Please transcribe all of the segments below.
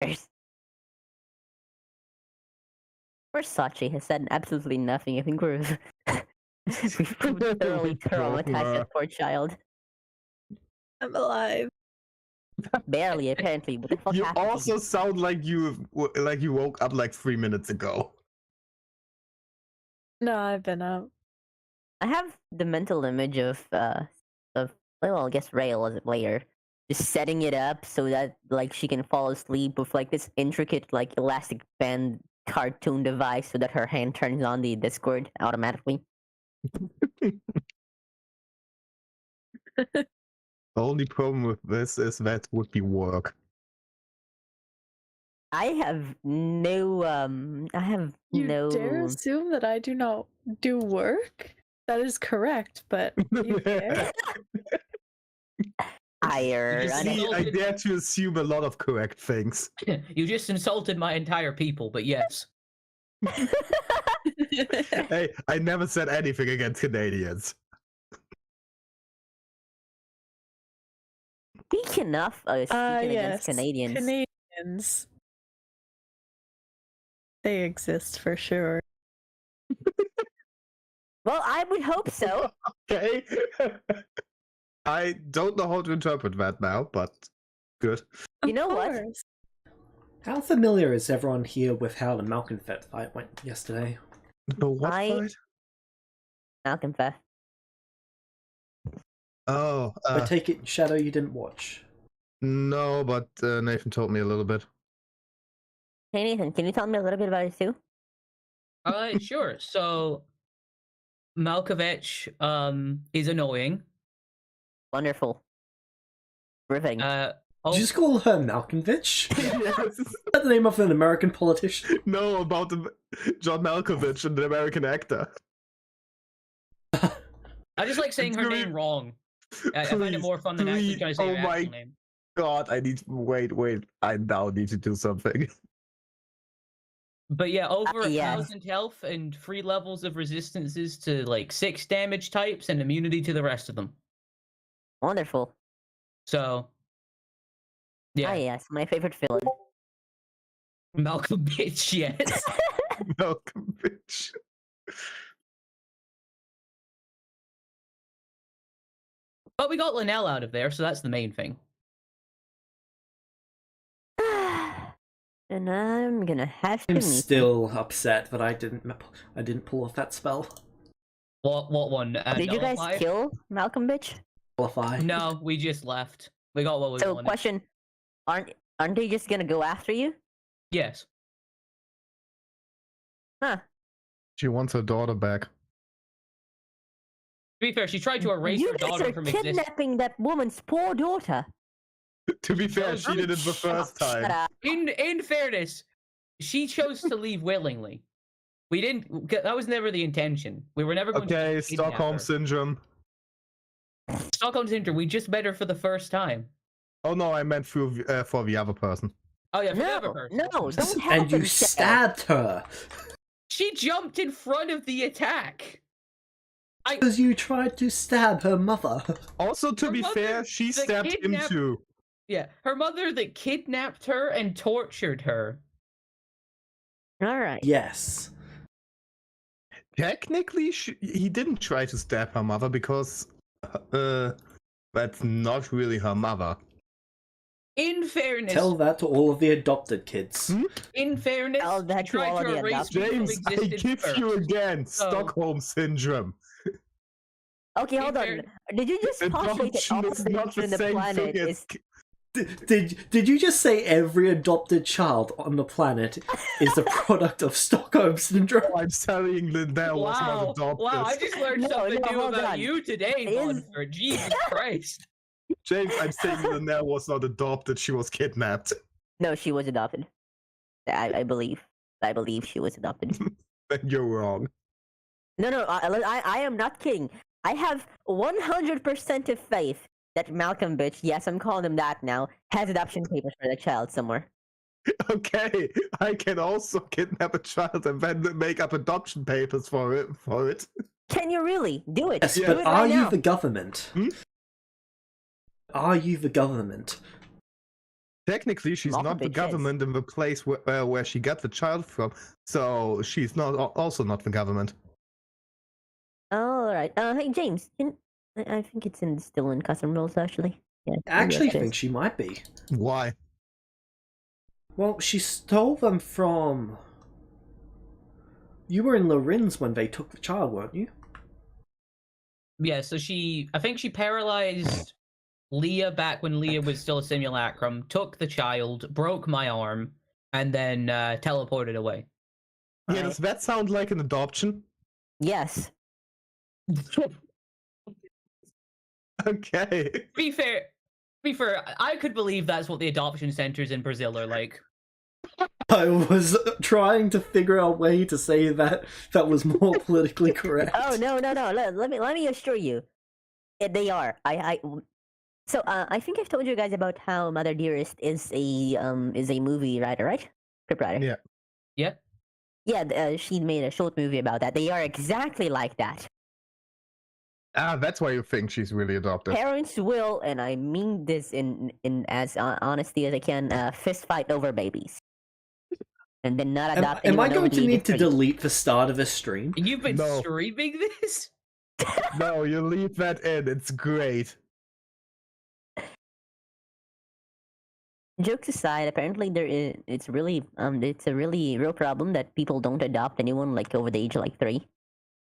matters. Versace has said absolutely nothing. I think we've thoroughly traumatized that poor child. I'm alive. Barely, apparently. What the fuck You happened? also sound like you woke up like 3 minutes ago. No, I've been up. I have the mental image of well, I guess Rail as a player, just setting it up so that like she can fall asleep with like this intricate like elastic band cartoon device so that her hand turns on the Discord automatically. The only problem with this is that would be work. I have no You dare assume that I do not do work? That is correct, but you dare? I dare to assume a lot of correct things. You just insulted my entire people, but yes. Hey, I never said anything against Canadians. Speaking against Canadians. Canadians. They exist for sure. Well, I would hope so. Okay. I don't know how to interpret that now, but good. You know what? How familiar is everyone here with how the Malconfett fight went yesterday? The what fight? Malconfett. Oh. I take it, Shadow, you didn't watch? No, but Nathan told me a little bit. Hey Nathan, can you tell me a little bit about it too? Sure. So Malkovich is annoying. Wonderful. Riveting. Did you just call her Malkovich? Yes. Is that the name of an American politician? No, about John Malkovich, an American actor. I just like saying her name wrong. I find it more fun than actually trying to say her actual name. God, I need to wait. I now need to do something. But yeah, over 1,000 health and 3 levels of resistances to like 6 damage types and immunity to the rest of them. Wonderful. So, yeah. Ah, yes, my favorite villain. Malcolm bitch, yes. Malcolm bitch. But we got Linnell out of there, so that's the main thing. And I'm gonna have to. I'm still upset that I didn't pull off that spell. What one? Did you guys kill Malcolm bitch? Qualify. No, we just left. We got what we wanted. So question, aren't they just gonna go after you? Yes. Huh. She wants her daughter back. To be fair, she tried to erase her daughter from existence. Kidnapping that woman's poor daughter. To be fair, she did it the first time. In fairness, she chose to leave willingly. We didn't. That was never the intention. We were never going to. Okay, Stockholm syndrome. Stockholm syndrome. We just met her for the first time. Oh no, I meant for the other person. Oh yeah, for the other person. No, don't help And you stabbed her. She jumped in front of the attack. Because you tried to stab her mother. Also, to be fair, she stabbed him too. Yeah, her mother that kidnapped her and tortured her. Alright. Yes. Technically, he didn't try to stab her mother because that's not really her mother. In fairness... Tell that to all of the adopted kids. In fairness, she tried to erase James, I give you again, Stockholm syndrome. Okay, hold on. Did you just postulate that all the planet is... Did you just say every adopted child on the planet is a product of Stockholm syndrome? I'm telling Lindell was not adopted. Wow, I just learned something new about you today, Bonfer. Jesus Christ. James, I'm saying Lindell was not adopted, she was kidnapped. No, she was adopted. I believe. I believe she was adopted. Then you're wrong. No, I am not kidding. I have 100% of faith that Malcolm bitch, yes, I'm calling him that now, has adoption papers for the child somewhere. Okay, I can also kidnap a child and then make up adoption papers for it. Can you really? Do it. Yes, do but it are right you now. the government? Are you the government? Technically, she's Mom not the bitches. government in the place where she got the child from, so she's not also not the government. All right. Hey James, I think it's still in custom rules actually. Yeah. I actually yes, it think is. she might be. Why? Well, she stole them from. You were in Lorenz when they took the child, weren't you? Yeah, so I think she paralyzed Leah back when Leah was still a simulacrum, took the child, broke my arm, and then teleported away. Yeah, Right. does that sound like an adoption? Yes. Okay. Be fair, I could believe that's what the adoption centers in Brazil are like. I was trying to figure out a way to say that was more politically correct. Oh no. Let me assure you, they are. So I think I've told you guys about how Mother Dearest is a movie writer, right? Script writer. Yeah. Yeah. Yeah. She made a short movie about that. They are exactly like that. Ah, that's why you think she's really adopted. Parents will, and I mean this in as honesty as I can, fist fight over babies, and then not adopt Am I anyone over going the to age need of to 3. delete the start of this stream? You've been No. streaming this? No, you leave that in. It's great. Jokes aside, apparently it's a really real problem that people don't adopt anyone like over the age of like 3.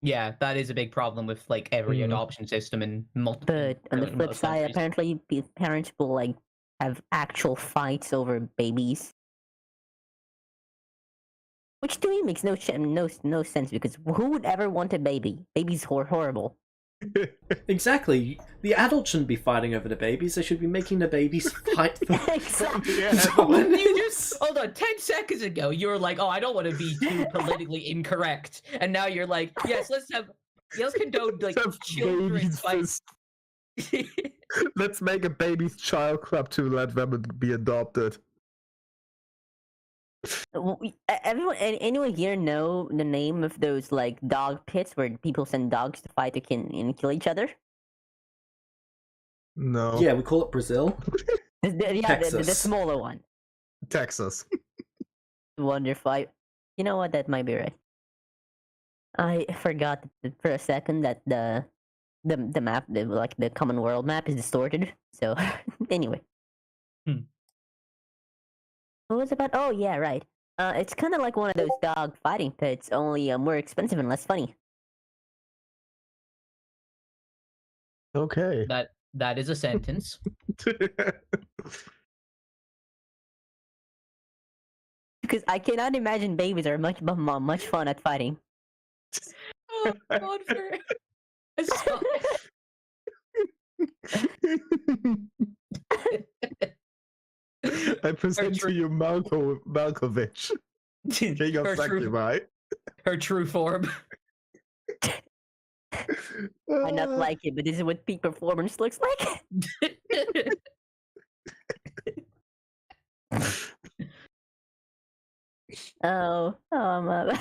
Yeah, that is a big problem with like every adoption system in multiple. But on the really flip most side, countries. apparently parents will like have actual fights over babies, which to me makes no sense because who would ever want a baby? Babies are horrible. Exactly. The adults shouldn't be fighting over the babies. They should be making the babies fight for Exactly. Yeah. You just hold on. 10 seconds ago, you were like, "Oh, I don't want to be too politically incorrect," and now you're like, "Yes, let's condone like Let's have children's babies fights." Let's make a baby's child club to let them be adopted. Anyone here know the name of those like dog pits where people send dogs to fight and kill each other? No. Yeah, we call it Brazil. The Texas. smaller one. Texas. Wonderful. You know what? That might be right. I forgot for a second that the map, the common world map, is distorted. So anyway, what was it about? Oh yeah, right. It's kind of like one of those dog fighting pits, only more expensive and less funny. Okay. That is a sentence. Because I cannot imagine babies are much fun at fighting. Oh God, I present to you Malkovich, king of Sakurai. Her true form. I not like it, but this is what peak performance looks like. Oh my.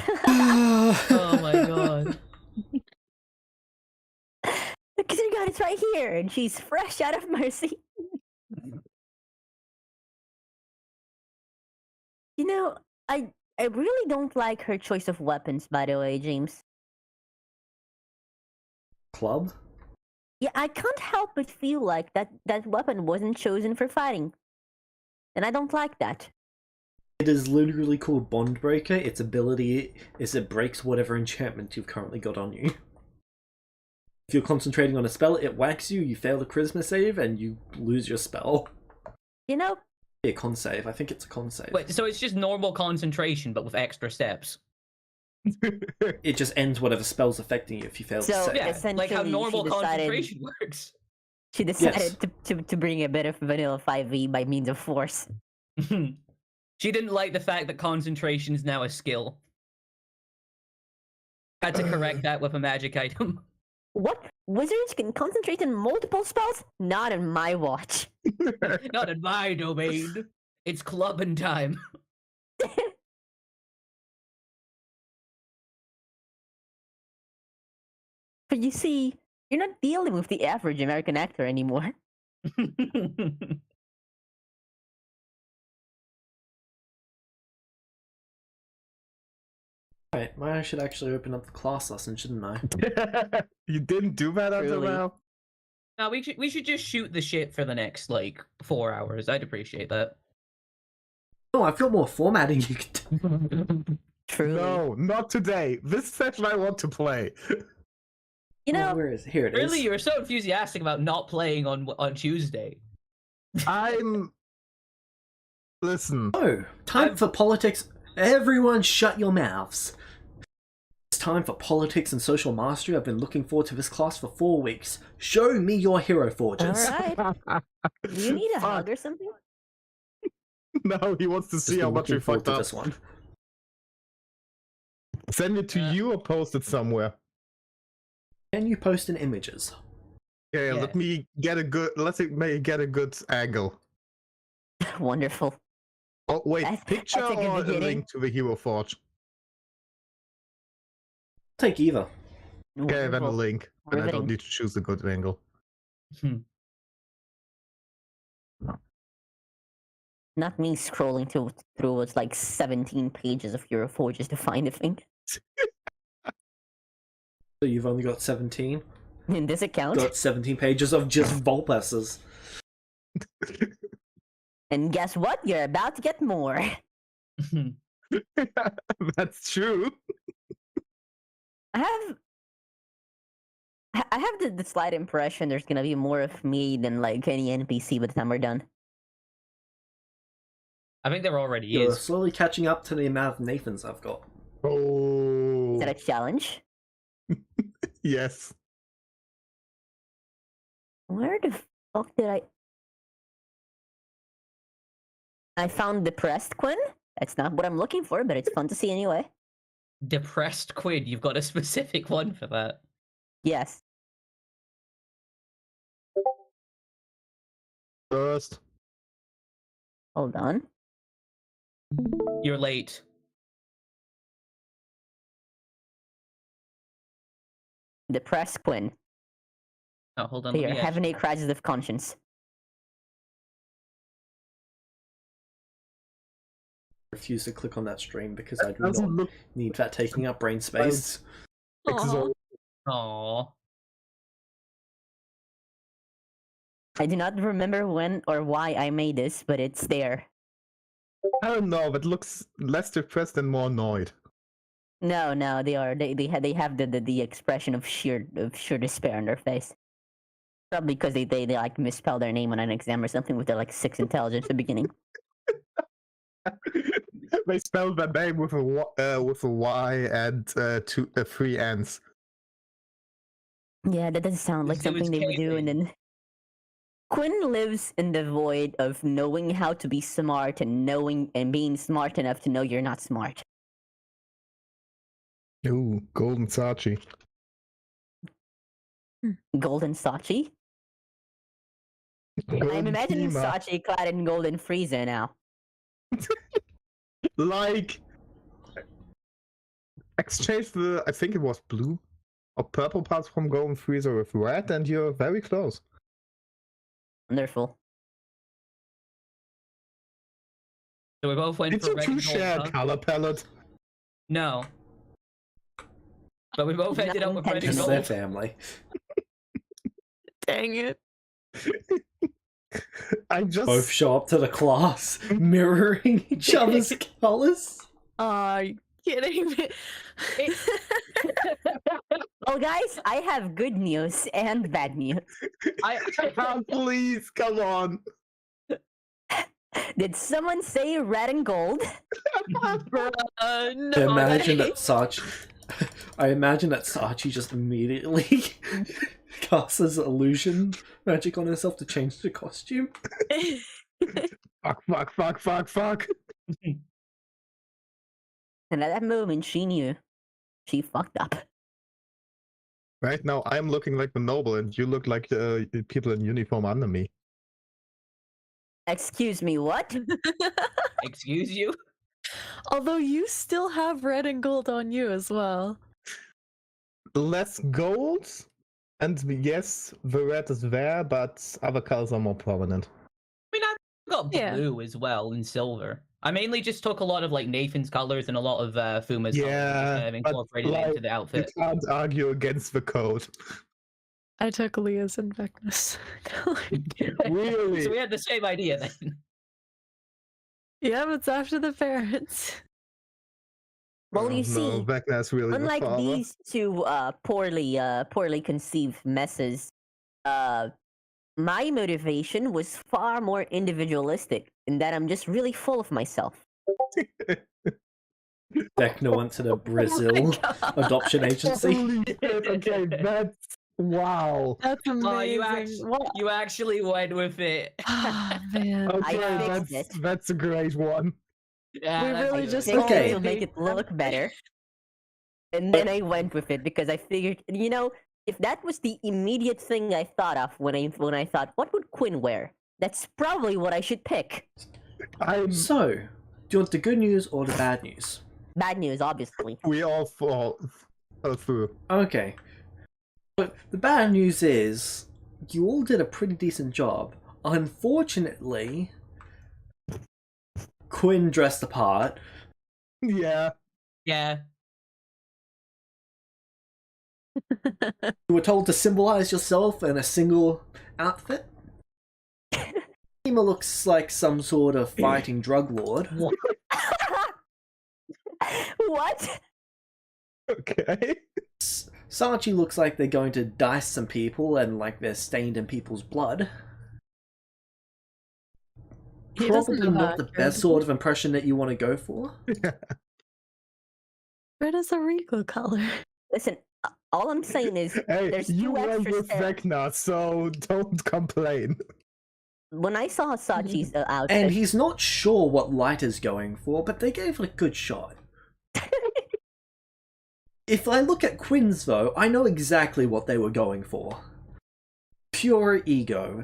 Oh my God. Because you got it right here, and she's fresh out of mercy. You know, I really don't like her choice of weapons, by the way, James. Club? Yeah, I can't help but feel like that weapon wasn't chosen for fighting. And I don't like that. It is literally called Bondbreaker. Its ability is it breaks whatever enchantment you've currently got on you. If you're concentrating on a spell, it whacks you, you fail the charisma save, and you lose your spell. You know? Yeah, con save. I think it's a con save. Wait, so it's just normal concentration, but with extra steps. It just ends whatever spell's affecting you if you fail to save. Yeah, like how Essentially, normal she decided- concentration works. She decided to bring a bit of vanilla 5e by means of force. She didn't like the fact that concentration is now a skill. Had to correct that with a magic item. What? Wizards can concentrate on multiple spells? Not in my watch. Not in my domain. It's clubbing time. But you see, you're not dealing with the average American actor anymore. Right, I should actually open up the class lesson, shouldn't I? You didn't do that until Truly. now? No, we should just shoot the shit for the next like 4 hours. I'd appreciate that. Oh, I've got more formatting you can do. Truly. No, not today. This session I want to play. You know, Where is it? Here it is. Really, you're so enthusiastic about not playing on Tuesday. I'm. Listen. Oh, time for politics. Everyone shut your mouths. It's time for politics and social mastery. I've been looking forward to this class for 4 weeks. Show me your hero forges. Alright. Do you need a Fuck. hug or something? No, he wants to Just see been how much looking we forward fucked to up. this one. Send it to you or post it somewhere. Can you post in images? Okay, Yeah. let me get a good. Let's get a good angle. Wonderful. Oh wait, That's picture a good or a beginning. link to the hero forge? Take either. Okay, then a Wonderful. link, and I don't Riveting. need to choose a good angle. Not me scrolling through what's like 17 pages of Hero Forges to find a thing. So you've only got 17? In this account. Got 17 pages of just Volpesses. And guess what? You're about to get more. That's true. I have the slight impression there's gonna be more of me than like any NPC by the time we're done. I think there already You're is. slowly catching up to the amount of Nathans I've got. Oh, Is that a challenge? yes. Where the fuck did I found depressed Quinn? That's not what I'm looking for, but it's fun to see anyway. Depressed Quid, you've got a specific one for that. Yes. First. Hold on. You're late. Depressed Quinn. Oh, hold on. Here, Let me having a crisis of conscience. Refuse to click on that stream because I do Doesn't not look need that taking up brain space. exhausting. Aw. I do not remember when or why I made this, but it's there. I don't know, but looks less depressed and more annoyed. No, they are. They have the expression of sheer despair on their face. Probably because they like misspell their name on an exam or something with their like 6 intelligence at the beginning. They spelled their name with a Y and 3 N's. Yeah, that doesn't sound like It was something they would do. And then Quinn lives in the void of knowing how to be smart and being smart enough to know you're not smart. Ooh, golden Sachi. Golden Sachi? I'm Golden imagining Kima. Sachi clad in golden Frieza now. Like, exchange the, I think it was blue or purple parts from Golden Freezer with red, and you're very close. Wonderful. So we both went Did for you red two and gold, share a huh? color palette? No. But we both ended up with red and Because Just they're gold. family. Dang it. I just Both show up to the class mirroring each other's colors. Are you kidding me? Well, guys, I have good news and bad news. I please come on. Did someone say red and gold? No. I imagine that Sachi just immediately casts his illusion magic on herself to change the costume. Fuck. And at that moment, she knew. She fucked up. Right now, I'm looking like the noble, and you look like people in uniform under me. Excuse me, what? excuse you. Although you still have red and gold on you as well. Less gold, and yes, the red is there, but other colors are more prominent. I mean, I've got Yeah. blue as well and silver. I mainly just took a lot of like Nathan's colors and a lot of Fuma's colors and just kind of but, incorporated it into the you outfit. can't argue against the code. I took Leah's and Vecna's. Really? So we had the same idea then. Yeah, it's after the parents. Well, you No, see, Vecna's really the unlike father. these two poorly conceived messes, my motivation was far more individualistic in that I'm just really full of myself. Vecna went to the Brazil adoption agency. Holy shit, okay, that's wow. That's amazing. Oh, you actually went with it. Oh, man. Okay, I fixed it. that's a great one. Yeah, We that's really good. just Okay. To make it look better. And then I went with it because I figured, you know, if that was the immediate thing I thought of when I thought, what would Quinn wear? That's probably what I should pick. So, do you want the good news or the bad news? Bad news, obviously. We all fall through. Okay. But the bad news is, you all did a pretty decent job. Unfortunately, Quinn dressed the part. Yeah. Yeah. You were told to symbolize yourself in a single outfit. Kima looks like some sort of fighting drug lord. What? Okay. Sachi looks like they're going to dice some people and like they're stained in people's blood. He doesn't Probably know not how the accurate best it sort of impression that you want to go for. Red is a regal color. Listen, all I'm saying is Hey, there's you two went extra with steps. Vecna, so don't complain. When I saw Sachi's outfit, And he's not sure what light is going for, but they gave it a good shot. If I look at Quinn's though, I know exactly what they were going for. Pure ego.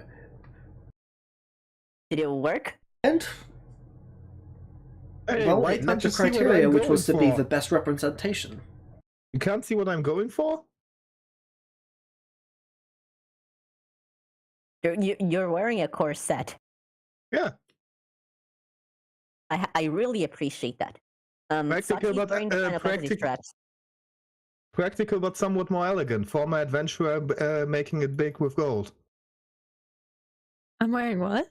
did it work? And, Hey, well, why it met can't you the see what criteria, I'm which was to going be for? the best representation. You can't see what I'm going for? You're wearing a corset. Yeah. I really appreciate that. Practical, Sachi's but, wearing the Final Fantasy practic- straps. Practical, but somewhat more elegant. Former adventurer making it big with gold. I'm wearing what?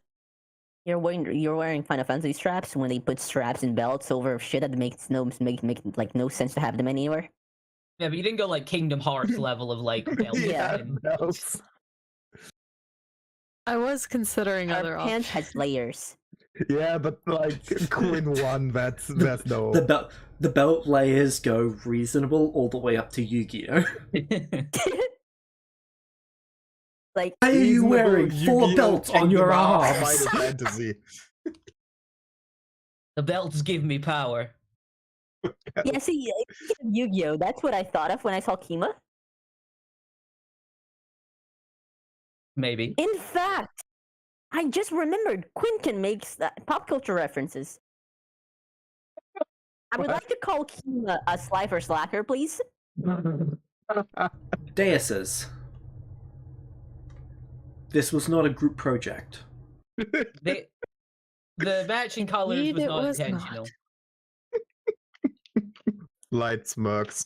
You're wearing Final Fantasy straps when they put straps and belts over shit that makes no sense to have them anywhere. Yeah, but you didn't go like Kingdom Hearts level of like belt Yeah. and- belts. I was considering Our other pants options. has layers. Yeah, but like Quinn won. That's no. The belt layers go reasonable all the way up to Yu-Gi-Oh! Like, Why are you Reasonable wearing 4 Yu-Gi-Oh! belts on your Kingdom Hearts arms? Final Fantasy. The belts give me power. yeah, see, Yu-Gi-Oh! That's what I thought of when I saw Kima. Maybe. In fact, I just remembered Quinton makes pop culture references. I would like to call Kima a Slifer Slacker, please. Deuses. This was not a group project. The matching colors Indeed, was it not was not. intentional. Light smirks.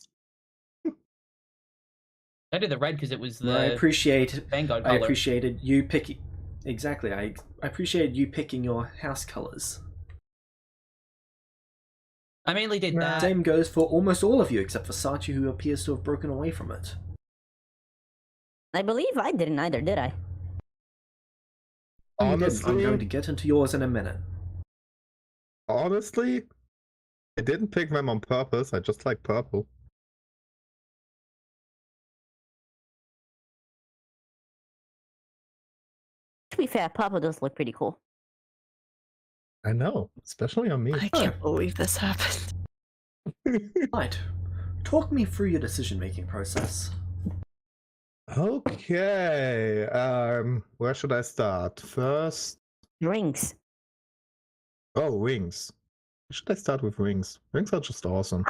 I did the red because it was I the appreciate. Vanguard I color. appreciated you picking. Exactly. I appreciated you picking your house colors. I mainly did that. Same goes for almost all of you, except for Sachi, who appears to have broken away from it. I believe I didn't either, did I? You didn't. I'm Honestly, going to get into yours in a minute. honestly, I didn't pick them on purpose. I just like purple. To be fair, Papa does look pretty cool. I know, especially on me. I can't believe this happened. Right. Talk me through your decision-making process. Okay. Where should I start? First, Rings. rings. Should I start with rings? Rings are just awesome.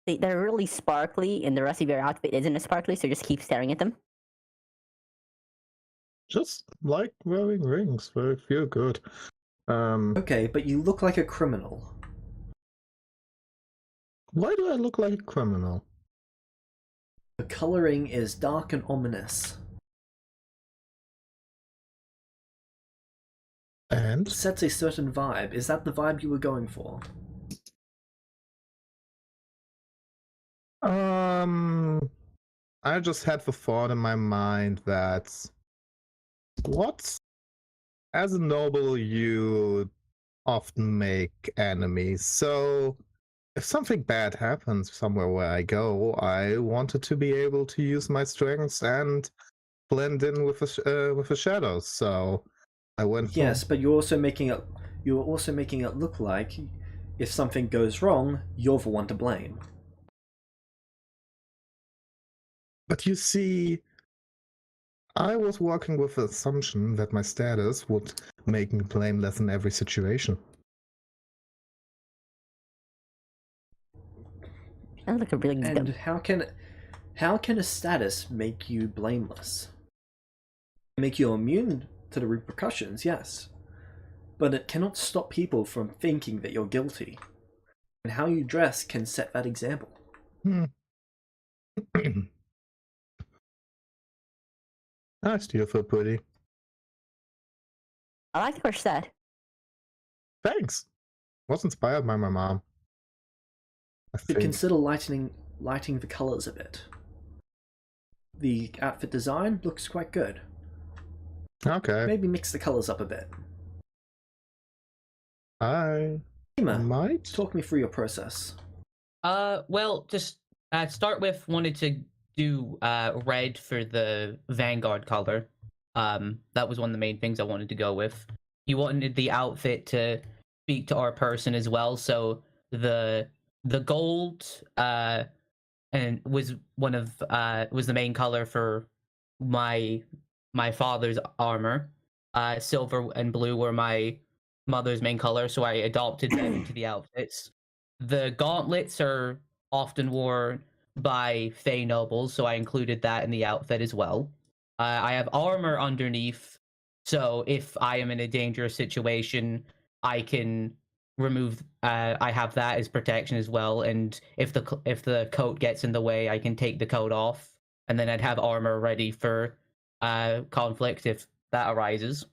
They're really sparkly, and the rest of your outfit isn't as sparkly, so just keep staring at them. Just like wearing rings. They feel good. Okay, but you look like a criminal. Why do I look like a criminal? The coloring is dark and ominous. And? It sets a certain vibe. Is that the vibe you were going for? I just had the thought in my mind that as a noble, you often make enemies. So if something bad happens somewhere where I go, I wanted to be able to use my strengths and blend in with the shadows. So I went. Yes, but you're also making it look like if something goes wrong, you're the one to blame. But you see, I was working with the assumption that my status would make me blameless in every situation. Sounds like a really And dumb. how can a status make you blameless? Make you immune to the repercussions, yes. But it cannot stop people from thinking that you're guilty. And how you dress can set that example. I still feel pretty. I like the corset. Thanks. Was inspired by my mom. I You think. consider lighting the colors a bit. The outfit design looks quite good. Okay. Maybe mix the colors up a bit. I Ema, might. talk me through your process. Well, just start with wanted to do red for the Vanguard color. That was one of the main things I wanted to go with. You wanted the outfit to speak to our person as well, so the gold and was was the main color for my father's armor. Silver and blue were my mother's main color, so I adopted them into the outfits. The gauntlets are often worn by Fey nobles, so I included that in the outfit as well. I have armor underneath, so if I am in a dangerous situation, I can remove. I have that as protection as well, and if the coat gets in the way, I can take the coat off, and then I'd have armor ready for conflict if that arises.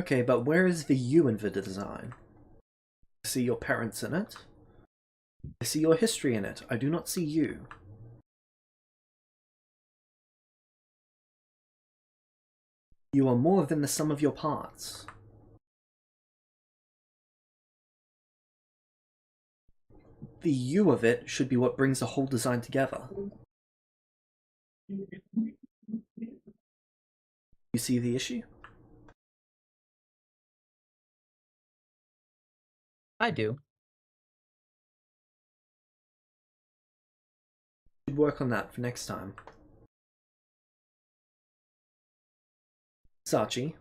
Okay, but where is the you in the design? I see your parents in it. I see your history in it. I do not see you. You are more than the sum of your parts. The you of it should be what brings the whole design together. You see the issue? I do. Should work on that for next time. Sachi.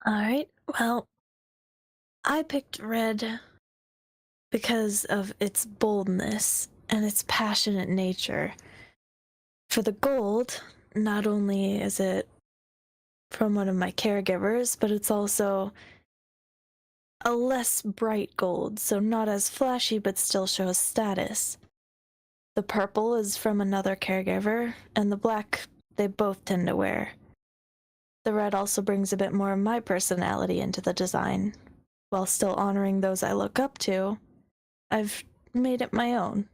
Alright, well, I picked red because of its boldness and its passionate nature. For the gold, not only is it from one of my caregivers, but it's also a less bright gold, so not as flashy but still shows status. The purple is from another caregiver, and the black they both tend to wear. The red also brings a bit more of my personality into the design. While still honoring those I look up to, I've made it my own.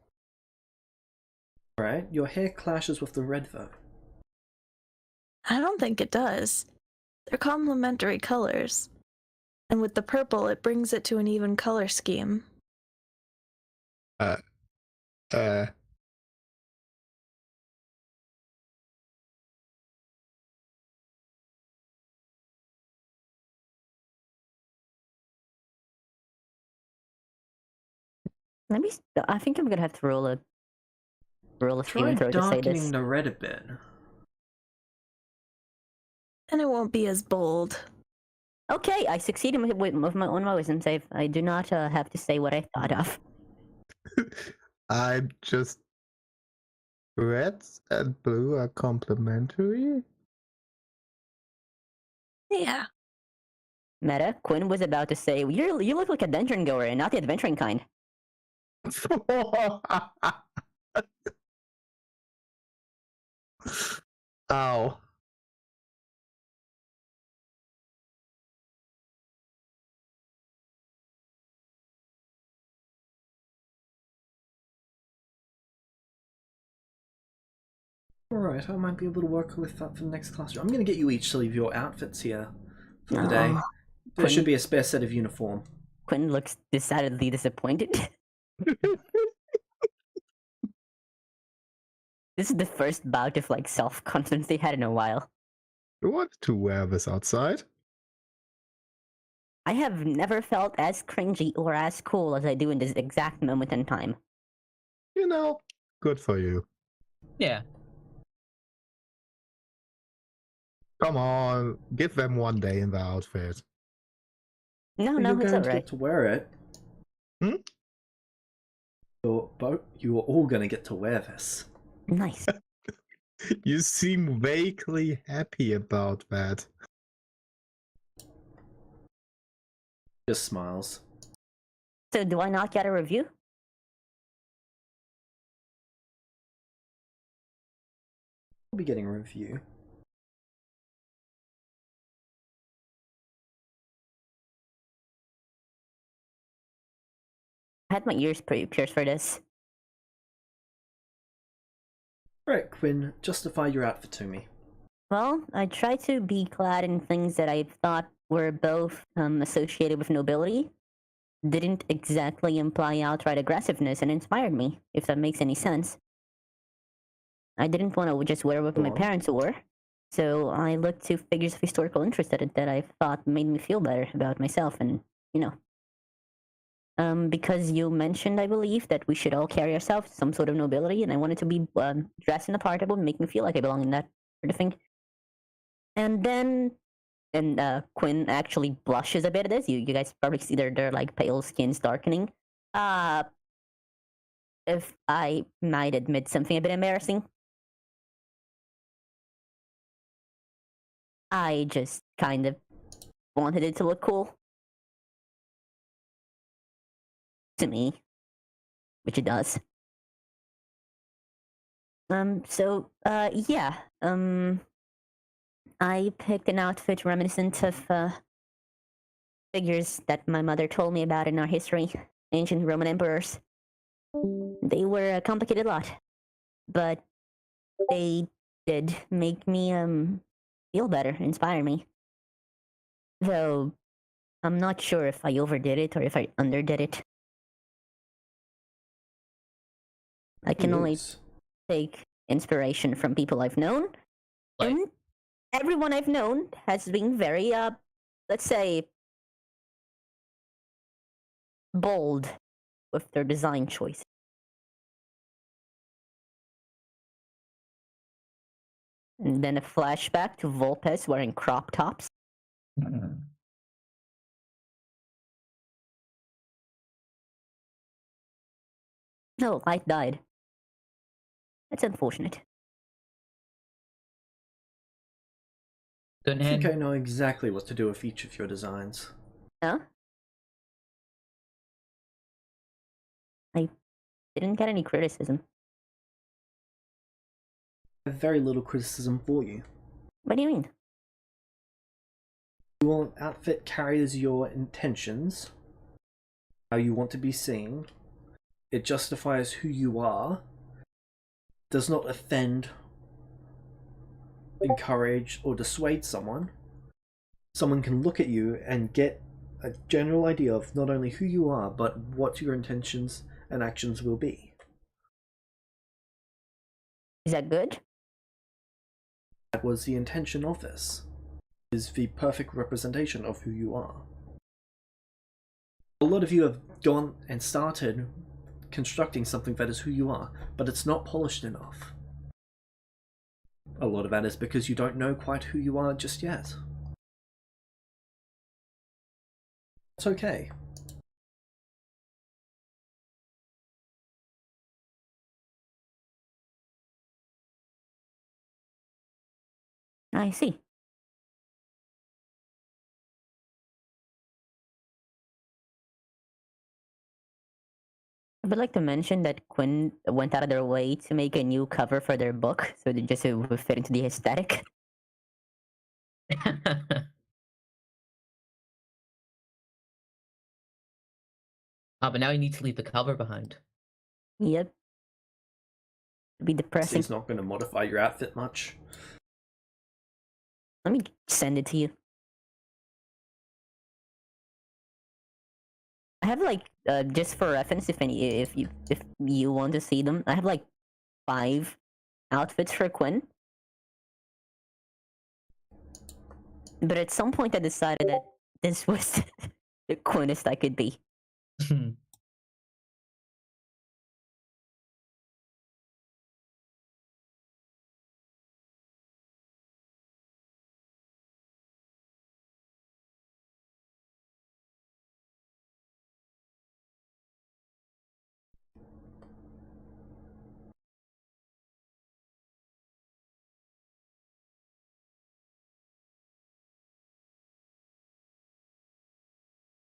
Alright, your hair clashes with the red though. I don't think it does. They're complementary colors. And with the purple, it brings it to an even color scheme. I think I'm gonna have to roll a Try saving throw to say darkening this. the red a bit. And it won't be as bold. Okay, I succeeded with my own wisdom save. I do not have to say what I thought of. I'm just Red and blue are complementary? Yeah. Meta, Quinn was about to say, you look like a dungeon goer and not the adventuring kind. Ow. Alright, I might be able to work with that for the next classroom. I'm going to get you each to leave your outfits here for the day. Aw. There should Quinn- be a spare set of uniform. Quinn looks decidedly disappointed. This is the first bout of like self-confidence they had in a while. You wanted to wear this outside? I have never felt as cringy or as cool as I do in this exact moment in time. You know, good for you. Yeah. Come on, give them one day in the outfit. No, You're no, it's going to alright. get to wear it. Hmm? You are all going to get to wear this. Nice. You seem vaguely happy about that. Just smiles. So do I not get a review? We'll be getting a review. I had my ears pierced for this. Right, Quinn, justify your outfit to me. Well, I try to be clad in things that I thought were both associated with nobility, didn't exactly imply outright aggressiveness, and inspired me, if that makes any sense. I didn't want to just wear what Go my on. parents wore, so I looked to figures of historical interest that I thought made me feel better about myself, and, you know. Because you mentioned, I believe, that we should all carry ourselves some sort of nobility, and I wanted to be dressed in a part that would make me feel like I belong in that sort of thing. And then, Quinn actually blushes a bit at this. You guys probably see their like pale skins darkening. If I might admit something a bit embarrassing, I just kind of wanted it to look cool to me, which it does. Yeah. I picked an outfit reminiscent of figures that my mother told me about in our history, ancient Roman emperors. They were a complicated lot, but they did make me feel better, inspire me. Though I'm not sure if I overdid it or if I underdid it. I can only Yes. take inspiration from people I've known, Like, and everyone I've known has been very let's say bold with their design choice. And then a flashback to Volpes wearing crop tops. No, light died. That's unfortunate. I Don't think I head. know exactly what to do with each of your designs. Huh? I didn't get any criticism. I have very little criticism for you. What do you mean? Your outfit carries your intentions, how you want to be seen. It justifies who you are, does not offend, encourage, or dissuade someone. Someone can look at you and get a general idea of not only who you are, but what your intentions and actions will be. Is that good? That was the intention of this. It is the perfect representation of who you are. A lot of you have gone and started constructing something that is who you are, but it's not polished enough. A lot of that is because you don't know quite who you are just yet. It's okay. I see. I would like to mention that Quinn went out of their way to make a new cover for their book, so that just it would fit into the aesthetic. Ah, but now you need to leave the cover behind. Yep. It'd be So depressing. it's not going to modify your outfit much. Let me send it to you. I have like just for reference, if you want to see them, I have like 5 outfits for Quinn. But at some point I decided that this was the Quinnest I could be.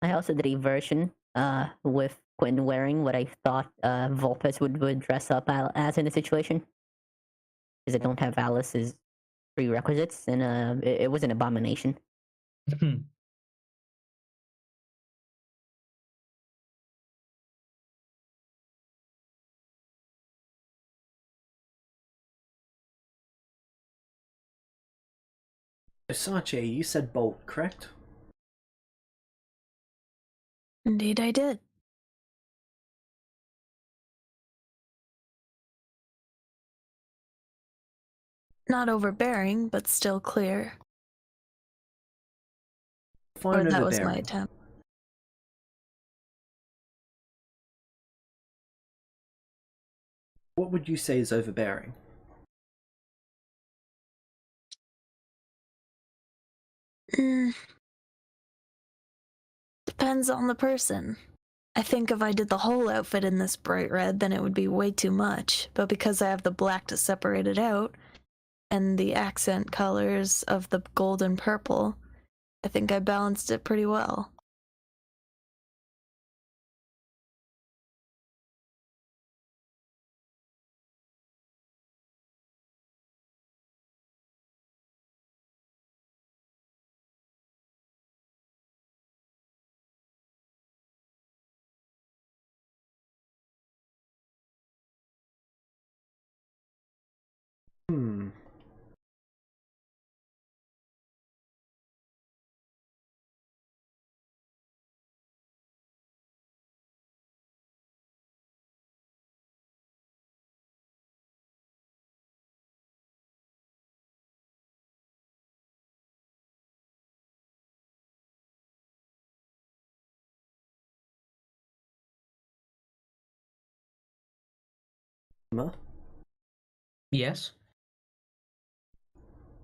I also did a version with Quinn wearing what I thought Vulpes would dress up as in the situation. Because I don't have Alice's prerequisites, and it was an abomination. Sache, you said bolt, correct? Indeed, I did. Not overbearing, but still clear. Fine Or that was my overbearing. attempt. What would you say is overbearing? Depends on the person. I think if I did the whole outfit in this bright red, then it would be way too much. But because I have the black to separate it out, and the accent colors of the gold and purple, I think I balanced it pretty well. Hmm. Yes.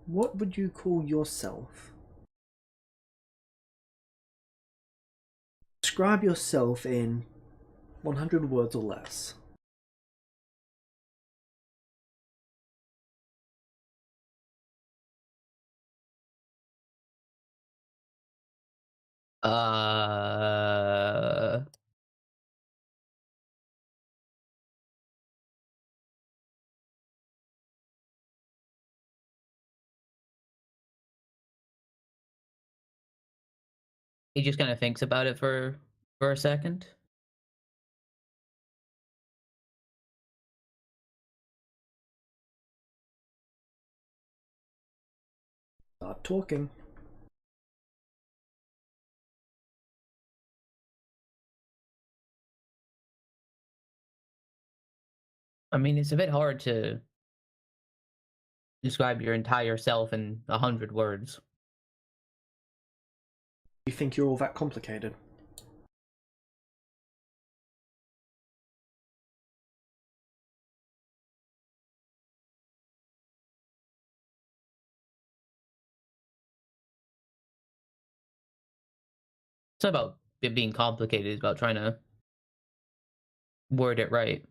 What would you call yourself? Describe yourself in 100 words or less. Uh, he just kind of thinks about it for a second. Start talking. I mean, it's a bit hard to describe your entire self in 100 words. Do you think you're all that complicated? It's not about it being complicated. It's about trying to word it right.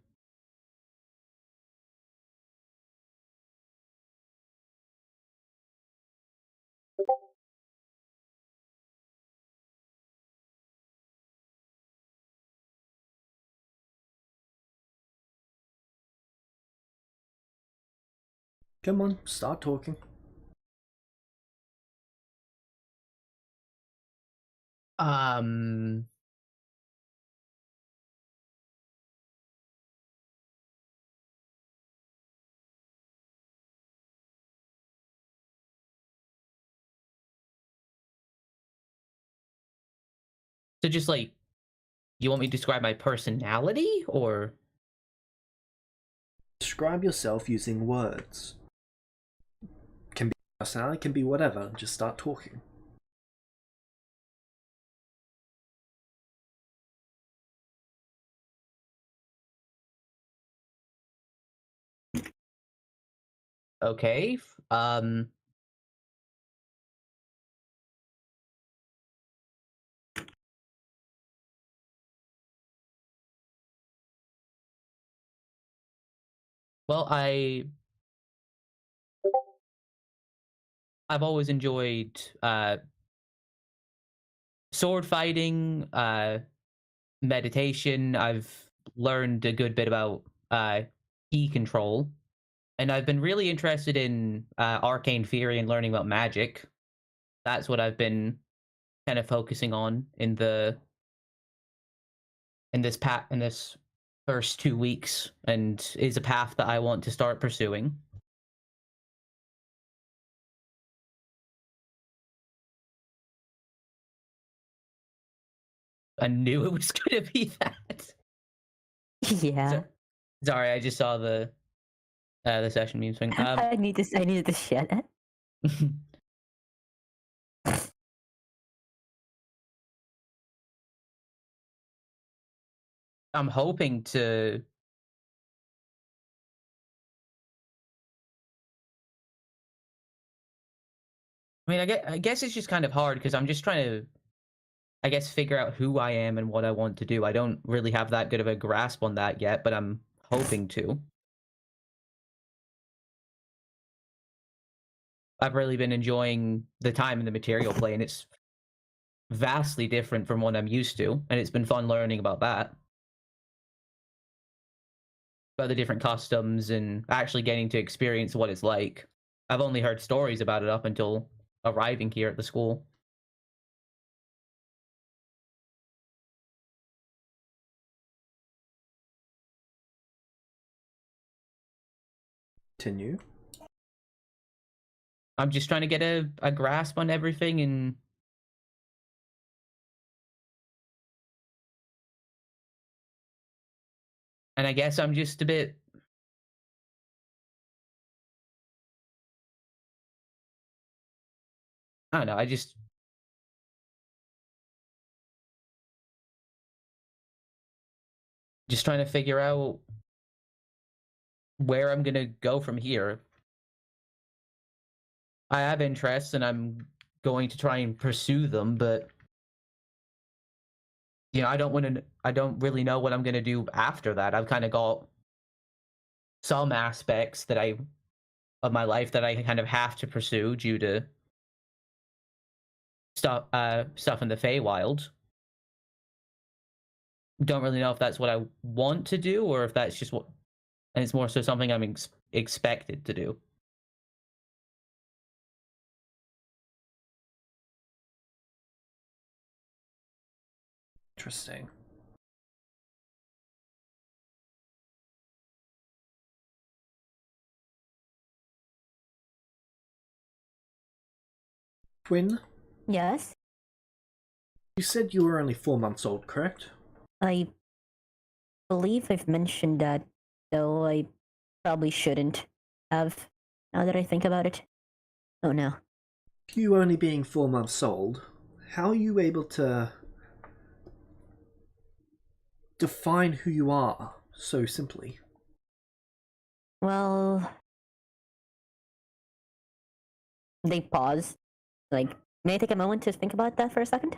Come on, start talking. Um. So just like, you want me to describe my personality, or? Describe yourself using words. Can be personality, can be whatever. Just start talking. Okay. Well, I've always enjoyed sword fighting, meditation. I've learned a good bit about key control, and I've been really interested in arcane theory and learning about magic. That's what I've been kind of focusing on in this first 2 weeks, and is a path that I want to start pursuing. I knew it was going to be that. Yeah. Sorry, I just saw the session meme thing. I needed to share that. I'm hoping to. I mean, I guess it's just kind of hard because I'm just trying to, I guess, figure out who I am and what I want to do. I don't really have that good of a grasp on that yet, but I'm hoping to. I've really been enjoying the time in the material play, and it's vastly different from what I'm used to, and it's been fun learning about that. About the different customs and actually getting to experience what it's like. I've only heard stories about it up until arriving here at the school. Continue. I'm just trying to get a grasp on everything, and I guess I'm just a bit. I don't know. Just trying to figure out where I'm gonna go from here. I have interests, and I'm going to try and pursue them, but I don't want to. I don't really know what I'm gonna do after that. I've kind of got some aspects of my life that I kind of have to pursue due to stuff in the Feywild. Don't really know if that's what I want to do or if that's just what, and it's more so something I'm expected to do. Interesting. Twin, Yes. you said you were only 4 months old, correct? I believe I've mentioned that, though I probably shouldn't have, now that I think about it. Oh no. You only being 4 months old, how are you able to define who you are so simply? Well, they pause. Like, may I take a moment to think about that for a second?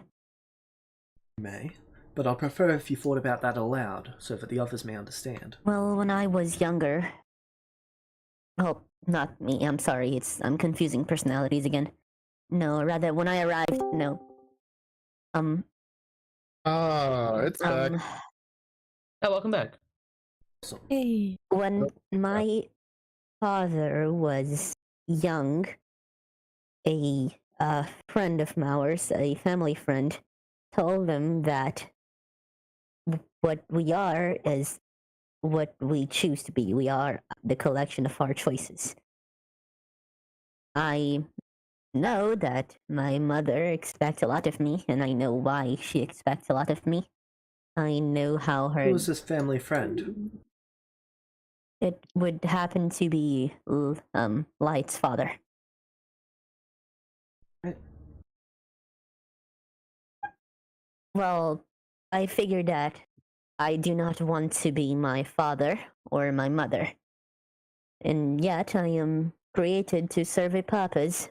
You may, but I'll prefer if you thought about that aloud so that the others may understand. Well, when I was younger. Oh, not me. I'm sorry. I'm confusing personalities again. No, rather, when I arrived. No. It's back. Oh, welcome back. So, Hey. When my father was young, a friend of ours, a family friend, told him that what we are is what we choose to be. We are the collection of our choices. I know that my mother expects a lot of me, and I know why she expects a lot of me. I know how Who her. was this family friend? It would happen to be Light's father. Right. Well, I figured that I do not want to be my father or my mother, and yet I am created to serve a purpose.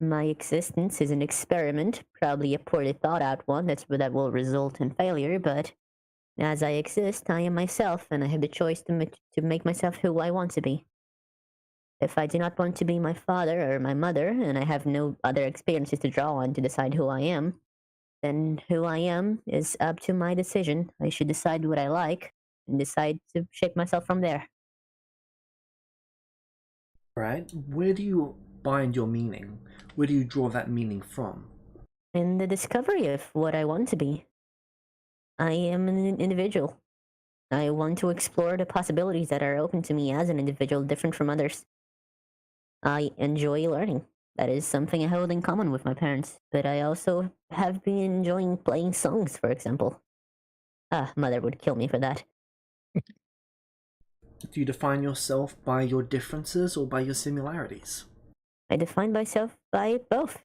My existence is an experiment, probably a poorly thought out one that will result in failure, but as I exist, I am myself, and I have the choice to make myself who I want to be. If I do not want to be my father or my mother, and I have no other experiences to draw on to decide who I am, then who I am is up to my decision. I should decide what I like and decide to shape myself from there. Right? Where do you find your meaning? Where do you draw that meaning from? In the discovery of what I want to be, I am an individual. I want to explore the possibilities that are open to me as an individual, different from others. I enjoy learning. That is something I hold in common with my parents, but I also have been enjoying playing songs, for example. Mother would kill me for that. Do you define yourself by your differences or by your similarities? I define myself by both,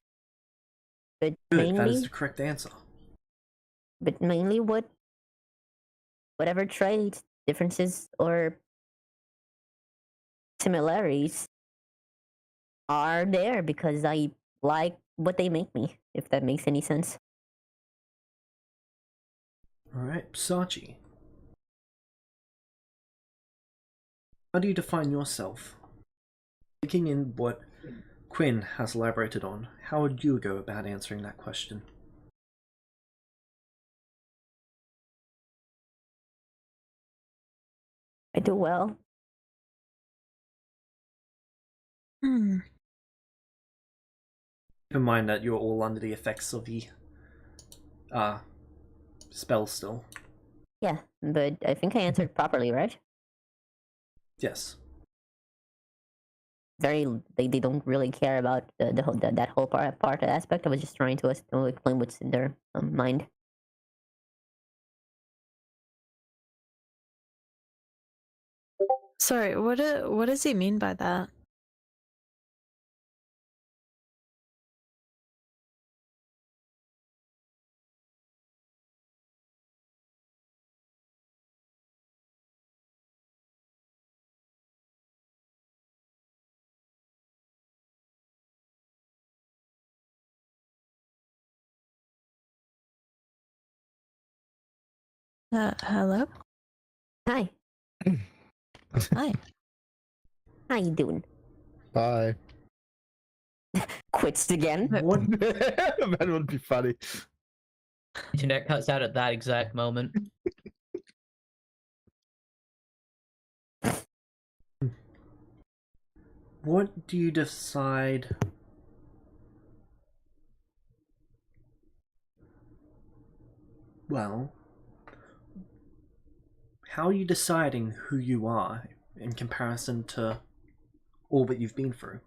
but Good, that is mainly, the correct answer. whatever traits, differences, or similarities are there because I like what they make me, if that makes any sense. Alright, Sachi. How do you define yourself? Taking in what Quinn has elaborated on, how would you go about answering that question? I do well. Hmm. Keep in mind that you're all under the effects of the spell still. Yeah, but I think I answered properly, right? Yes. They don't really care about the whole that whole part aspect. I was just trying to explain what's in their mind. Sorry, what does he mean by that? Hello? Hi, Hi. how you doing? Bye. Quits again. What That would be funny. Internet cuts out at that exact moment. what do you decide? Well, how are you deciding who you are in comparison to all that you've been through?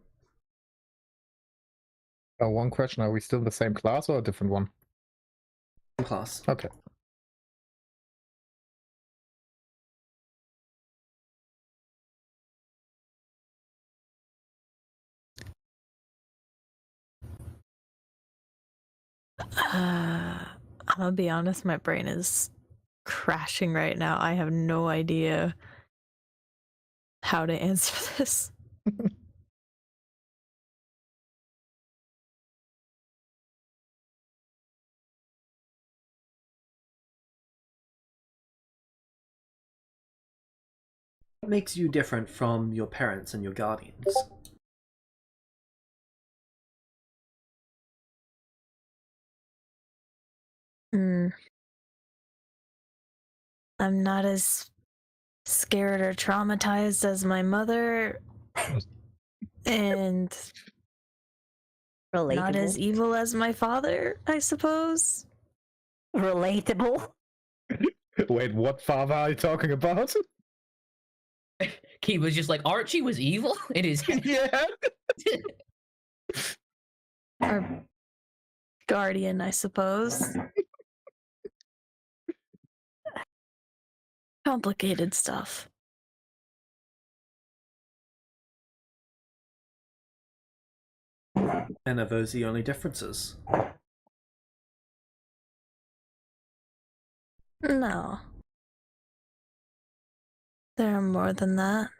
One question: are we still in the same class or a different one? Class. Okay. I'm gonna be honest, my brain is crashing right now. I have no idea how to answer this. What makes you different from your parents and your guardians? I'm not as scared or traumatized as my mother, And Relatable. not as evil as my father, I suppose. Relatable. Wait, what father are you talking about? He was just like, Archie was evil in his head. Yeah. Or guardian, I suppose. Complicated stuff. And are those the only differences? No. There are more than that.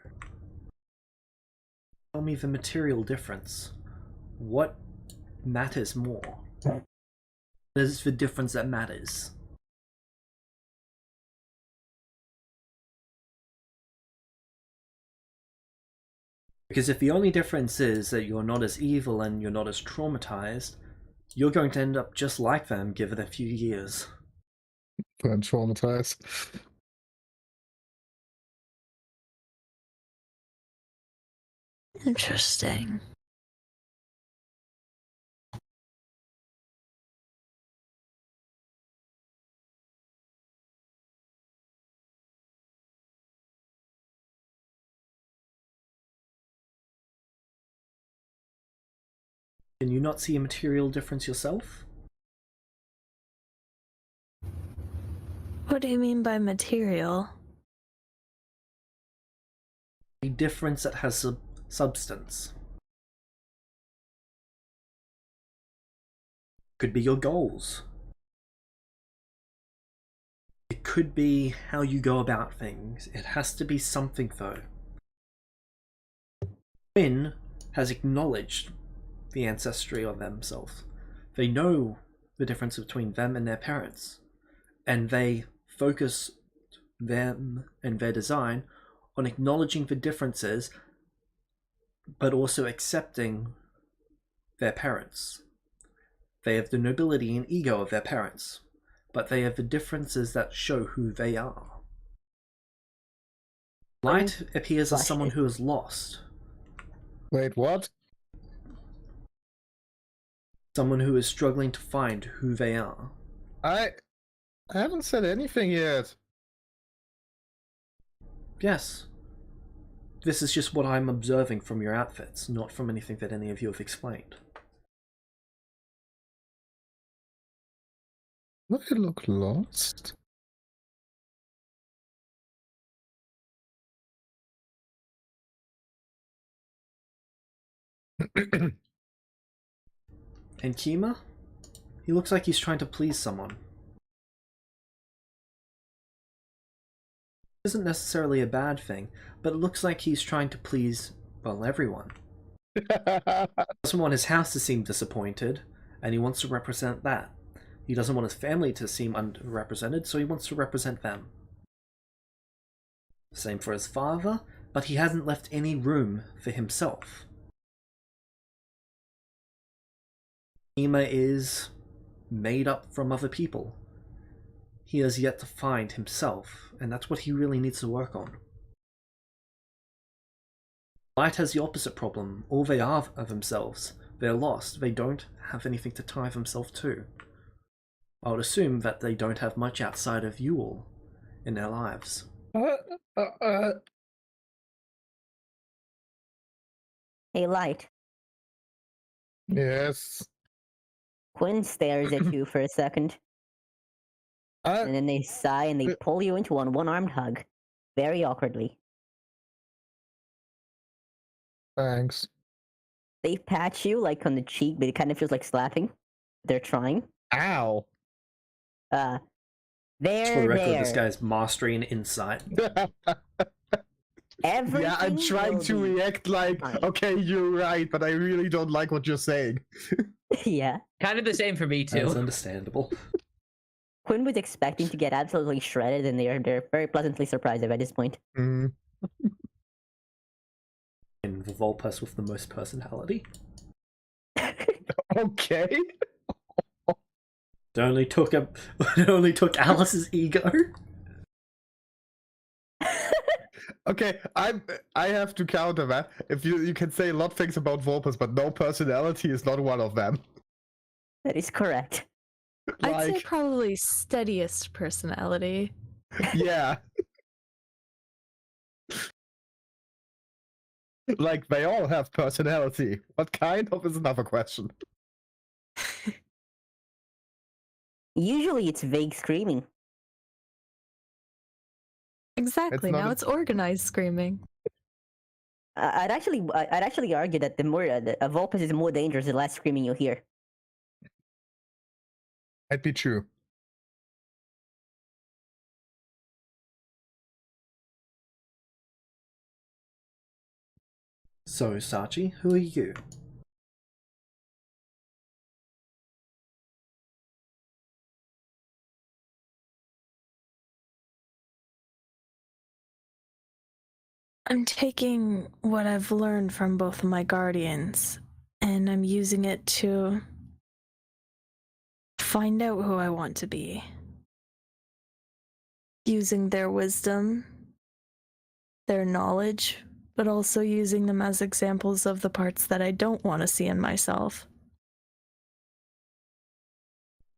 Tell me the material difference. What matters more? What is the difference that matters? Because if the only difference is that you're not as evil and you're not as traumatized, you're going to end up just like them given a few years. I'm traumatized. Interesting. Can you not see a material difference yourself? What do you mean by material? A difference that has substance. Could be your goals. It could be how you go about things. It has to be something though. Finn has acknowledged the ancestry of themselves. They know the difference between them and their parents, and they focus them and their design on acknowledging the differences, but also accepting their parents. They have the nobility and ego of their parents, but they have the differences that show who they are. Light appears as someone who is lost. Wait, what? Someone who is struggling to find who they are. I haven't said anything yet. Yes. This is just what I'm observing from your outfits, not from anything that any of you have explained. Look, you look lost. And Kima? He looks like he's trying to please someone. Isn't necessarily a bad thing, but it looks like he's trying to please, well, everyone. He doesn't want his house to seem disappointed, and he wants to represent that. He doesn't want his family to seem underrepresented, so he wants to represent them. Same for his father, but he hasn't left any room for himself. Kima is made up from other people. He has yet to find himself, and that's what he really needs to work on. Light has the opposite problem. All they are of themselves. They're lost. They don't have anything to tie themselves to. I would assume that they don't have much outside of you all in their lives. Hey, Light. Yes. Quinn stares at you for a second, and then they sigh and they pull you into a one-armed hug, very awkwardly. Thanks. They pat you like on the cheek, but it kind of feels like slapping. They're trying. Ow. For There, the record, there. this guy's mastering insight. Everything Yeah, I'm trying will to be react like, fine. okay, you're right, but I really don't like what you're saying. Yeah. Kind of the same for me That's too. understandable. Quinn was expecting to get absolutely shredded, and they're very pleasantly surprised at this point. Mm. And the Volpus with the most personality. Okay. It only took Alice's ego. Okay, I have to counter that. If you can say a lot of things about Vulpes, but no personality is not one of them. That is correct. I'd say Like, probably steadiest personality. yeah. Like, they all have personality. What kind of is another question. Usually it's vague screaming. Exactly. not Now a- it's organized screaming. I'd actually argue that the more a Vulpes is more dangerous the less screaming you hear. Might be true. So, Sachi, who are you? I'm taking what I've learned from both of my guardians, and I'm using it to find out who I want to be. Using their wisdom, their knowledge, but also using them as examples of the parts that I don't want to see in myself.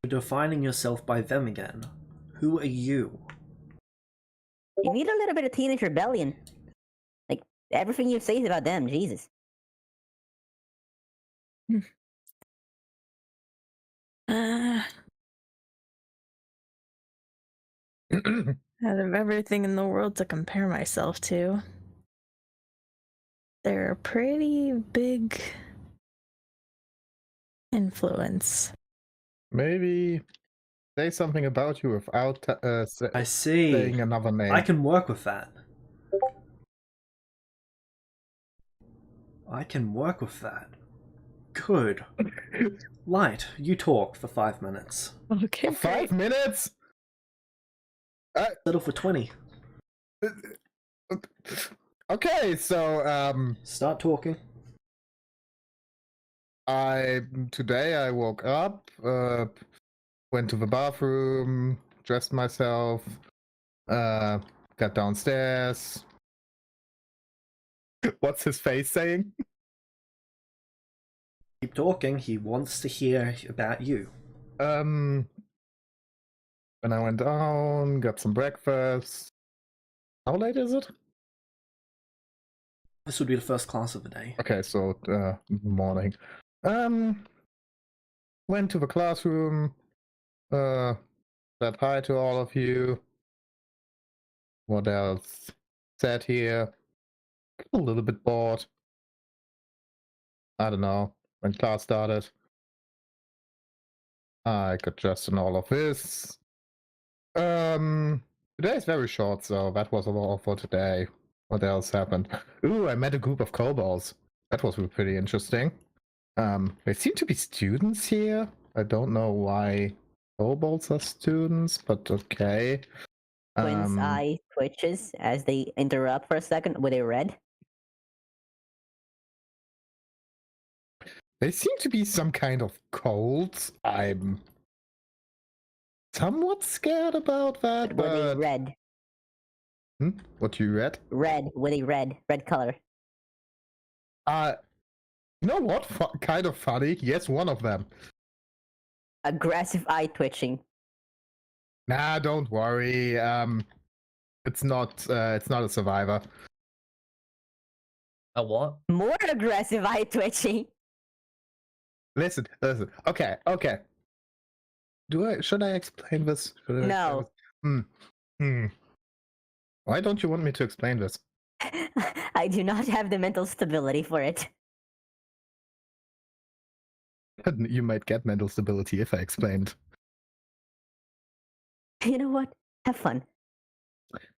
You're defining yourself by them again. Who are you? You need a little bit of teenage rebellion. Like everything you say is about them, Jesus. Out of everything in the world to compare myself to, they're a pretty big influence. Maybe say something about you without I see. saying another name. I can work with that. I can work with that. Good. Light, you talk for 5 minutes. Okay, For 5 great. minutes? Settle for 20. Okay, so Start talking. today I woke up, went to the bathroom, dressed myself, got downstairs. What's his face saying? Keep talking. He wants to hear about you. When I went down, got some breakfast. How late is it? This would be the first class of the day. Okay, so morning. Went to the classroom, said hi to all of you. What else? Sat here, a little bit bored. I don't know, when class started. I got dressed in all of this. Today is very short, so that was all for today. What else happened? Ooh, I met a group of kobolds. That was pretty interesting. There seem to be students here. I don't know why kobolds are students, but okay. Quinn's eye twitches as they interrupt for a second. Were they red? They seem to be some kind of cults. I'm somewhat scared about that, Were they but... red? What you read? Red. Were they red? Red color. You know what? Kind of funny. Yes, one of them. Aggressive eye twitching. Nah, don't worry. It's not a survivor. A what? More aggressive eye twitching. Listen. Okay. Should I explain this? No. Why don't you want me to explain this? I do not have the mental stability for it. You might get mental stability if I explained. You know what? Have fun.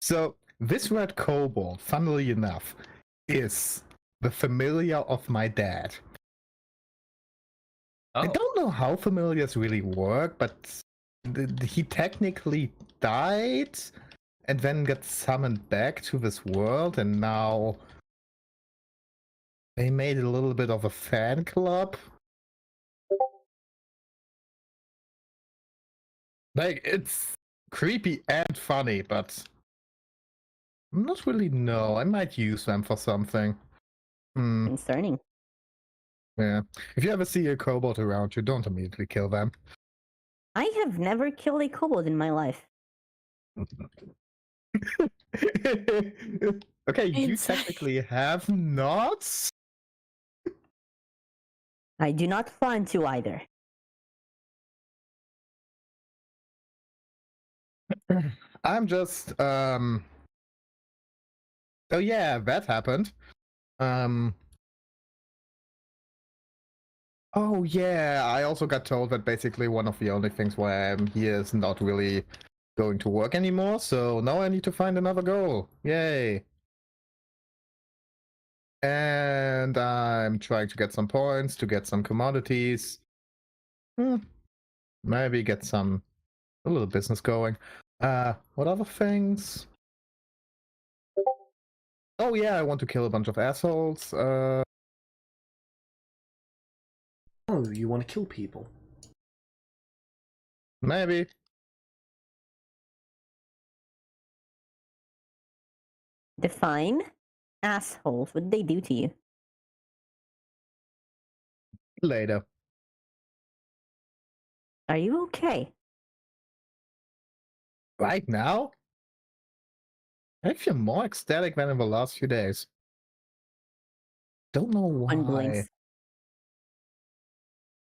So, this red kobold, funnily enough, is the familiar of my dad. Oh. I don't know how familiars really work, but he technically died and then got summoned back to this world, and now they made a little bit of a fan club. Like, it's creepy and funny, but Not really, no. I might use them for something. Hmm, Concerning. yeah. If you ever see a kobold around you, don't immediately kill them. I have never killed a kobold in my life. Okay, you Insane. technically have not? I do not plan to either. I'm just, oh yeah, that happened. Oh yeah, I also got told that basically one of the only things why I'm here is not really going to work anymore, so now I need to find another goal. Yay! And I'm trying to get some points, to get some commodities. Maybe get a little business going. What other things? Oh yeah, I want to kill a bunch of assholes. Oh, you want to kill people? Maybe. Define assholes. What did they do to you? Later. Are you okay? Right now? I feel more ecstatic than in the last few days. Don't know why. Unblinks.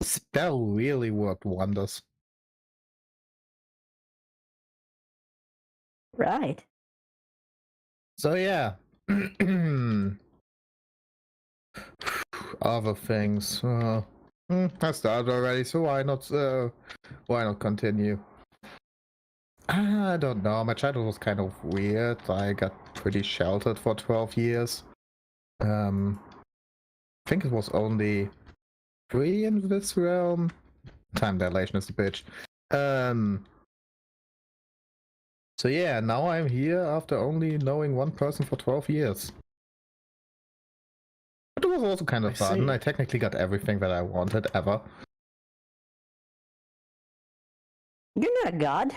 Spell really worked wonders. Right. So yeah. Other things. I started already, so why not continue? I don't know. My childhood was kind of weird. I got pretty sheltered for 12 years. I think it was only 3 in this realm. Time dilation is a bitch. So yeah, now I'm here after only knowing one person for 12 years. But it was also kind of I fun. see. I technically got everything that I wanted ever. You're not a god.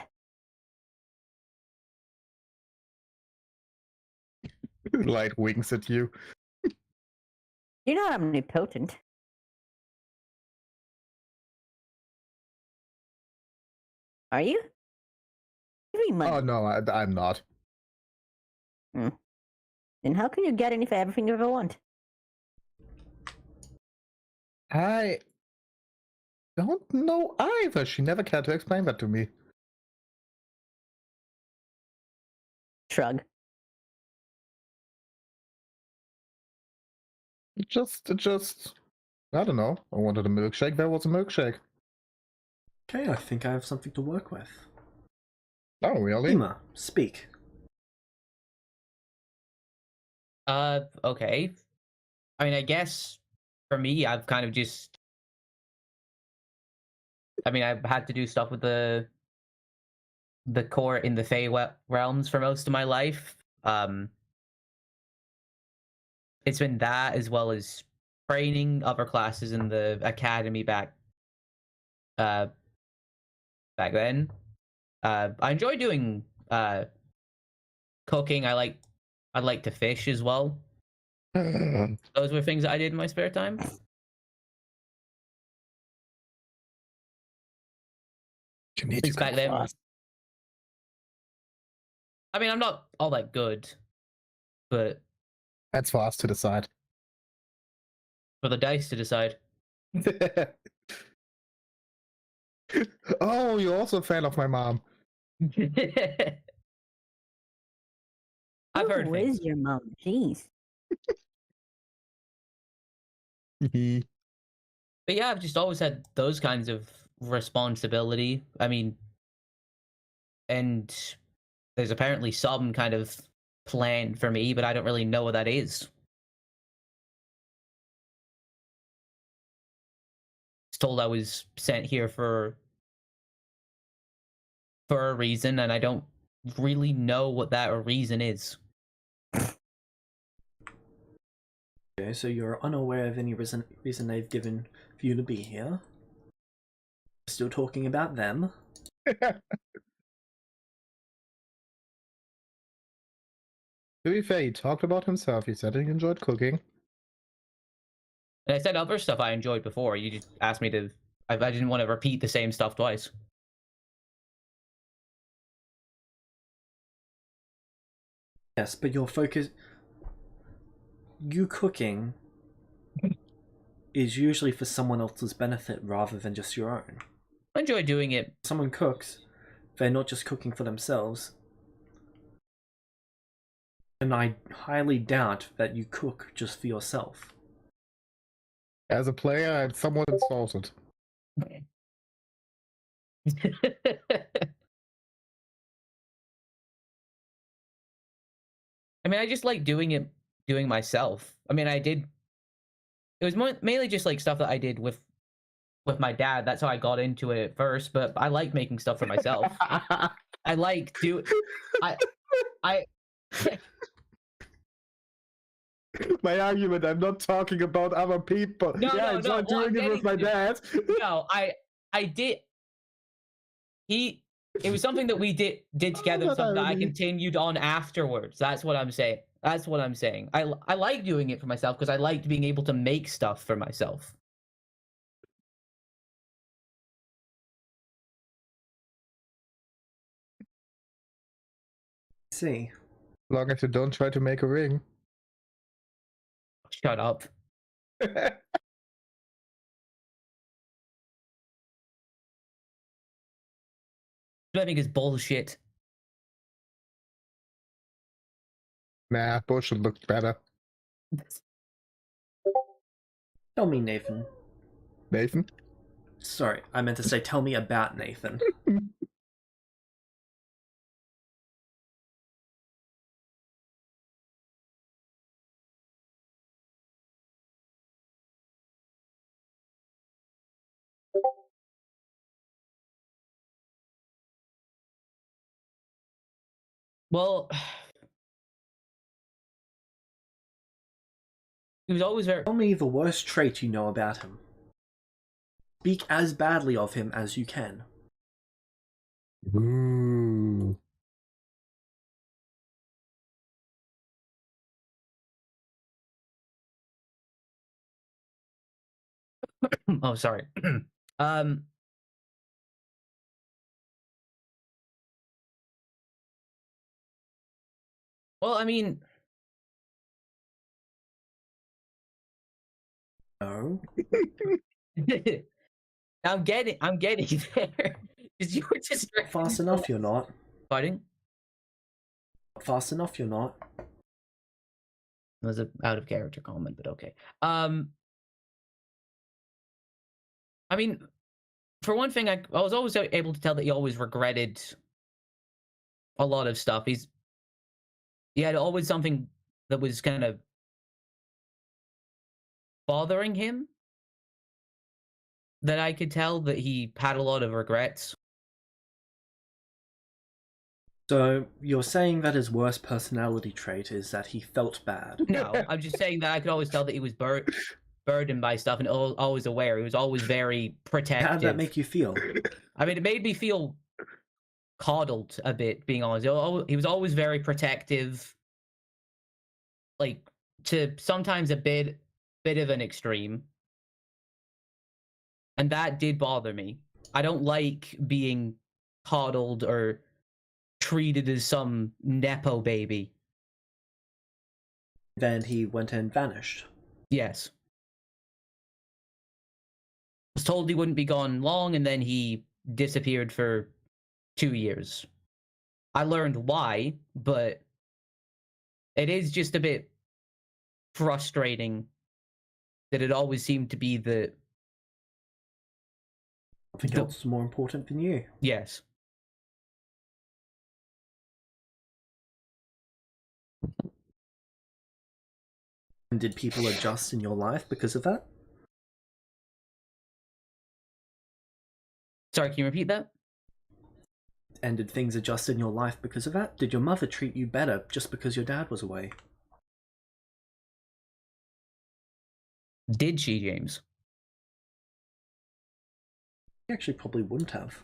Light winks at you. You're not omnipotent. Are you? Give me money. Oh no, I'm not. Then how can you get everything you ever want? I don't know either. She never cared to explain that to me. Shrug. It just, I don't know. I wanted a milkshake. There was a milkshake. Okay, I think I have something to work with. Oh, really? Ema, speak. Okay. I mean, I guess for me, I've kind of just. I mean, I've had to do stuff with the court in the Fey realms for most of my life. It's been that as well as training other classes in the academy back then. I enjoy doing cooking. I'd like to fish as well. Those were things that I did in my spare time. You need At to least back cook then. fast. I mean, I'm not all that good, but That's for us to decide. for the dice to decide. Oh, you're also a fan of my mom. I've heard Who things. is your mom? Jeez. But yeah, I've just always had those kinds of responsibility. I mean, and there's apparently some kind of plan for me, but I don't really know what that is. It's told I was sent here for a reason, and I don't really know what that reason is. Okay, so you're unaware of any reason they've given for you to be here. Still talking about them. To be fair, he talked about himself. He said he enjoyed cooking. And I said other stuff I enjoyed before. You just asked me to. I didn't want to repeat the same stuff twice. Yes, but your focus. You cooking is usually for someone else's benefit rather than just your own. I enjoy doing it. Someone cooks, they're not just cooking for themselves. And I highly doubt that you cook just for yourself. As a player, I'm somewhat insulted. I mean, I just like doing myself. I mean, I did. It was mainly just like stuff that I did with my dad. That's how I got into it at first. But I like making stuff for myself. I like I. My argument, I'm not talking about other people. No, yeah, no, I no, enjoyed what I'm doing it with my getting dad. No, I did. It was something that we did together, That something that I irony. continued on afterwards. That's what I'm saying. That's what I'm saying. I like doing it for myself because I liked being able to make stuff for myself. See, As long as you don't try to make a ring. Shut up. I think is bullshit. Nah, bullshit looked better. tell me, Nathan. Nathan? Sorry, I meant to say tell me about Nathan. Well, he was always very. Tell me the worst trait you know about him. Speak as badly of him as you can. Ooh. Oh, sorry. um. Well, I mean, No. I'm getting there. Because you were just Fast enough, you're not. fighting. Fast enough, you're not. It was an out of character comment, but okay. I mean, for one thing, I was always able to tell that he always regretted a lot of stuff. He had always something that was kind of bothering him that I could tell that he had a lot of regrets. So, you're saying that his worst personality trait is that he felt bad. No, I'm just saying that I could always tell that he was burdened by stuff and always aware. He was always very protective. How did that make you feel? I mean, it made me feel coddled a bit, being honest. He was always very protective, like to sometimes a bit of an extreme, and that did bother me. I don't like being coddled or treated as some nepo baby. Then he went and vanished. Yes. Was told he wouldn't be gone long, and then he disappeared for 2 years. I learned why, but it is just a bit frustrating that it always seemed to be the Something else is more important than you. yes. And did people adjust in your life because of that? Sorry, can you repeat that? And did things adjust in your life because of that? Did your mother treat you better just because your dad was away? Did she, James? She actually probably wouldn't have.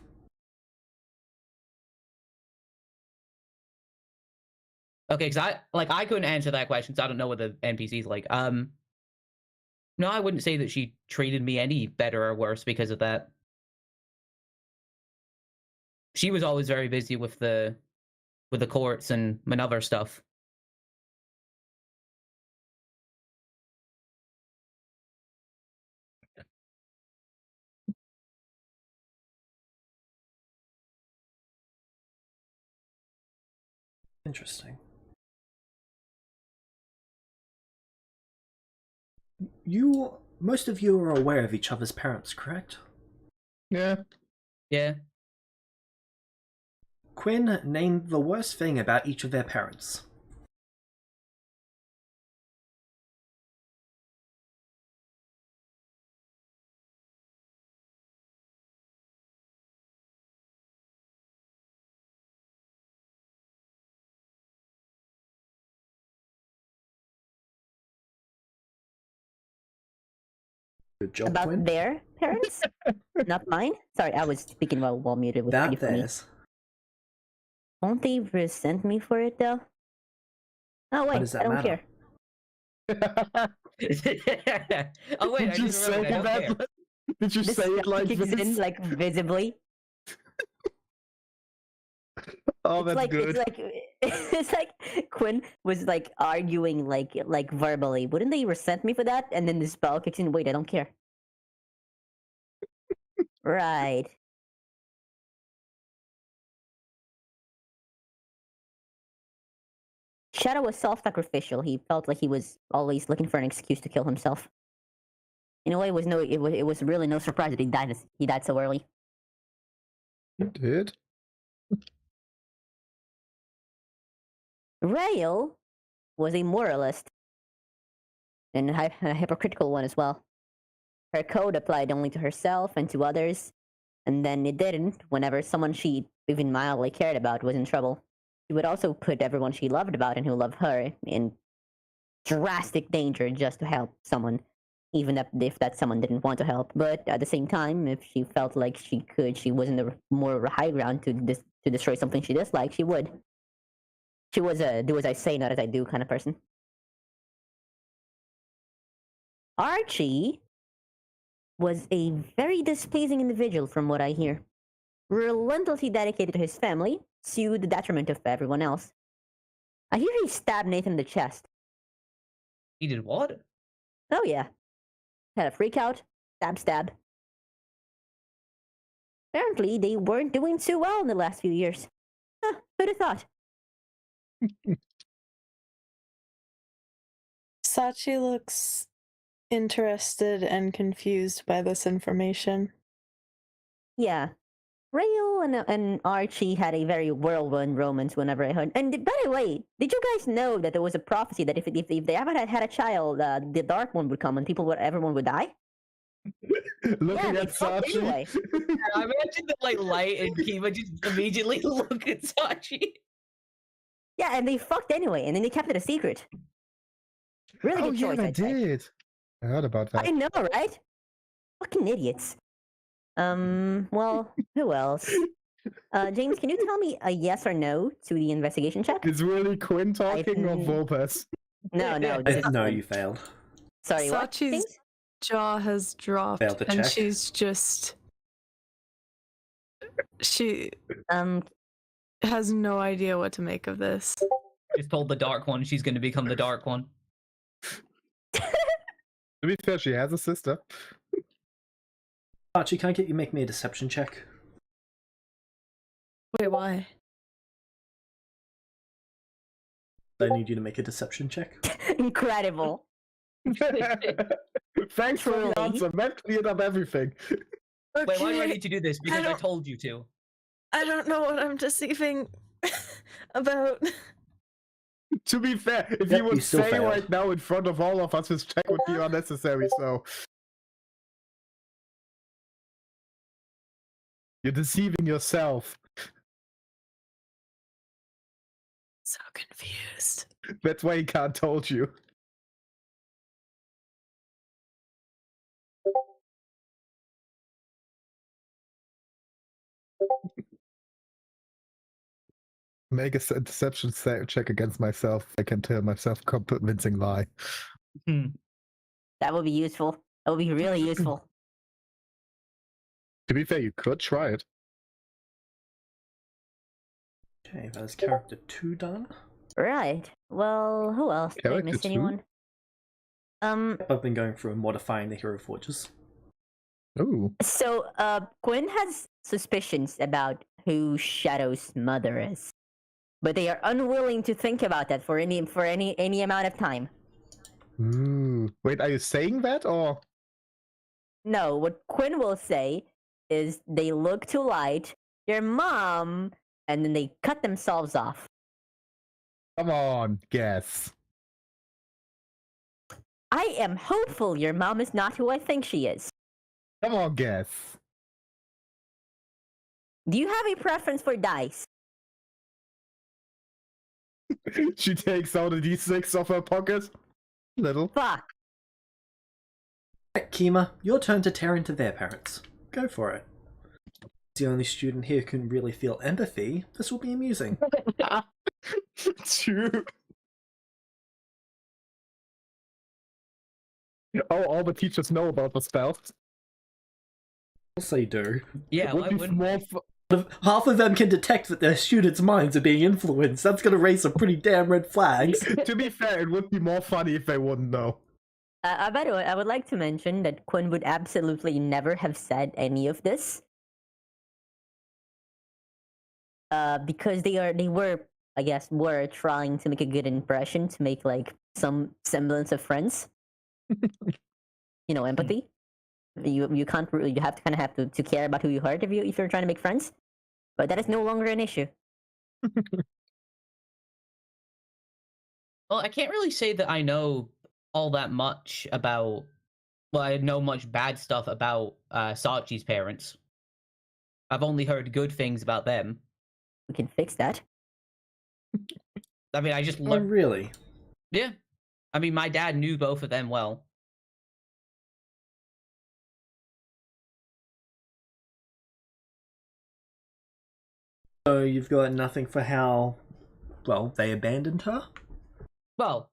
Okay, because I couldn't answer that question, so I don't know what the NPC's like. No, I wouldn't say that she treated me any better or worse because of that. She was always very busy with the courts and other stuff. Interesting. Most of you are aware of each other's parents, correct? Yeah. Yeah. Quinn, name the worst thing about each of their parents. Good job, About Quinn. their parents, not mine. Sorry, I was speaking while muted. It was pretty That funny. theirs. Won't they resent me for it though? Oh wait, does that I don't matter? care. Oh wait, I Did you just say remembered, I don't care. that? Did you This say it like kicks this? in like visibly. Oh, It's that's like good. it's like it's like Quinn was like arguing like verbally. Wouldn't they resent me for that? And then the spell kicks in. Wait, I don't care. Right. Shadow was self-sacrificial. He felt like he was always looking for an excuse to kill himself. In a way, it was really no surprise that he died so early. You did? Rael was a moralist and a hypocritical one as well. Her code applied only to herself and to others, and then it didn't whenever someone she even mildly cared about was in trouble. She would also put everyone she loved about and who loved her in drastic danger just to help someone, even if that someone didn't want to help. But at the same time, if she felt like she was in the more high ground to destroy something she disliked, she would. She was a do as I say, not as I do kind of person. Archie was a very displeasing individual from what I hear. Relentlessly dedicated to his family, to the detriment of everyone else. I hear he stabbed Nathan in the chest. He did what? Oh yeah. Had a freak out, stab. Apparently, they weren't doing too well in the last few years. Huh, who'd have thought? Sachi looks interested and confused by this information. Yeah. Rael and Archie had a very whirlwind romance whenever I heard. And by the way, did you guys know that there was a prophecy that if they ever had a child, the Dark One would come and everyone would die? Looking they at fucked Sachi. anyway. I imagine that like Light and Kiva just immediately look at Sachi. Yeah, and they fucked anyway, and then they kept it a secret. Really Oh good yeah, choice, they I'd say. did. I heard about that. I know, right? Fucking idiots. Well, who else? James, can you tell me a yes or no to the investigation check? Is really Quinn talking or think- Vulpes? No, this is No, Quinn. you failed. Sorry, what? Sachi's James? jaw has dropped, Failed the and check. she's just. She has no idea what to make of this. Just told the Dark One she's going to become the Dark One. To be fair, she has a sister. Archie, can I get you to make me a deception check? Wait, why? I need you to make a deception check. Incredible. Thanks for Truly. the answer. That cleared up everything. Wait, why do I Okay, need to do this? Because I don't- told you to. I don't know what I'm deceiving about. To be fair, if Yep, you would you still say failed. right now in front of all of us, this check would be unnecessary, so. You're deceiving yourself. So confused. That's why he can't told you. make a deception check against myself. I can tell myself a convincing lie. That would be useful. That would be really useful. To be fair, you could try it. Okay, that is character 2 done. Right. Well, who else? Did I Character miss 2? anyone? I've been going through and modifying the hero forges. Ooh. So, Gwen has suspicions about who Shadow's mother is, but they are unwilling to think about that for any amount of time. Ooh. Wait, are you saying that or? No, what Quinn will say is they look to light your mom, and then they cut themselves off. Come on, guess. I am hopeful your mom is not who I think she is. Come on, guess. Do you have a preference for dice? She takes out a d6 off her pocket. Little. Fuck. Right, Kima, your turn to tear into their parents. Go for it. As the only student here who can really feel empathy, this will be amusing. True. Oh, all the teachers know about the spell. Also you do. Yeah, It why would be wouldn't more they? Half of them can detect that their students' minds are being influenced. That's going to raise some pretty damn red flags. To be fair, it would be more funny if they wouldn't know. By the way, I would like to mention that Quinn would absolutely never have said any of this. Because they were, I guess, were trying to make a good impression, to make like some semblance of friends. Empathy. You can't really, you have to kind of have to care about who you hurt if you're trying to make friends. But that is no longer an issue. Well, I can't really say that I know all that much about. Well, I know much bad stuff about Sachi's parents. I've only heard good things about them. We can fix that. I mean, I just Oh, learned. really? Yeah. I mean, my dad knew both of them well. So you've got nothing for how, well, they abandoned her? Well,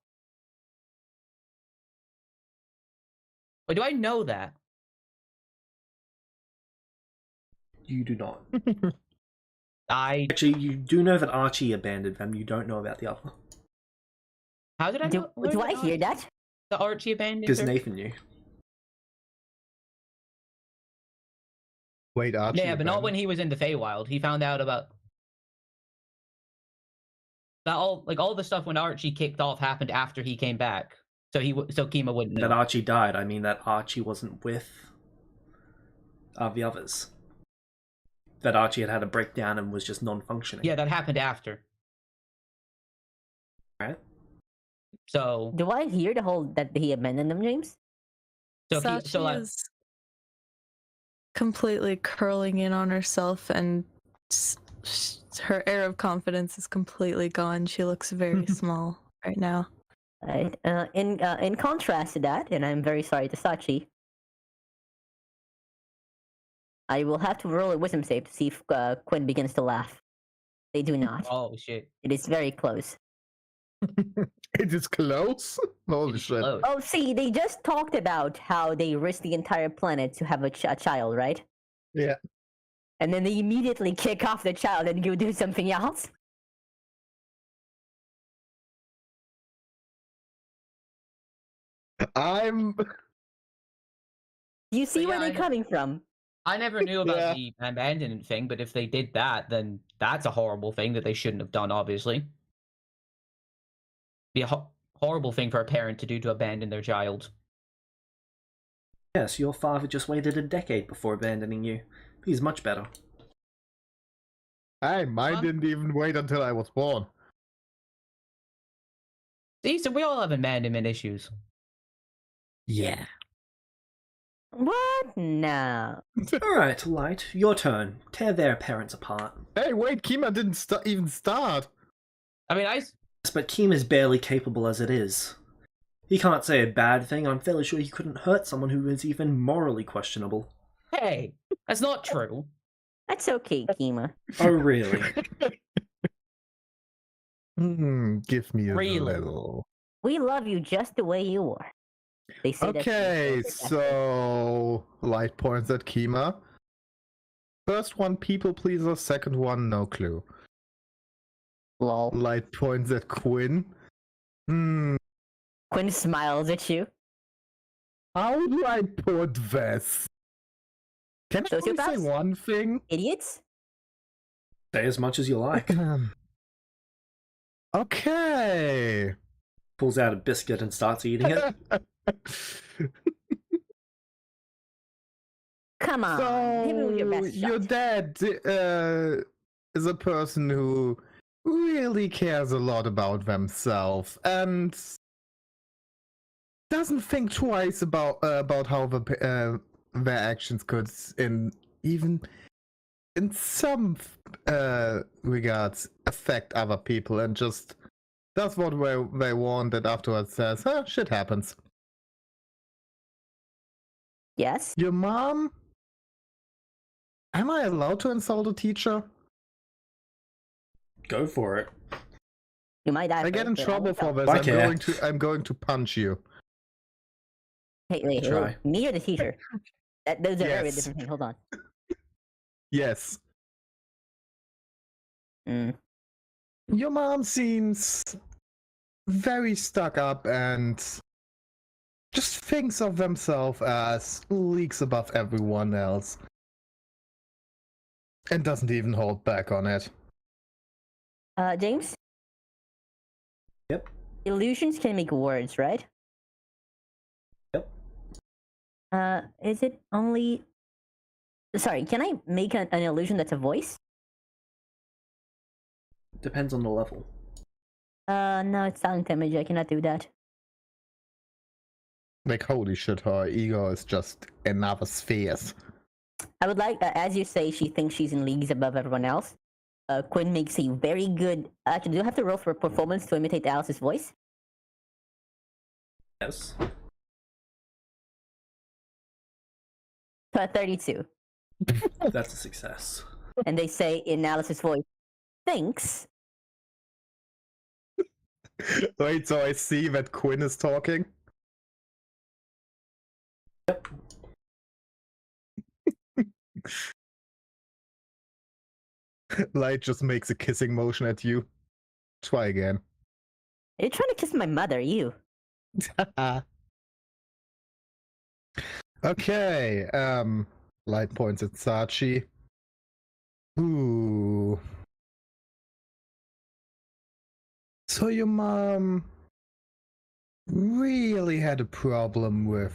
but do I know that? You do not. Actually, you do know that Archie abandoned them. You don't know about the other. How did I Do I hear that? The Archie abandoned Because her? Nathan knew. Wait, Archie. Yeah, but not when he was in the Feywild. He found out about that all the stuff when Archie kicked off happened after he came back. So Kima wouldn't know. That Archie died. I mean that Archie wasn't with the others. That Archie had a breakdown and was just non-functioning. Yeah, that happened after. Right. So Do I hear the whole that he abandoned them, James? Sachi is completely curling in on herself, and her air of confidence is completely gone. She looks very small right now. Right. In contrast to that, and I'm very sorry to Sachi, I will have to roll a wisdom save to see if Quinn begins to laugh. They do not. oh shit. It is very close. It is close? Holy It's shit. close. Oh, see, they just talked about how they risked the entire planet to have a child, right? Yeah. And then they immediately kick off the child and go do something else. I'm. You see But where yeah, they're coming from? I never knew about Yeah. the abandonment thing, but if they did that, then that's a horrible thing that they shouldn't have done, obviously. Be a horrible thing for a parent to do, to abandon their child. Yes, your father just waited a decade before abandoning you. He's much better. Hey, mine Huh? didn't even wait until I was born. See, so we all have abandonment issues. Yeah. What? No. Alright, Light, your turn. Tear their parents apart. Hey, wait, Kima didn't even start. I mean, Yes, but Keem is barely capable as it is. He can't say a bad thing. I'm fairly sure he couldn't hurt someone who is even morally questionable. hey, that's not true. That's okay, Kima. Oh, really? Give me a Really? little. We love you just the way you are. They say Okay, that. so Light points at Kima. First one, people pleaser. Second one, no clue. Lol. Light points at Quinn. Quinn smiles at you. How do I put this? Can I only say Sociopaths? one thing? Idiots? Say as much as you like. Okay. Pulls out a biscuit and starts eating it. Come on, hit me with your So best your shot. dad is a person who really cares a lot about themselves and doesn't think twice about how their actions could even in some regards affect other people, and just does what they want and afterwards says, shit happens. Yes? Your mom? Am I allowed to insult a teacher? Go for it. You might die. I get in trouble for this. I care. I'm going to punch you. Hey, Try. me or the teacher? Those are very Yes. different things. Hold on. Yes. Mm. Your mom seems very stuck up and just thinks of themselves as leagues above everyone else. And doesn't even hold back on it. James? Yep. Illusions can make words, right? Yep. Is it only... Sorry, can I make an illusion that's a voice? Depends on the level. No, it's sound damage. I cannot do that. Like, holy shit, her ego is just another spheres. I would like, as you say, she thinks she's in leagues above everyone else. Quinn makes a very good... Actually, do you have to roll for performance to imitate Alice's voice? Yes. 32. That's a success. And they say in Alice's voice, thanks. Wait, so I see that Quinn is talking? Yep. Light just makes a kissing motion at you. Try again. You're trying to kiss my mother, you. Okay, Light points at Sachi. Ooh. So your mom really had a problem with,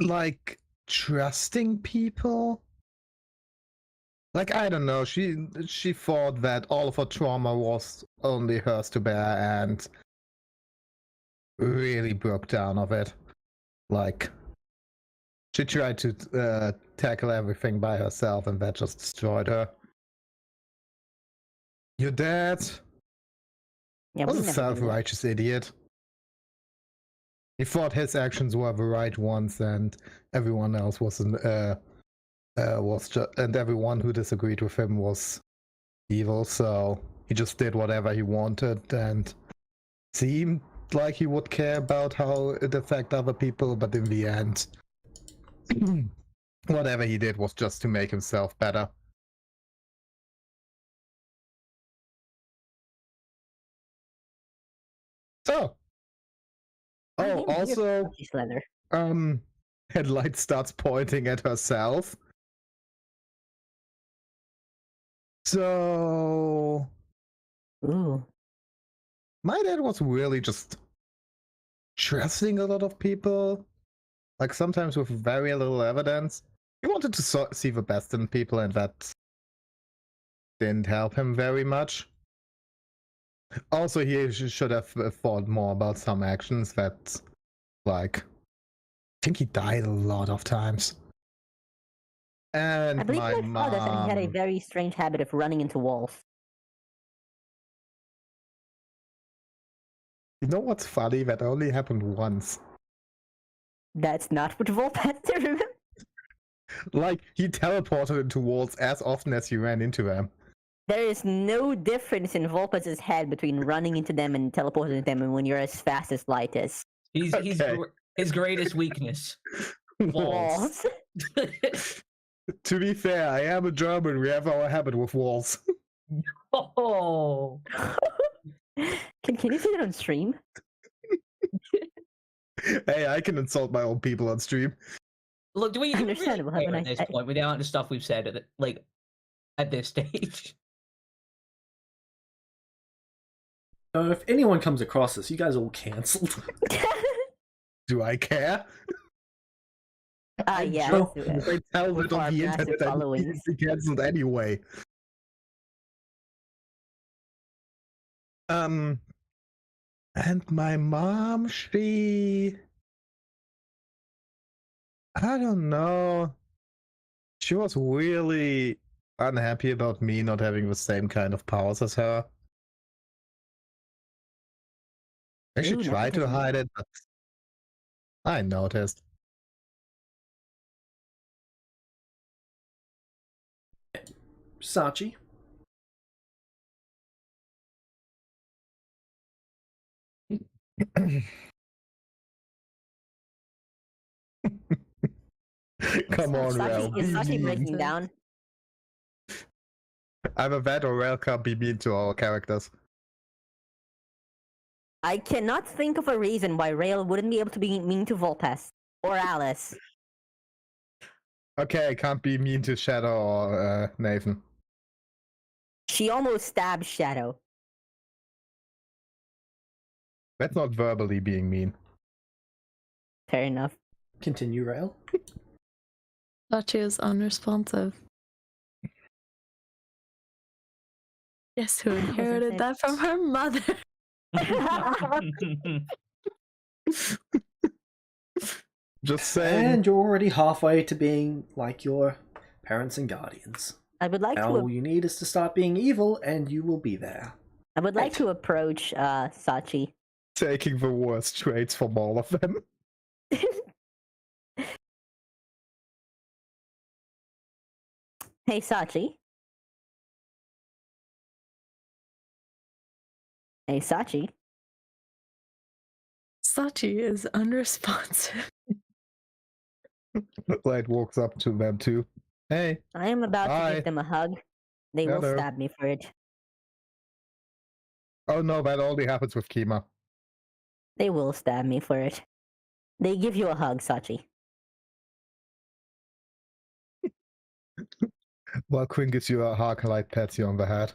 like, trusting people? Like, I don't know, she thought that all of her trauma was only hers to bear and really broke down of it. Like, she tried to tackle everything by herself and that just destroyed her. Your dad Yeah, was we a never do that. self-righteous idiot. He thought his actions were the right ones and everyone else was and everyone who disagreed with him was evil, so he just did whatever he wanted and seemed like he would care about how it affected other people, but in the end, whatever he did was just to make himself better. So, oh, also, Leather. Headlight starts pointing at herself. So, Ooh. my dad was really just trusting a lot of people, like sometimes with very little evidence. He wanted to see the best in people, and that didn't help him very much. Also, he should have thought more about some actions that, like, I think he died a lot of times. And I believe my my father said he had a mom... very strange habit of running into walls. You know what's funny? That only happened once. That's not what Wolf had to remember. Like, he teleported into walls as often as he ran into them. There is no difference in Volpas's head between running into them and teleporting to them and when you're as fast as light is. He's Okay. his greatest weakness. Walls. To be fair, I am a German. We have our habit with walls. Oh. Can you say that on stream? Hey, I can insult my own people on stream. Look, do we really Understandable, care have a at nice this day. point with the amount of stuff we've said at this stage? If anyone comes across this, you guys are all cancelled. Do I care? Yeah. Joe, let's do it. If I tell With it on our the massive internet, then followings. it's cancelled anyway. And my mom, I don't know. She was really unhappy about me not having the same kind of powers as her. I should Ooh, try to nepotism. hide it, but I noticed. Sachi. Come on, Sachi, Rel. is be Sachi mean. breaking down? Either that or Rel can't be mean to our characters. I cannot think of a reason why Rail wouldn't be able to be mean to Volpes or Alice. Okay, I can't be mean to Shadow or Nathan. She almost stabbed Shadow. That's not verbally being mean. Fair enough. Continue, Rail. Sachi is unresponsive. Yes, who inherited it? that from her mother? Just saying. And you're already halfway to being like your parents and guardians. I would like Now to. all you need is to start being evil, and you will be there. I would like Right. to approach Sachi. Taking the worst traits from all of them. Hey Sachi. Hey Sachi. Sachi is unresponsive. Light walks up to them too. Hey, I am about to Hi. give them a hug. They will Hello. stab me for it. oh no, that only happens with Kima. They will stab me for it. They give you a hug, Sachi. While Quinn gives you a hug, Light pats you on the head.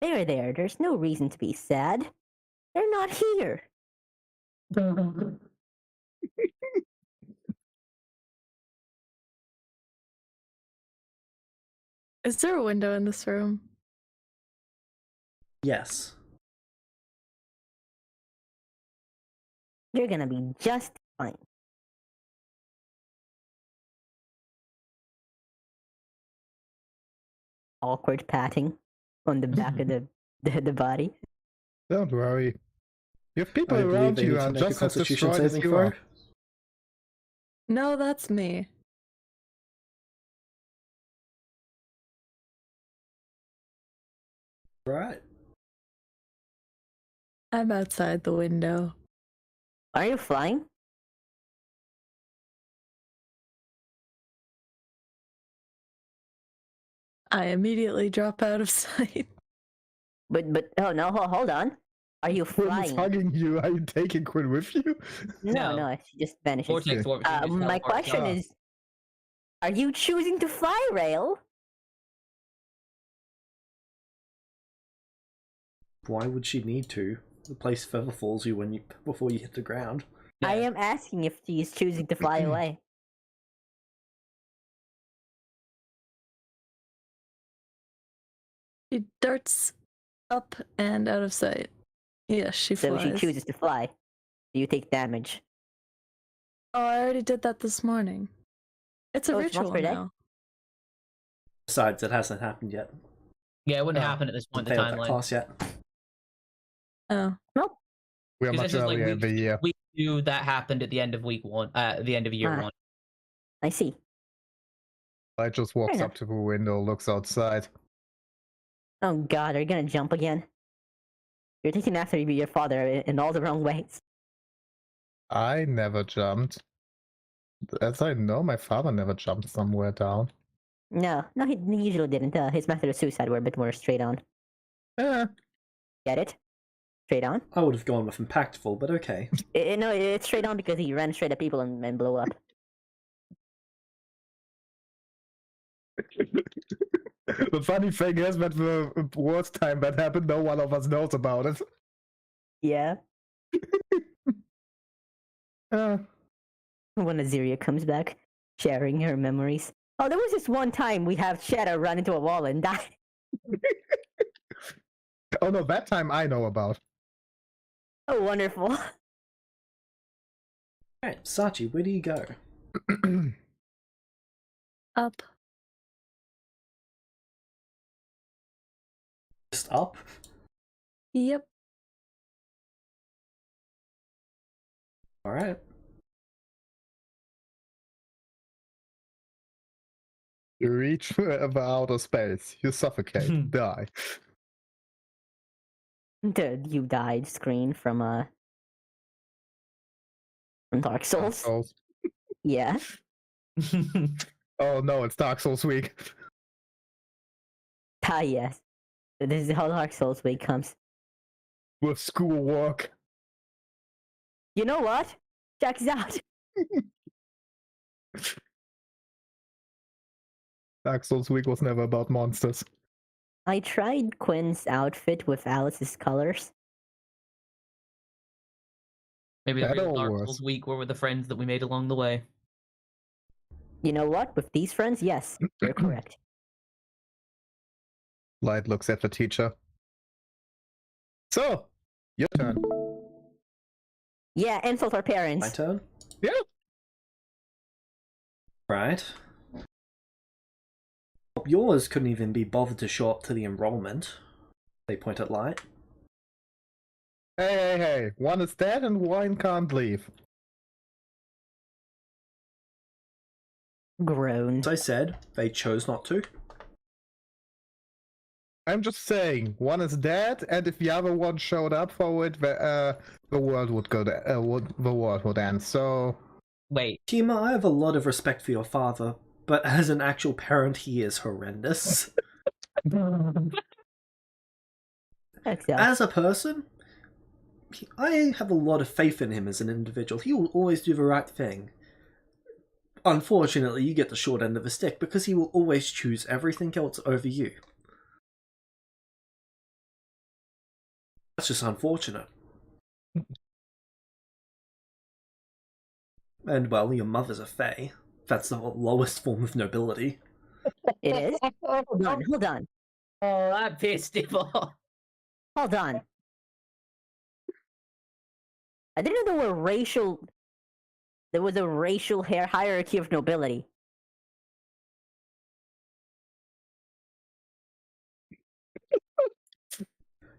There. There's no reason to be sad. They're not here. Is there a window in this room? Yes. You're gonna be just fine. Awkward patting on the back of the body. Don't worry. You have people I believe around they you need to are make a just as Constitution destroyed as saving you are. throw. No, that's me. Right. I'm outside the window. Are you flying? I immediately drop out of sight. But oh no, hold on. Are you Quinn is flying? hugging you. Are you taking Quinn with you? No, she just vanishes. Vortex warp. Okay. My question is, are you choosing to fly, Rail? Why would she need to? The place feather falls you before you hit the ground. I am asking if she's choosing to fly away. She darts up and out of sight. Yes, she So flies. she chooses to fly. Do you take damage? Oh, I already did that this morning. It's a Oh, it's once ritual per day? now. Besides, it hasn't happened yet. Yeah, it wouldn't Oh, happen at this point in Haven't the failed that timeline. class yet. Oh. Nope. We are Because much this is like earlier in the year. week 2 that happened at the end of week 1, the end of year Ah. 1. I see. I just walks enough. up to the window, looks outside. Oh God, are you gonna jump again? You're taking after your father in all the wrong ways. I never jumped. As I know, my father never jumped somewhere down. No, he usually didn't. His method of suicide were a bit more straight on. Eh, Get it? Straight on? I would have gone with impactful, but okay. No, it's straight on because he ran straight at people and blew up. the funny thing is that the worst time that happened, no one of us knows about it. Yeah. When Aziria comes back, sharing her memories. Oh, there was this one time we have Shadow run into a wall and die. Oh no, that time I know about. Oh, wonderful. Alright, Sachi, where do you go? Up. Just up? Yep. Alright. You reach the outer space, you suffocate, die. The "you died" screen from Dark Souls. Souls. Yeah. Oh no, it's Dark Souls week. Ah, yes. This is how Dark Souls week comes. With schoolwork. You know what? Check this out. Dark Souls week was never about monsters. I tried Quinn's outfit with Alice's colors. Maybe the That real all Dark works. Souls week were with the friends that we made along the way. You know what? With these friends, yes, you're correct. Light looks at the teacher. So, your turn. Yeah, insult our My parents. turn? Yeah. Right. Yours couldn't even be bothered to show up to the enrollment. They point at Light. Hey. One is dead and one can't leave. Groan. As I said, they chose not to. I'm just saying, one is dead, and if the other one showed up for it, the world would go. The world would end. So, Wait, Kima, I have a lot of respect for your father, but as an actual parent, he is horrendous. As a person, I have a lot of faith in him as an individual. He will always do the right thing. Unfortunately, you get the short end of the stick because he will always choose everything else over you. That's just unfortunate. And well, your mother's a fae. That's the lowest form of nobility. It is? Hold on. oh, that pissed him off. Hold on. I didn't know there was a racial hierarchy of nobility.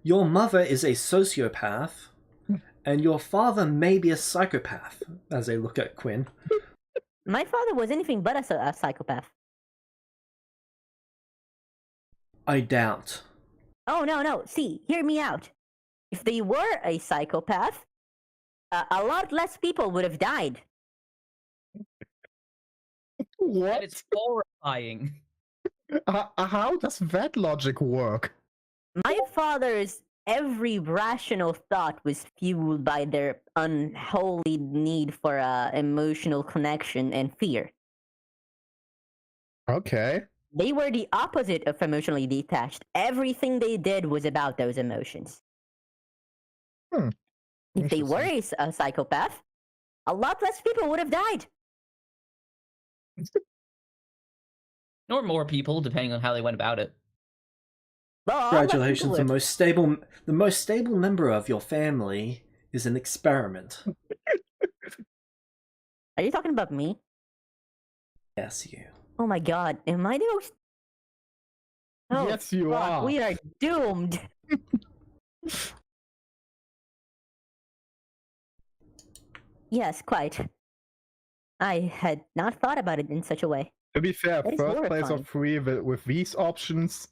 Your mother is a sociopath, and your father may be a psychopath, as they look at Quinn. My father was anything but a psychopath. I doubt. Oh, no. See, hear me out. If they were a psychopath, a lot less people would have died. what? That is horrifying. How does that logic work? My father's every rational thought was fueled by their unholy need for emotional connection and fear. Okay. They were the opposite of emotionally detached. Everything they did was about those emotions. If they were a psychopath, a lot less people would have died. Or more people, depending on how they went about it. Well, Congratulations, the most stable member of your family is an experiment. Are you talking about me? Yes, you. Oh my god, am I the most... Oh, Yes, you fuck, are. we are doomed. Yes, quite. I had not thought about it in such a way. To be fair, That is first place horrifying. of 3 with these options.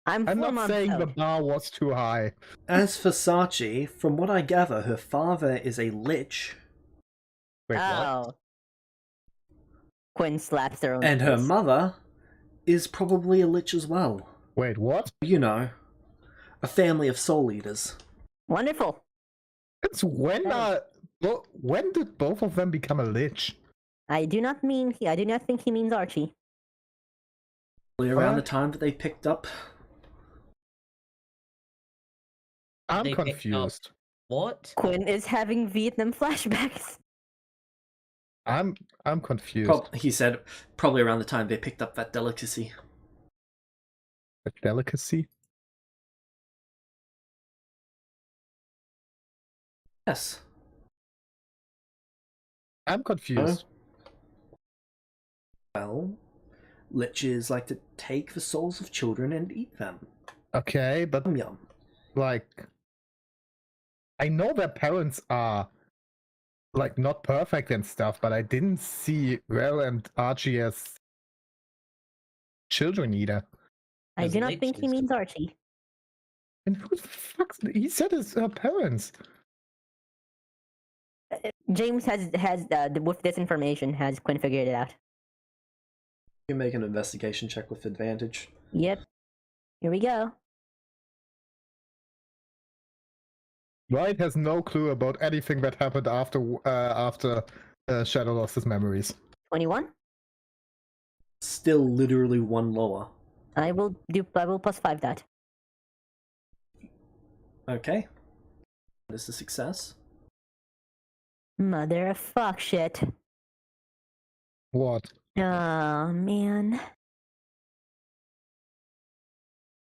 I'm I'm 4 not months saying the out. bar was too high. As for Sachi, from what I gather, her father is a lich, Wait, what? Oh. Quinn slaps their own and her face. mother is probably a lich as well. Wait, what? You know, a family of soul eaters. Wonderful. It's when That when did both of them become a lich? I do not think he means Archie. Around the What? time that they picked up. I'm They picked up- confused. What? Quinn is having Vietnam flashbacks. I'm confused. He said probably around the time they picked up that delicacy. A delicacy? Yes. I'm confused. Well, liches like to take the souls of children and eat them. Okay, but Yum yum. like, I know their parents are like not perfect and stuff, but I didn't see Rel and Archie as children either. I As do not think he liches. means Archie. And who the fuck? He said his parents. James has with this information has Quinn figured it out. You can make an investigation check with advantage. Yep. Here we go. Wright has no clue about anything that happened after Shadow lost his memories. 21. Still literally one lower. I will +5 that. Okay. This is a success. Mother of fuck shit. What? Oh man.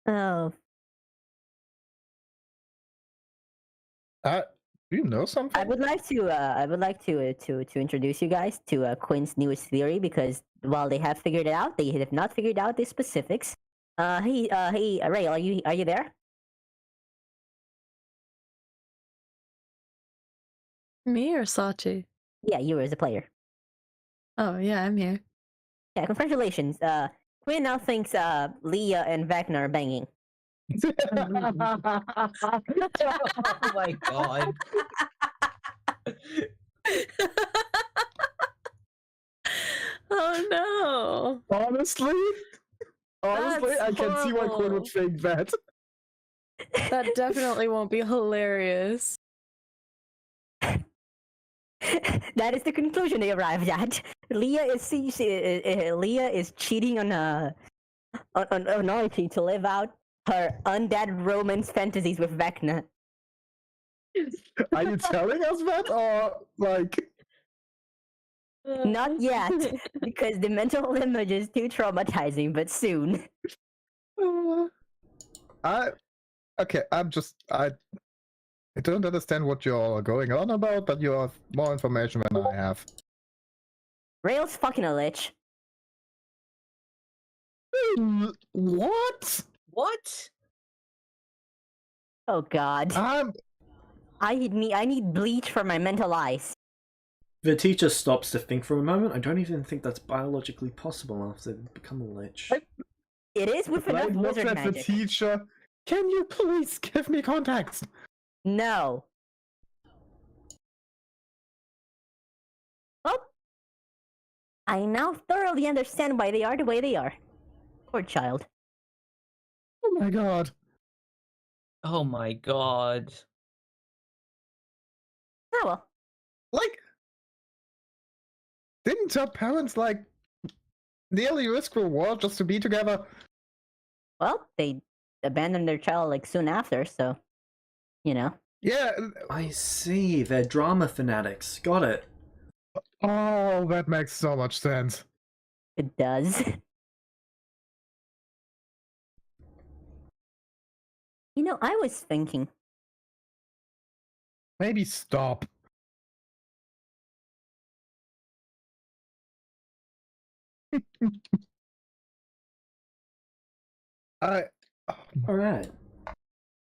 Oh, Do you know something? I would like to introduce you guys to Quinn's newest theory, because while they have figured it out, they have not figured out the specifics. Hey, Ray, are you there? Me or Sachi? Yeah, you as a player. Oh, yeah, I'm here. Yeah, congratulations. Quinn now thinks Leah and Vecna are banging. Oh my god. Oh no! Honestly, That's I can see why Quinn horrible. would think that. That definitely won't be hilarious. That is the conclusion they arrived at. Leah is cheating on Archie to live out her undead romance fantasies with Vecna. Are you telling us that, or like? Not yet, because the mental image is too traumatizing, but soon. I don't understand what you're going on about, but you have more information than I have. Rail's fucking a lich. What? What? Oh god. I need bleach for my mental eyes. The teacher stops to think for a moment. I don't even think that's biologically possible after they've become a lich. It is with enough Right, look wizard at the magic. teacher. Can you please give me contacts? No. Well, I now thoroughly understand why they are the way they are. Poor child. Oh my god. Oh my god. Oh well. Like, didn't her parents like nearly risk the world just to be together? Well, they abandoned their child like soon after, so you know. Yeah. I see. They're drama fanatics. Got it. Oh, that makes so much sense. It does. You know, I was thinking. Maybe stop. I. All right.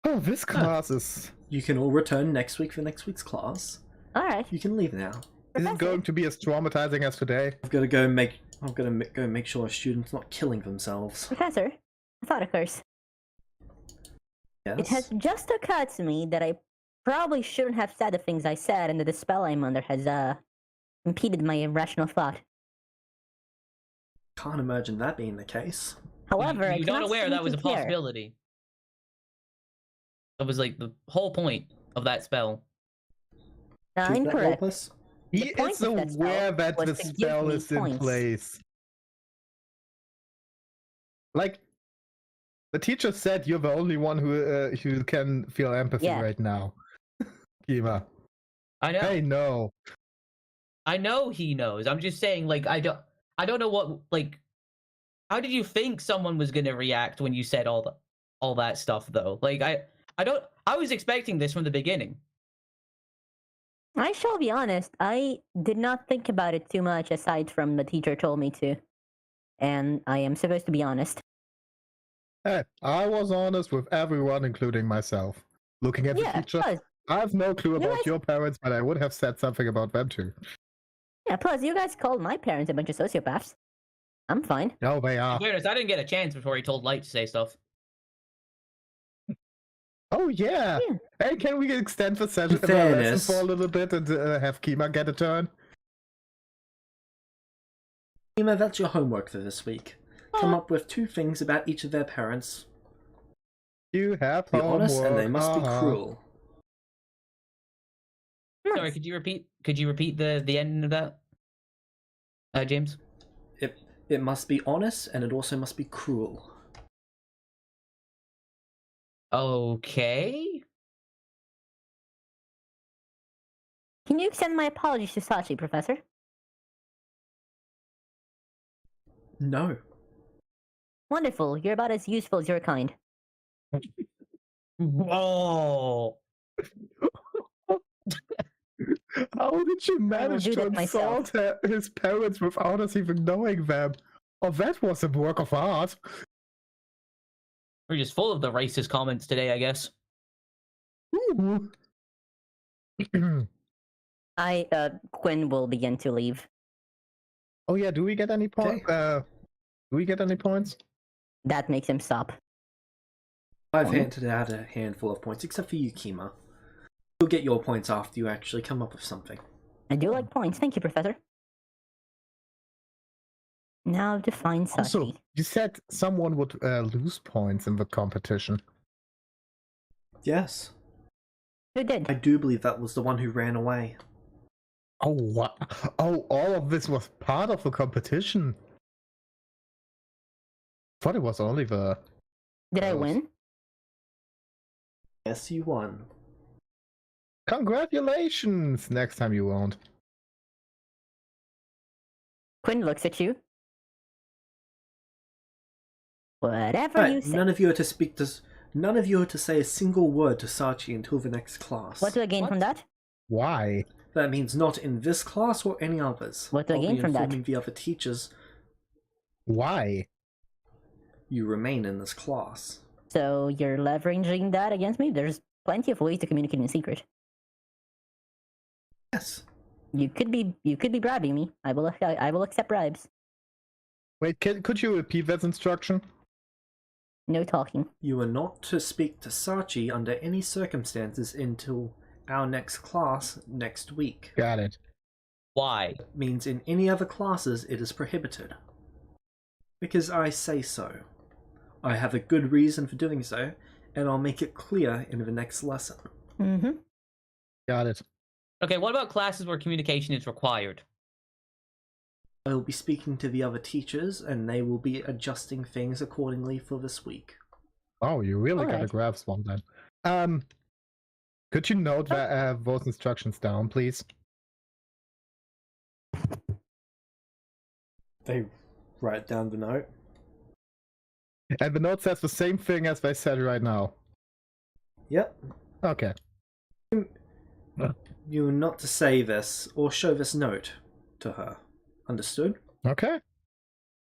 Oh, this class is you can all return next week for next week's class. All right. You can leave now. Is it going to be as traumatizing as today? I've got to go make sure our students not killing themselves. Professor, a thought occurs. Yes. It has just occurred to me that I probably shouldn't have said the things I said, and that the spell I'm under has impeded my rational thought. Can't imagine that being the case. However, you're not aware that was a possibility. possibility. That was like the whole point of that spell. Should that Incorrect. help us? He point is of that spell aware that was the to give spell me is in points. place. Like, the teacher said you're the only one who can feel empathy Yeah. right now. Kima. I know. Hey, no. I know he knows. I'm just saying, like, I don't know what, like, how did you think someone was gonna react when you said all that stuff though? Like, I was expecting this from the beginning. I shall be honest, I did not think about it too much aside from the teacher told me to. And I am supposed to be honest. Hey, I was honest with everyone, including myself. Looking at the Yeah, teacher, plus, I have no clue You about guys- your parents, but I would have said something about them too. you guys called my parents a bunch of sociopaths. I'm fine. No, they are. In fairness, I didn't get a chance before he told Light to say stuff. Oh, yeah. Yeah. Hey, can we extend the session In the lesson fairness- for a little bit and have Kima get a turn? Kima, that's your homework for this week. Come Oh. up with 2 things about each of their parents. You have Be homework. honest, and they must be uh-huh. cruel. Sorry, Nice. could you repeat the ending of that? James? It must be honest, and it also must be cruel. Okay. Can you extend my apologies to Sachi, Professor? No. Wonderful. You're about as useful as your kind. Whoa. How did you manage do to that myself. insult his parents without us even knowing them? Oh, that was a work of art. We're just full of the racist comments today, I guess. Ooh. Quinn will begin to leave. Oh yeah, do we get any points? Okay. Do we get any points? That makes him stop. I've Oh. handed out a handful of points, except for you, Kima. You'll get your points after you actually come up with something. I do like points. Thank you, Professor. Now to find Sachi. Also, you said someone would lose points in the competition. Yes. Who did? I do believe that was the one who ran away. Oh, what? Oh, all of this was part of the competition. Thought it was only the. Did I Gross. win? Yes, you won. Congratulations! Next time you won't. Quinn looks at you. Whatever you Right, say. none of you are to speak to. None of you are to say a single word to Sachi until the next class. What do I gain from that? Why? That means not in this class or any others. What do I I'll gain be from that? informing the other teachers Why? you remain in this class. So you're leveraging that against me? There's plenty of ways to communicate in secret. Yes. You could be bribing me. I will accept bribes. Wait, could you repeat that instruction? No talking. You are not to speak to Sachi under any circumstances until our next class next week. Got it. Why? Means in any other classes it is prohibited. Because I say so. I have a good reason for doing so, and I'll make it clear in the next lesson. Mm-hmm. Got it. Okay, what about classes where communication is required? I will be speaking to the other teachers, and they will be adjusting things accordingly for this week. Oh, you really got a Alright. grasp on that. Could you note that, those instructions down, please? They write down the note. And the note says the same thing as they said right now. Yep. Okay. You are not to say this or show this note to her. Understood? Okay.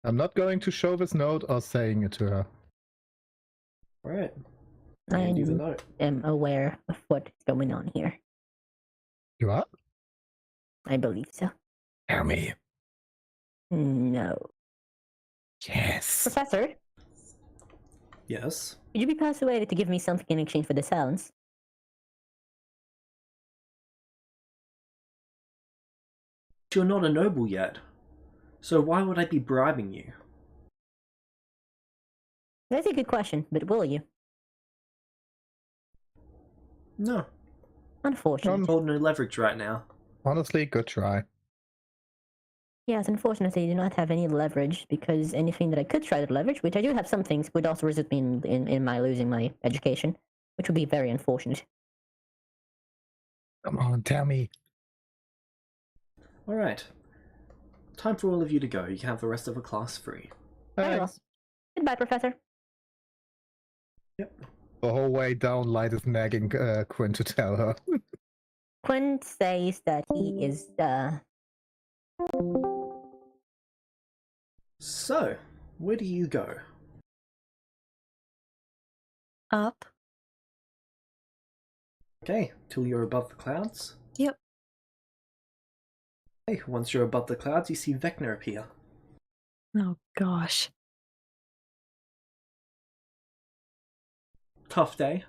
I'm not going to show this note or saying it to her. Right. And you have a I note. am aware of what's going on here. You are? I believe so. Tell me. No. Yes. Professor, Yes. would you be persuaded to give me something in exchange for the silence? You're not a noble yet, so why would I be bribing you? That's a good question, but will you? No. Unfortunate. I'm holding no leverage right now. Honestly, good try. Yes, unfortunately, I do not have any leverage because anything that I could try to leverage, which I do have some things, would also result me in my losing my education, which would be very unfortunate. Come on, tell me. Alright. Time for all of you to go. You can have the rest of the class free. Very well. Thanks. Goodbye, Professor. Yep. The whole way down, Light is nagging Quinn to tell her. Quinn says that he is, So, where do you go? Up. Okay, till you're above the clouds. Yep. Okay, once you're above the clouds, you see Vecna appear. Oh gosh. Tough day.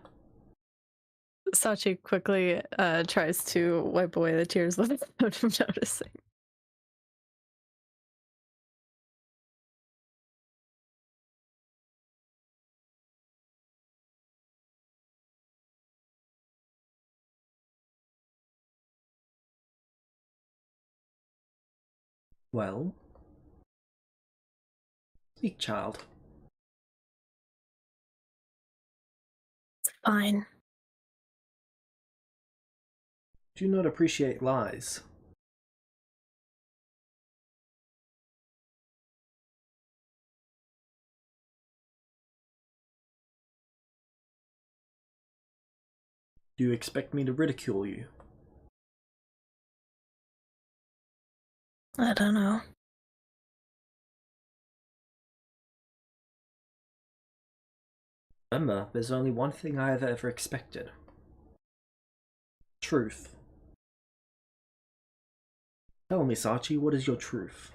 Sachi quickly tries to wipe away the tears without him noticing. Well? Speak, child. It's fine. Do you not appreciate lies? Do you expect me to ridicule you? I don't know. Remember, there's only one thing I have ever expected. Truth. Tell me, Sachi, what is your truth?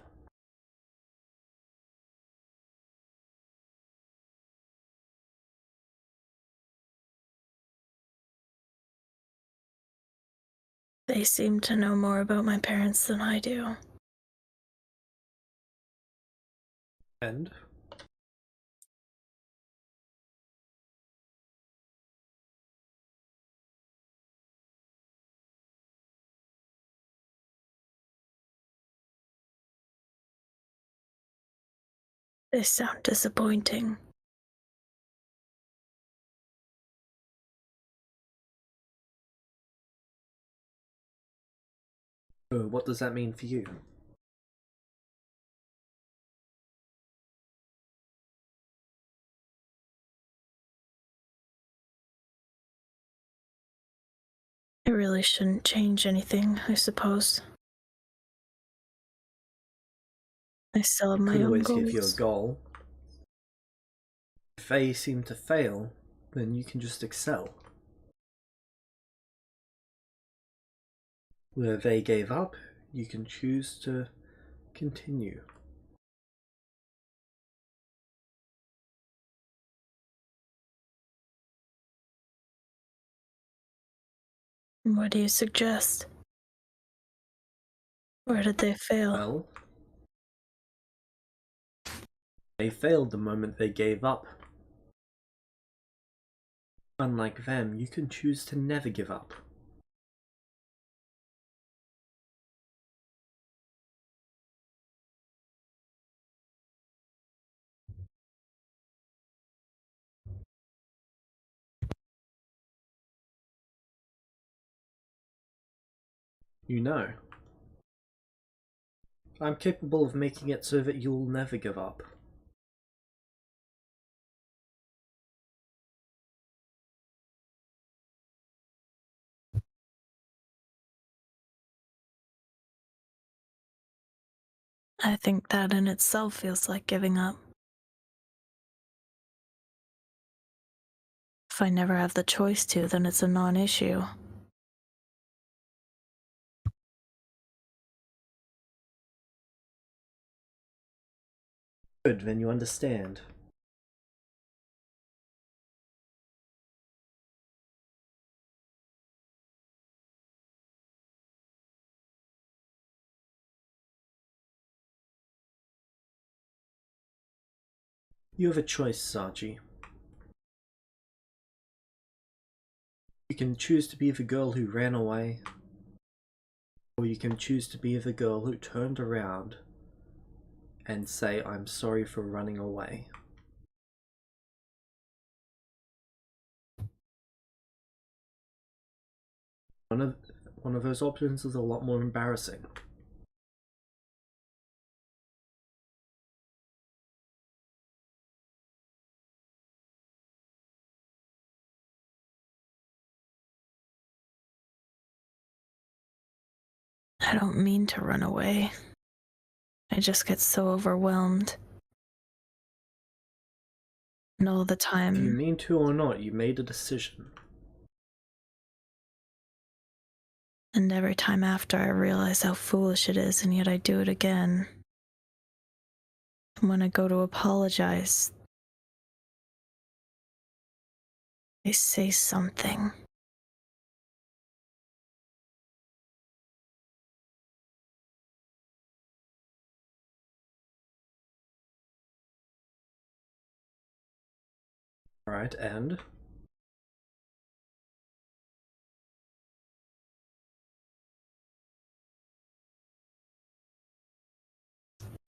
They seem to know more about my parents than I do. And? They sound disappointing. So, what does that mean for you? It really shouldn't change anything, I suppose. I still have my Could own always goals. give you a goal. If they seem to fail, then you can just excel. Where they gave up, you can choose to continue. What do you suggest? Where did they fail? Well, they failed the moment they gave up. Unlike them, you can choose to never give up. You know, I'm capable of making it so that you'll never give up. I think that in itself feels like giving up. If I never have the choice to, then it's a non-issue. Good, then you understand. You have a choice, Saji. You can choose to be the girl who ran away, or you can choose to be the girl who turned around and say, I'm sorry for running away. One of those options is a lot more embarrassing. I don't mean to run away. I just get so overwhelmed. And all the time. If you mean to or not, you made a decision. And every time after, I realize how foolish it is, and yet I do it again. And when I go to apologize, they say something. Alright, and?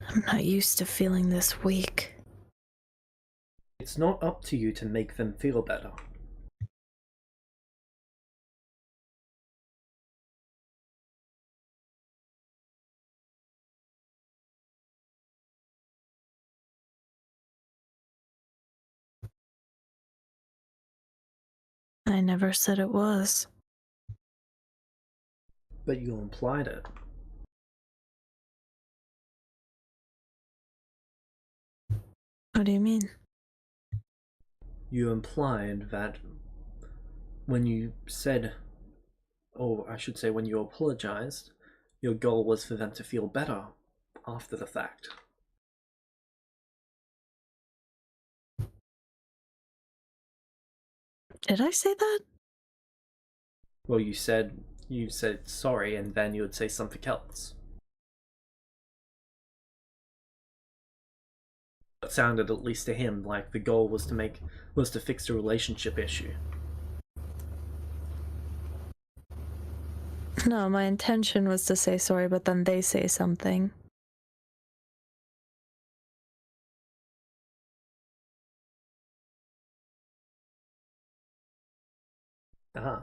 I'm not used to feeling this weak. It's not up to you to make them feel better. I never said it was. But you implied it. What do you mean? You implied that when you said, or I should say when you apologized, your goal was for them to feel better after the fact. Did I say that? Well, you said sorry, and then you would say something else. It sounded, at least to him, like the goal was to fix the relationship issue. No, my intention was to say sorry, but then they say something. Ah.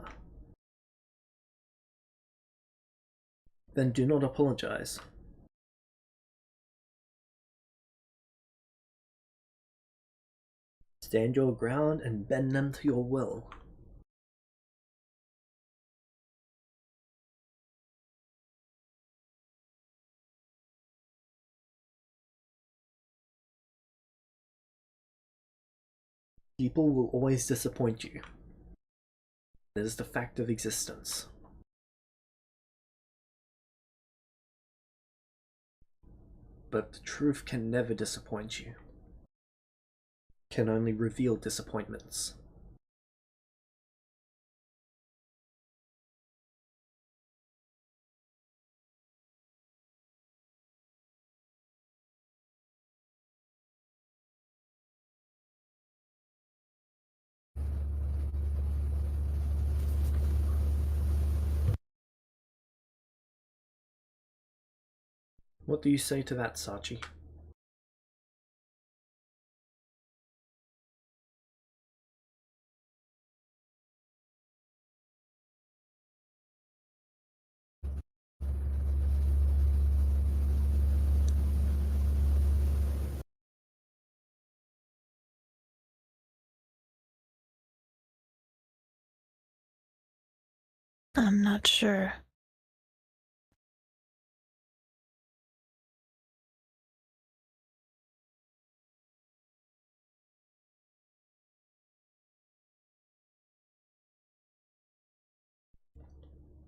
Then do not apologize. Stand your ground and bend them to your will. People will always disappoint you. It is the fact of existence. But the truth can never disappoint you. It can only reveal disappointments. What do you say to that, Sachi? I'm not sure.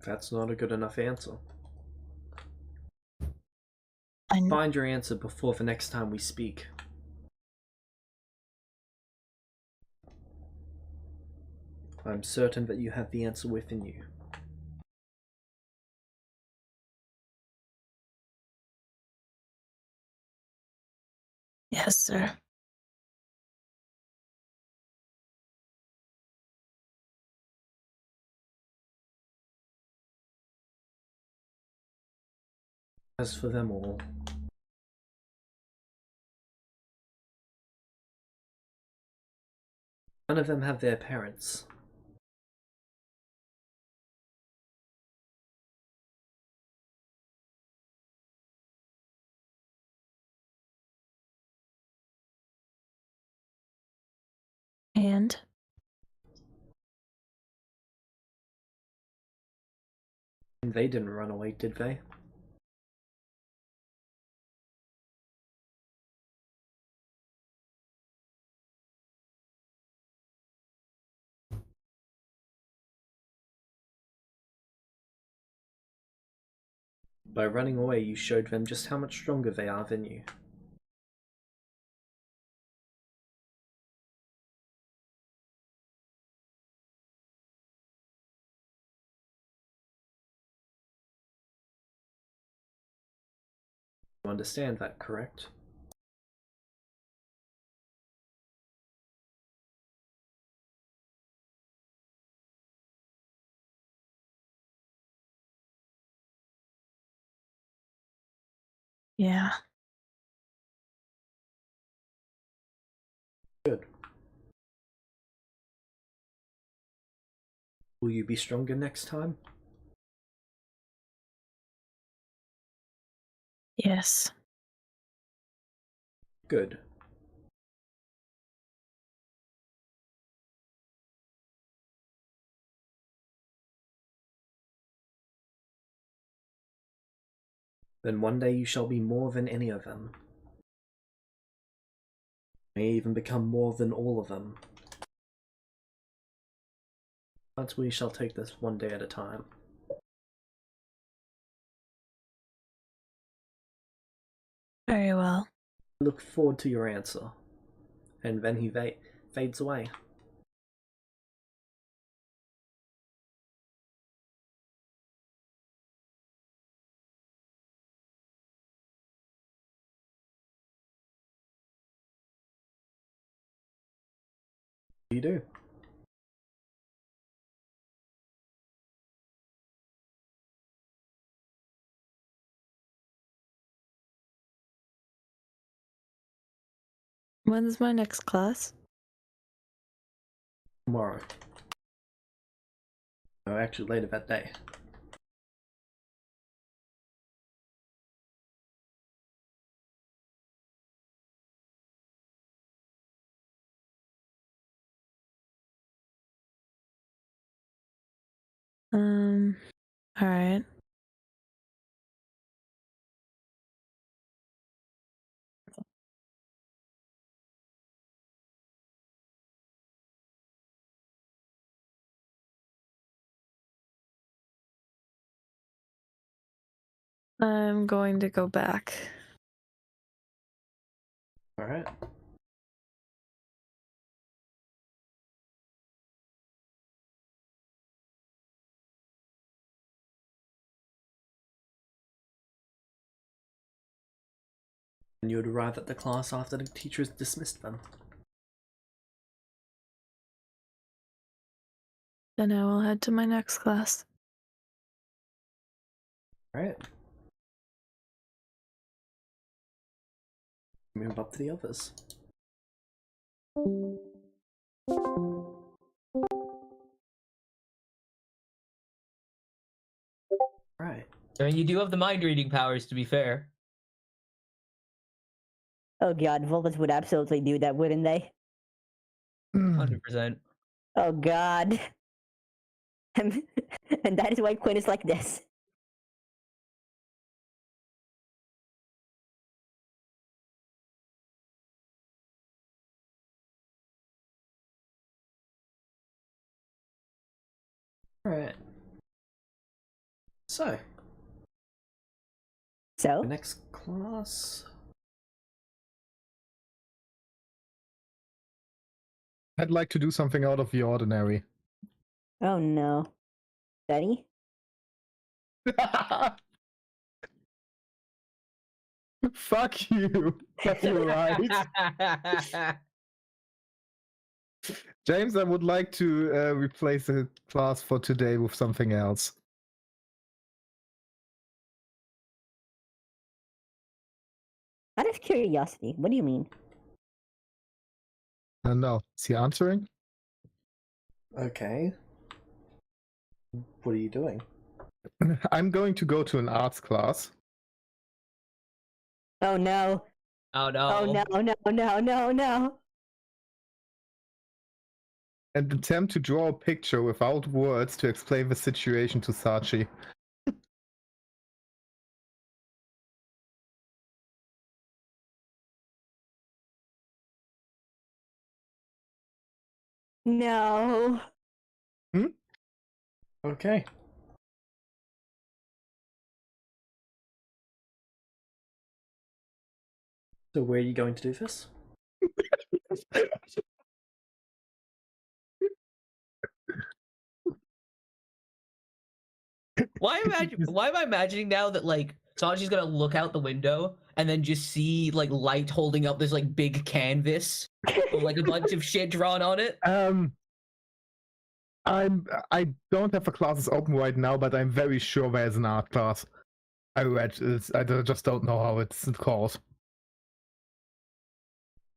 That's not a good enough answer. I Find your answer before the next time we speak. I'm certain that you have the answer within you. Yes, sir. As for them all, none of them have their parents. And They didn't run away, did they? By running away, you showed them just how much stronger they are than you. You understand that, correct? yeah. Good. Will you be stronger next time? Yes. Good. Then one day you shall be more than any of them. May even become more than all of them. But we shall take this one day at a time. Very well. I look forward to your answer. And then he fades away. What do you do? When's my next class? Tomorrow. No, actually later that day. All right. I'm going to go back. Alright. And you would arrive at the class after the teachers dismissed them. Then I will head to my next class. Alright. Move up to the others. Right. I mean, you do have the mind reading powers, to be fair. Oh god, Vulpes would absolutely do that, wouldn't they? 100%. Oh god. And that is why Quinn is like this. Alright. So, So? the next class. I'd like to do something out of the ordinary. Oh no. Betty? Fuck you. That's right. James, I would like to replace the class for today with something else. Out of curiosity, what do you mean? No. Is he answering? Okay. What are you doing? I'm going to go to an arts class. Oh no. Oh no. Oh no. And attempt to draw a picture without words to explain the situation to Sachi. No. Okay. So where are you going to do this? Why am I imagining now that like Sanji's gonna look out the window and then just see like light holding up this like big canvas with like a bunch of shit drawn on it? I don't have the classes open right now, but I'm very sure there's an art class. I read it. Just don't know how it's called.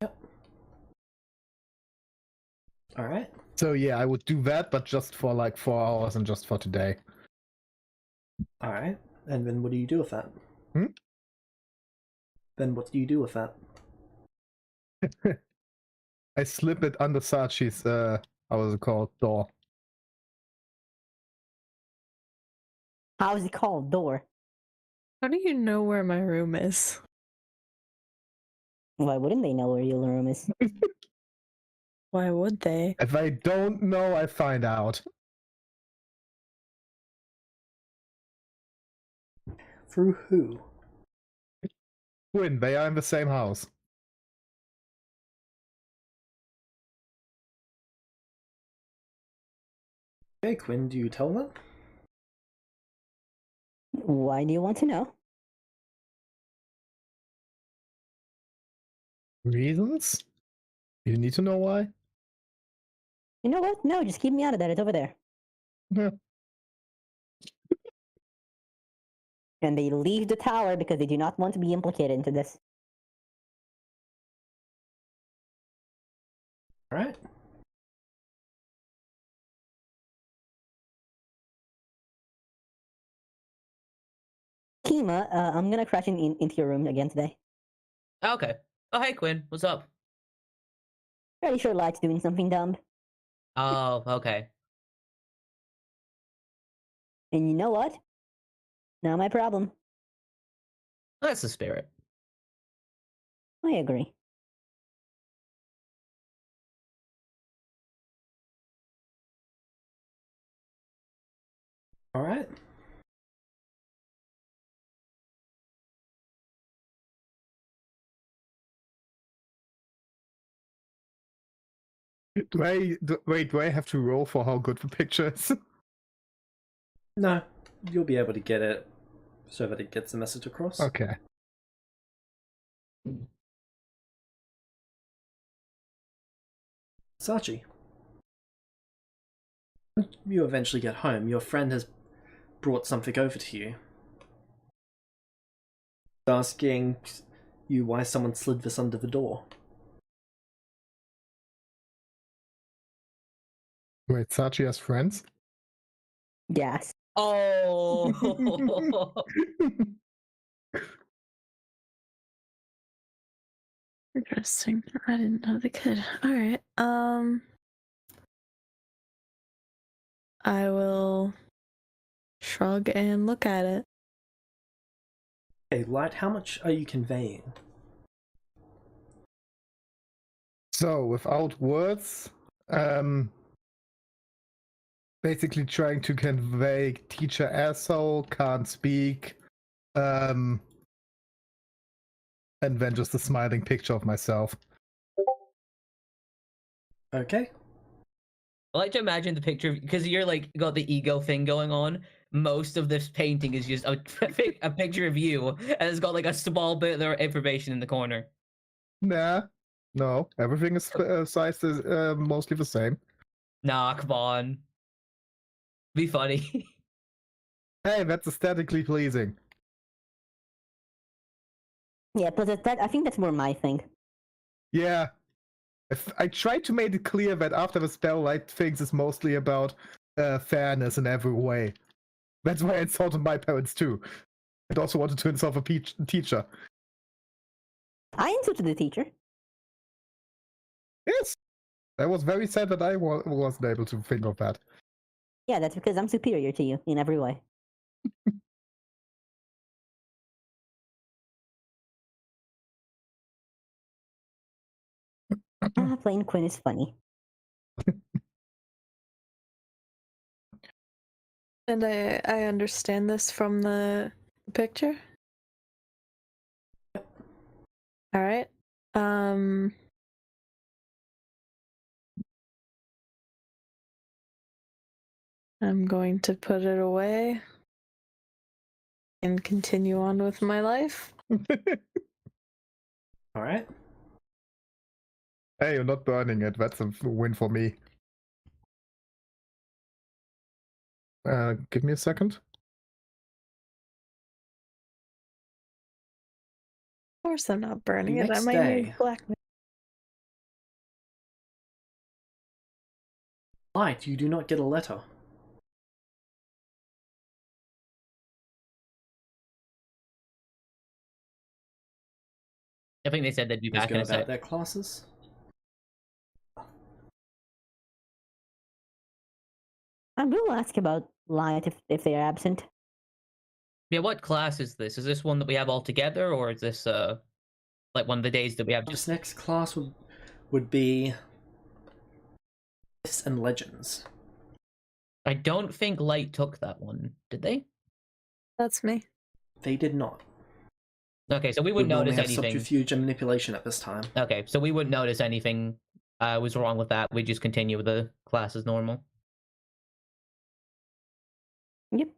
Yep. Alright. So yeah, I would do that, but just for like 4 hours and just for today. Alright. And then what do you do with that? Hmm? Then what do you do with that? I slip it under Sachi's how was it called? Door. How is it called? Door. How do you know where my room is? Why wouldn't they know where your room is? Why would they? If I don't know, I find out. Through who? Quinn, they are in the same house. Okay, Quinn, do you tell them? Why do you want to know? Reasons? You need to know why? You know what? No, just keep me out of that. It's over there. Yeah. And they leave the tower because they do not want to be implicated into this. Alright. Kima, I'm gonna crash into your room again today. Okay. Oh hey Quinn, what's up? Pretty sure Light's doing something dumb. Oh, okay. And you know what? Not my problem. That's the spirit. I agree. Alright. Wait, do I have to roll for how good the picture is? No, you'll be able to get it so that it gets the message across. Okay. Sachi. When you eventually get home, your friend has brought something over to you. Asking you why someone slid this under the door. Wait, Sachi has friends? Yes. Oh. Interesting. I didn't know they could. Alright. I will shrug and look at it. Hey, Light, how much are you conveying? So, without words, basically trying to convey teacher asshole, can't speak, and then just a smiling picture of myself. Okay. I like to imagine the picture because you're like got the ego thing going on. Most of this painting is just a picture of you, and it's got like a small bit of information in the corner. Nah, no, everything is sized is mostly the same. Nah, come on. Be funny. Hey, that's aesthetically pleasing. Yeah, but I think that's more my thing. Yeah. I tried to make it clear that after the spell, light things is mostly about fairness in every way. That's why I insulted my parents too. And also wanted to insult a teacher. I insulted the teacher. Yes. I was very sad that I wasn't able to think of that. Yeah, that's because I'm superior to you in every way. Plain Quinn is funny. And I understand this from the picture. All right. I'm going to put it away and continue on with my life. All right. Hey, you're not burning it. That's a win for me. Give me a second. Of course, I'm not burning it. I Next might day. use blackmail. Light, you do not get a letter. I think they said they'd be Let's back go in a about sec. their classes. I will ask about Light if they are absent. Yeah, what class is this? Is this one that we have all together, or is this like one of the days that we have This just? next class would be Myths and Legends. I don't think Light took that one, did they? That's me. They did not. Okay, so we We wouldn't normally notice have anything. subterfuge and manipulation at this time. Okay, so we wouldn't notice anything was wrong with that. We just continue with the class as normal. Yep.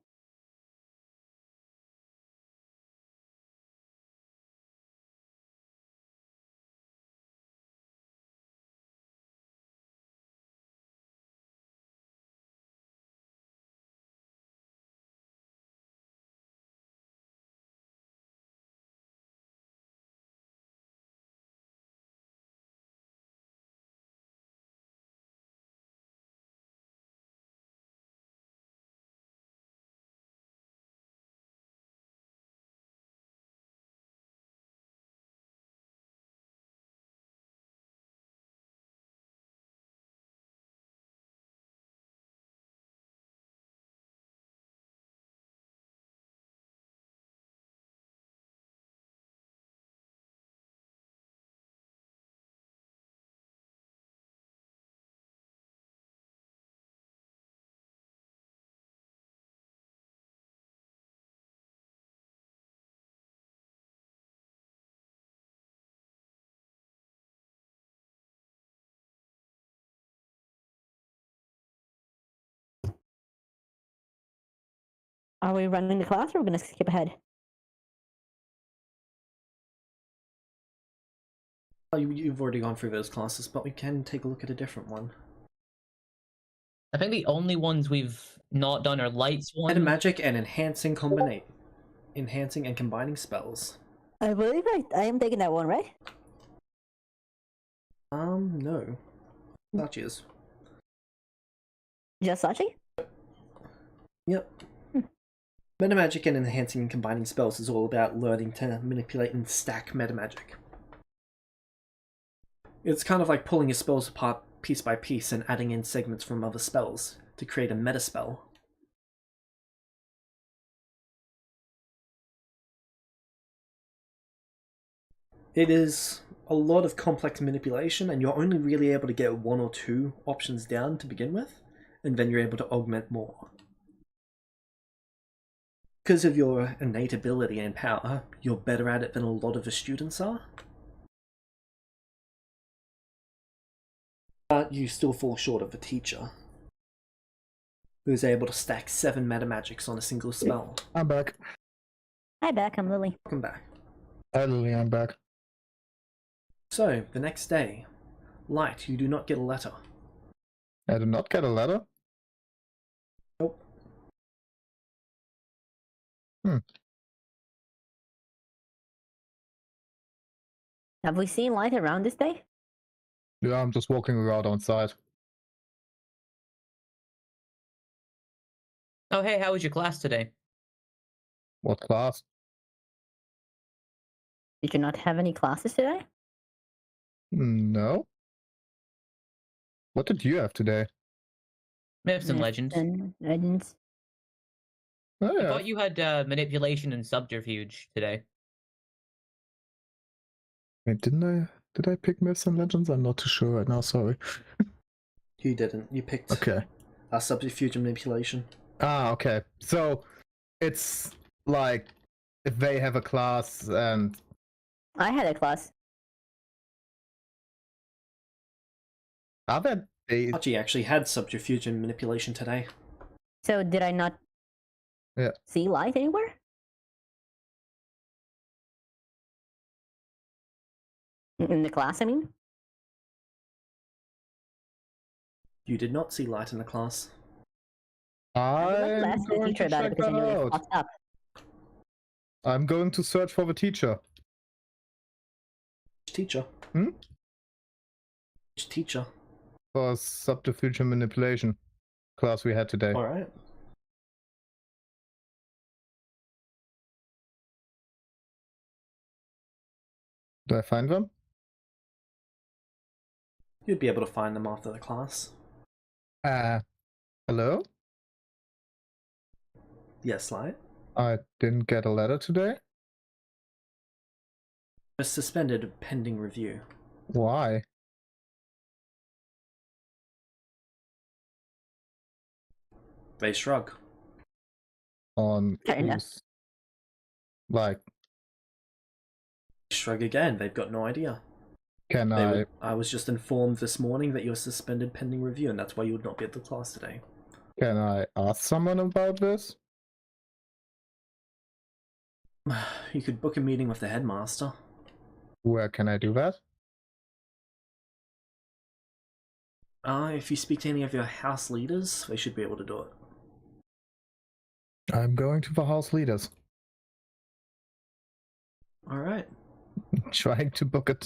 Are we running the class or are we going to skip ahead? Oh, you've already gone through those classes, but we can take a look at a different one. I think the only ones we've not done are Light's one. Meta magic and enhancing and combining spells. I believe I am taking that one, right? No. Such is. Just Sachi? Yep. Meta magic and enhancing and combining spells is all about learning to manipulate and stack meta magic. It's kind of like pulling your spells apart piece by piece and adding in segments from other spells to create a meta spell. It is a lot of complex manipulation, and you're only really able to get one or two options down to begin with, and then you're able to augment more. Because of your innate ability and power, you're better at it than a lot of the students are. But you still fall short of the teacher, who is able to stack 7 meta magics on a single spell. I'm back. Hi, back. I'm Lily. Welcome back. Hi, Lily, I'm back. So, the next day, Light, you do not get a letter. I did not get a letter. Nope. Have we seen Light around this day? Yeah, I'm just walking around outside. Oh, hey, how was your class today? What class? Did you not have any classes today? No. What did you have today? Myths and legends. And legends. Oh, I yeah. thought you had manipulation and subterfuge today. Wait, did I pick Myths and Legends? I'm not too sure right now, sorry. You didn't. You picked Okay. subterfuge and manipulation. Ah, okay. So it's like if they have a class and I had a class. are there days? Archie actually had subterfuge and manipulation today. So did I not see Light anywhere? In the class, I mean? You did not see Light in the class. I would like to I'm ask the going teacher to about it check because I that know it out. popped up. I'm going to search for the teacher. Which teacher? Hmm? Which teacher? For subterfuge and manipulation class we had today. Alright. Do I find them? You'd be able to find them after the class. Hello? Yes, Light. I didn't get a letter today. Was suspended pending review. Why? They shrug. On Fair enough. whose- Like, Shrug again. They've got no idea. can I was just informed this morning that you're suspended pending review, and that's why you would not be at the class today. can I ask someone about this? You could book a meeting with the headmaster. Where can I do that? If you speak to any of your house leaders, they should be able to do it. I'm going to the house leaders. Alright. Trying to book an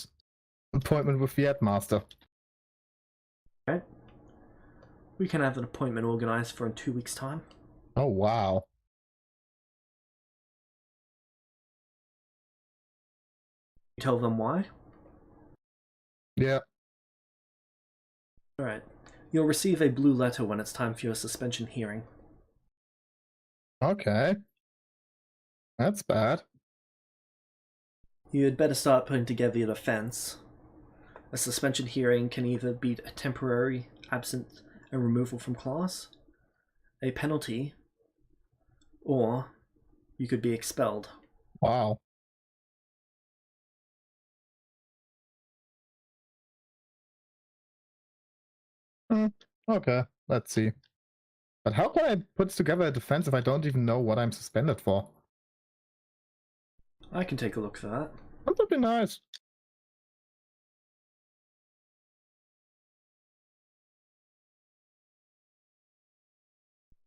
appointment with the headmaster. Alright. We can have an appointment organized for in 2 weeks' time. Oh, wow. You tell them why? Yeah. Alright. You'll receive a blue letter when it's time for your suspension hearing. Okay. That's bad. You'd better start putting together your defense. A suspension hearing can either be a temporary absence and removal from class, a penalty, or you could be expelled. Wow. Okay, let's see. But how can I put together a defense if I don't even know what I'm suspended for? I can take a look for that. That would be nice.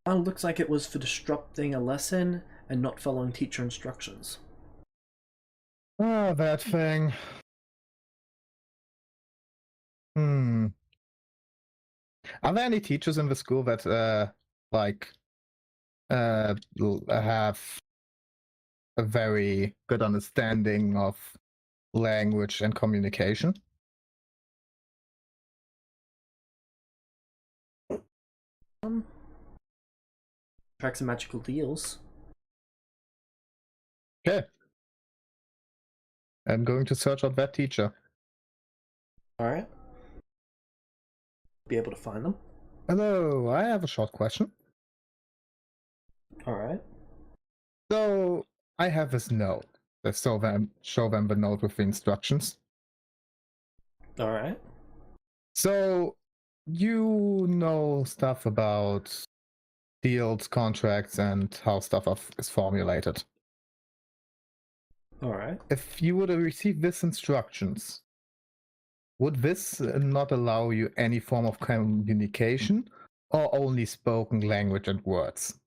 Looks like it was for disrupting a lesson and not following teacher instructions. Ah, that thing. Are there any teachers in the school that have a very good understanding of language and communication? Tracks and magical deals. Okay. I'm going to search out that teacher. Alright. Be able to find them. Hello, I have a short question. Alright. So, I have this note. Let's show them the note with the instructions. Alright. So, you know stuff about deals, contracts, and how stuff is formulated. Alright. If you would have received this instructions, would this not allow you any form of communication, or only spoken language and words?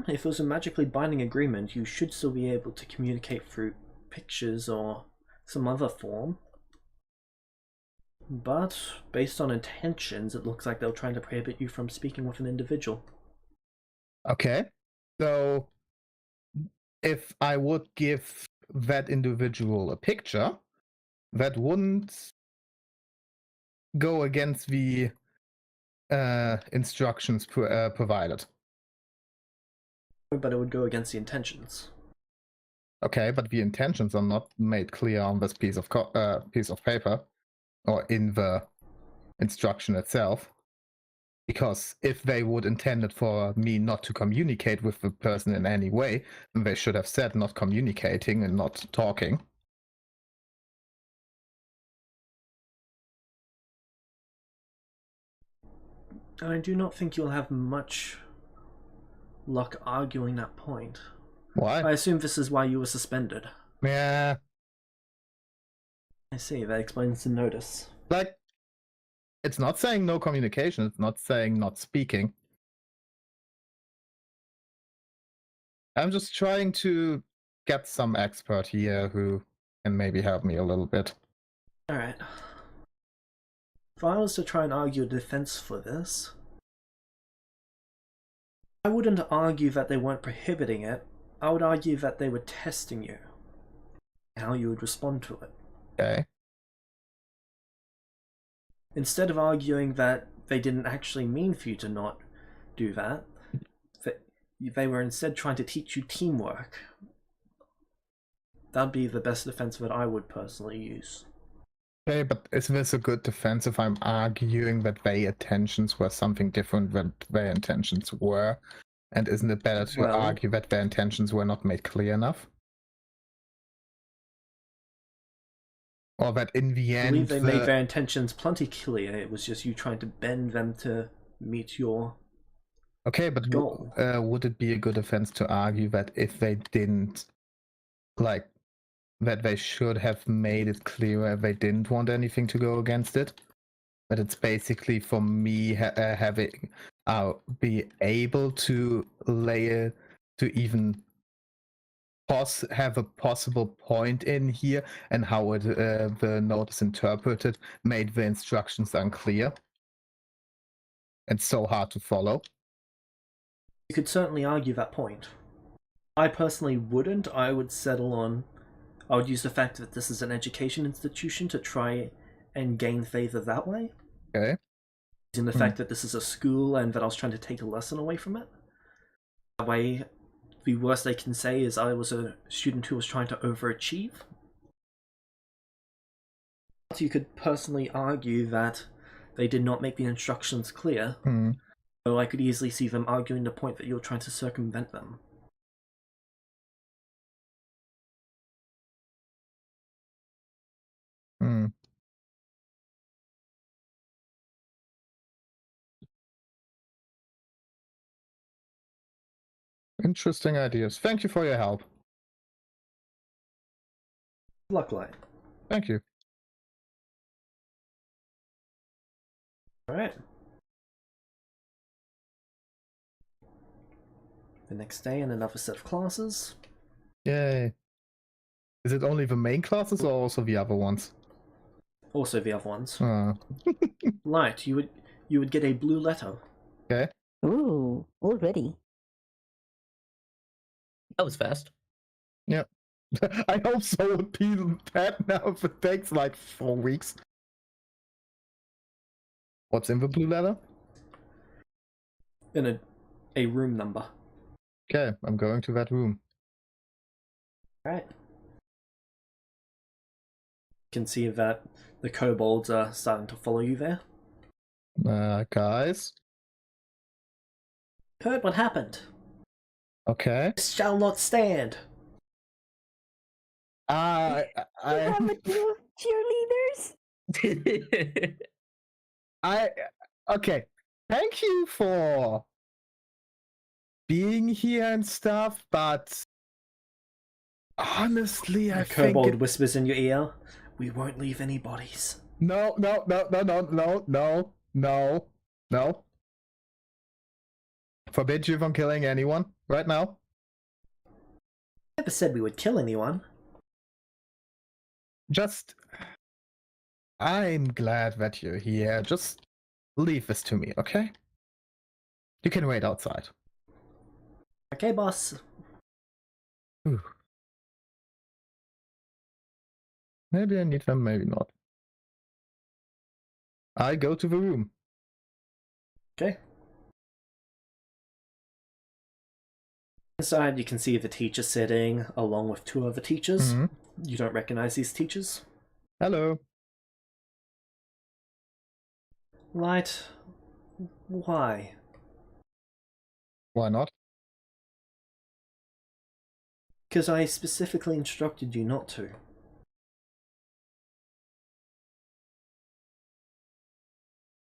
If it was a magically binding agreement, you should still be able to communicate through pictures or some other form. But, based on intentions, it looks like they're trying to prohibit you from speaking with an individual. Okay, so if I would give that individual a picture, that wouldn't go against the instructions provided. But it would go against the intentions. Okay, but the intentions are not made clear on this piece of paper or in the instruction itself. Because if they would intend it for me not to communicate with the person in any way, then they should have said not communicating and not talking. I do not think you'll have much luck arguing that point. Why? I assume this is why you were suspended. Yeah, I see, that explains the notice. like, it's not saying no communication, it's not saying not speaking. I'm just trying to get some expert here who can maybe help me a little bit. Alright. If I was to try and argue a defense for this, I wouldn't argue that they weren't prohibiting it. I would argue that they were testing you. How you would respond to it. Okay. Instead of arguing that they didn't actually mean for you to not do that, they were instead trying to teach you teamwork. That'd be the best defense that I would personally use. Okay, but is this a good defense if I'm arguing that their intentions were something different than their intentions were? And isn't it better to Well- argue that their intentions were not made clear enough? Or that in the I end, believe they made their intentions plenty clear. It was just you trying to bend them to meet your okay, but goal. would it be a good defense to argue that if they didn't, like, that they should have made it clearer they didn't want anything to go against it? That it's basically for me having be able to layer to even have a possible point in here, and how it the note is interpreted made the instructions unclear and so hard to follow. You could certainly argue that point. I personally wouldn't. I would use the fact that this is an education institution to try and gain favor that way. Okay. Using the fact that this is a school and that I was trying to take a lesson away from it. That way, the worst they can say is I was a student who was trying to overachieve. You could personally argue that they did not make the instructions clear, so I could easily see them arguing the point that you're trying to circumvent them. Interesting ideas. Thank you for your help. Luck light. Thank you. Alright. The next day, and another set of classes. Yay. Is it only the main classes or also the other ones? Also the other ones. Uh, Light, you would get a blue letter. okay. Ooh, already. That was fast. Yep. I hope so would be that now if it takes like 4 weeks. What's in the blue letter? In a room number. Okay, I'm going to that room. Alright. You can see that the kobolds are starting to follow you there. Guys. Heard what happened. Okay. This shall not stand. I have a team of cheerleaders. Okay. Thank you for being here and stuff, but honestly, I The kobold think whispers in your ear, "We won't leave any bodies." no. Forbid you from killing anyone right now. Never said we would kill anyone. Just, I'm glad that you're here. Just leave this to me, okay? You can wait outside. Okay, boss. Whew. Maybe I need them, maybe not. I go to the room. Okay. Inside, you can see the teacher sitting along with two other teachers. Mhm. You don't recognize these teachers. Hello. Light, why? Why not? Because I specifically instructed you not to.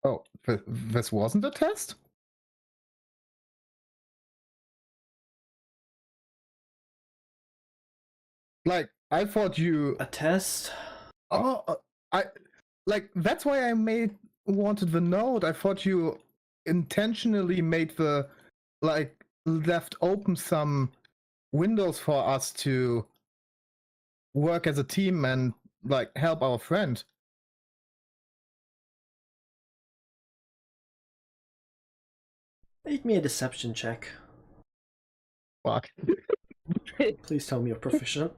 Oh, this wasn't a test? Like, I thought you... A test? Oh, that's why I wanted the note. I thought you intentionally made left open some windows for us to work as a team and, help our friend. Make me a deception check. Fuck. Please tell me you're proficient.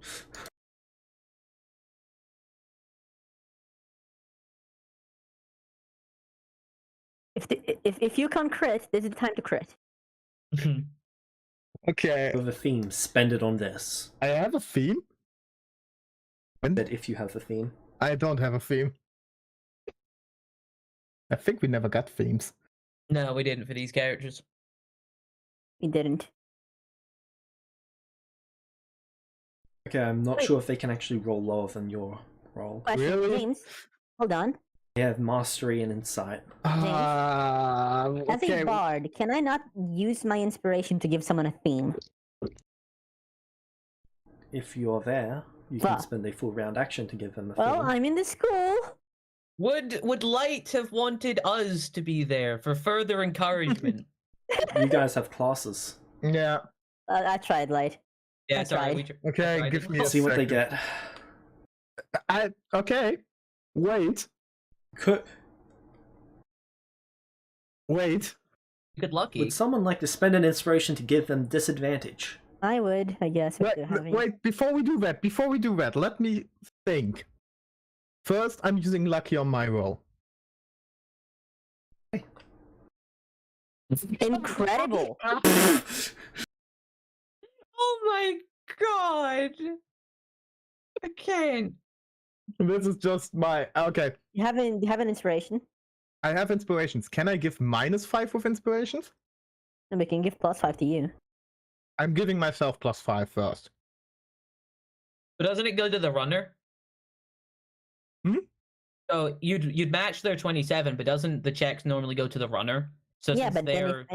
If you can't crit, this is the time to crit. Okay, With a theme, spend it on this. I have a theme? But if you have a theme. I don't have a theme. I think we never got themes. No, we didn't for these characters. We didn't. Okay, I'm not Wait. sure if they can actually roll lower than your roll. Question, Really? James. Hold on. They have mastery and insight. As Okay. a bard, can I not use my inspiration to give someone a theme? If you're there, you Well. can spend a full round action to give them a Well, theme. I'm in the school. Would Light have wanted us to be there for further encouragement? You guys have classes. Yeah. I tried, Light. Yeah, I sorry. tried. Okay, give me a See what they second. get. Okay. Wait. Wait. Good lucky. Would someone like to spend an inspiration to give them disadvantage? I would, I guess. If Wait, they're having... wait, before we do that, let me think. First, I'm using lucky on my roll. Incredible. Oh my god! I can't. This is just my... Okay, You have an inspiration? I have inspirations. Can I give -5 with inspirations? And we can give +5 to you. I'm giving myself +5 first. But doesn't it go to the runner? Hmm? So you'd match their 27, but doesn't the checks normally go to the runner? So Yeah, since but then they're...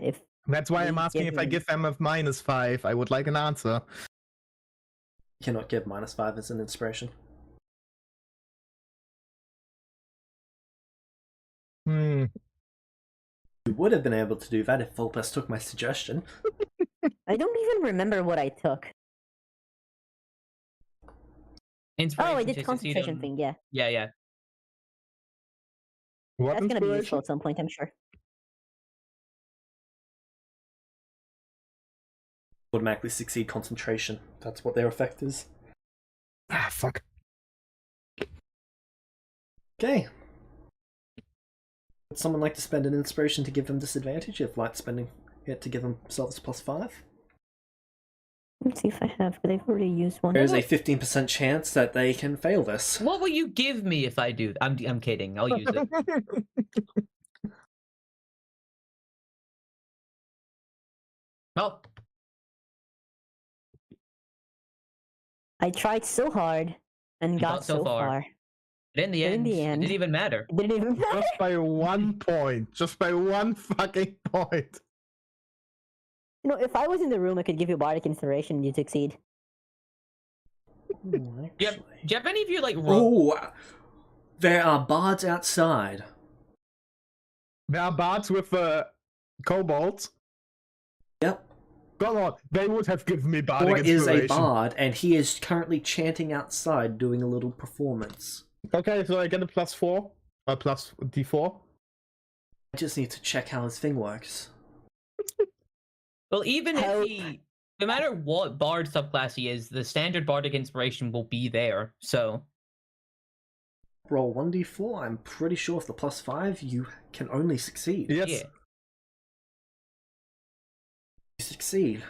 if That's why I'm Please asking give if I me- give them a -5. I would like an answer. Cannot give -5 as an inspiration. Hmm. We would have been able to do that if Volpes took my suggestion. I don't even remember what I took. Inspiration Oh, I to did succeed concentration on- thing. Yeah, Yeah, yeah. What that's gonna be useful inspiration? at some point, I'm sure. Automatically succeed concentration. That's what their effect is. Ah, fuck. Okay. Would someone like to spend an inspiration to give them disadvantage if Light's spending it to give themselves +5? Let's see if I have, because I've already used one. There is a 15% chance that they can fail this. What will you give me if I do? I'm kidding. I'll use it. Oh, I tried so hard and You got so far. but in the But in end, the it end- didn't even matter. It didn't even matter. Just by 1 point. Just by 1 fucking point. You know, if I was in the room, I could give you bardic inspiration and you'd succeed. Ooh, Do you have any of you like? Oh, there are bards outside. There are bards with kobolds. Yep. Come on, they would have given me bardic Or is inspiration. a bard, and he is currently chanting outside, doing a little performance. Okay, so I get a +4 or plus D4. I just need to check how his thing works. Well, even Help. if he, no matter what bard subclass he is, the standard bardic inspiration will be there. So Roll 1d4. I'm pretty sure with the +5, you can only succeed. Yes. yeah, You succeed.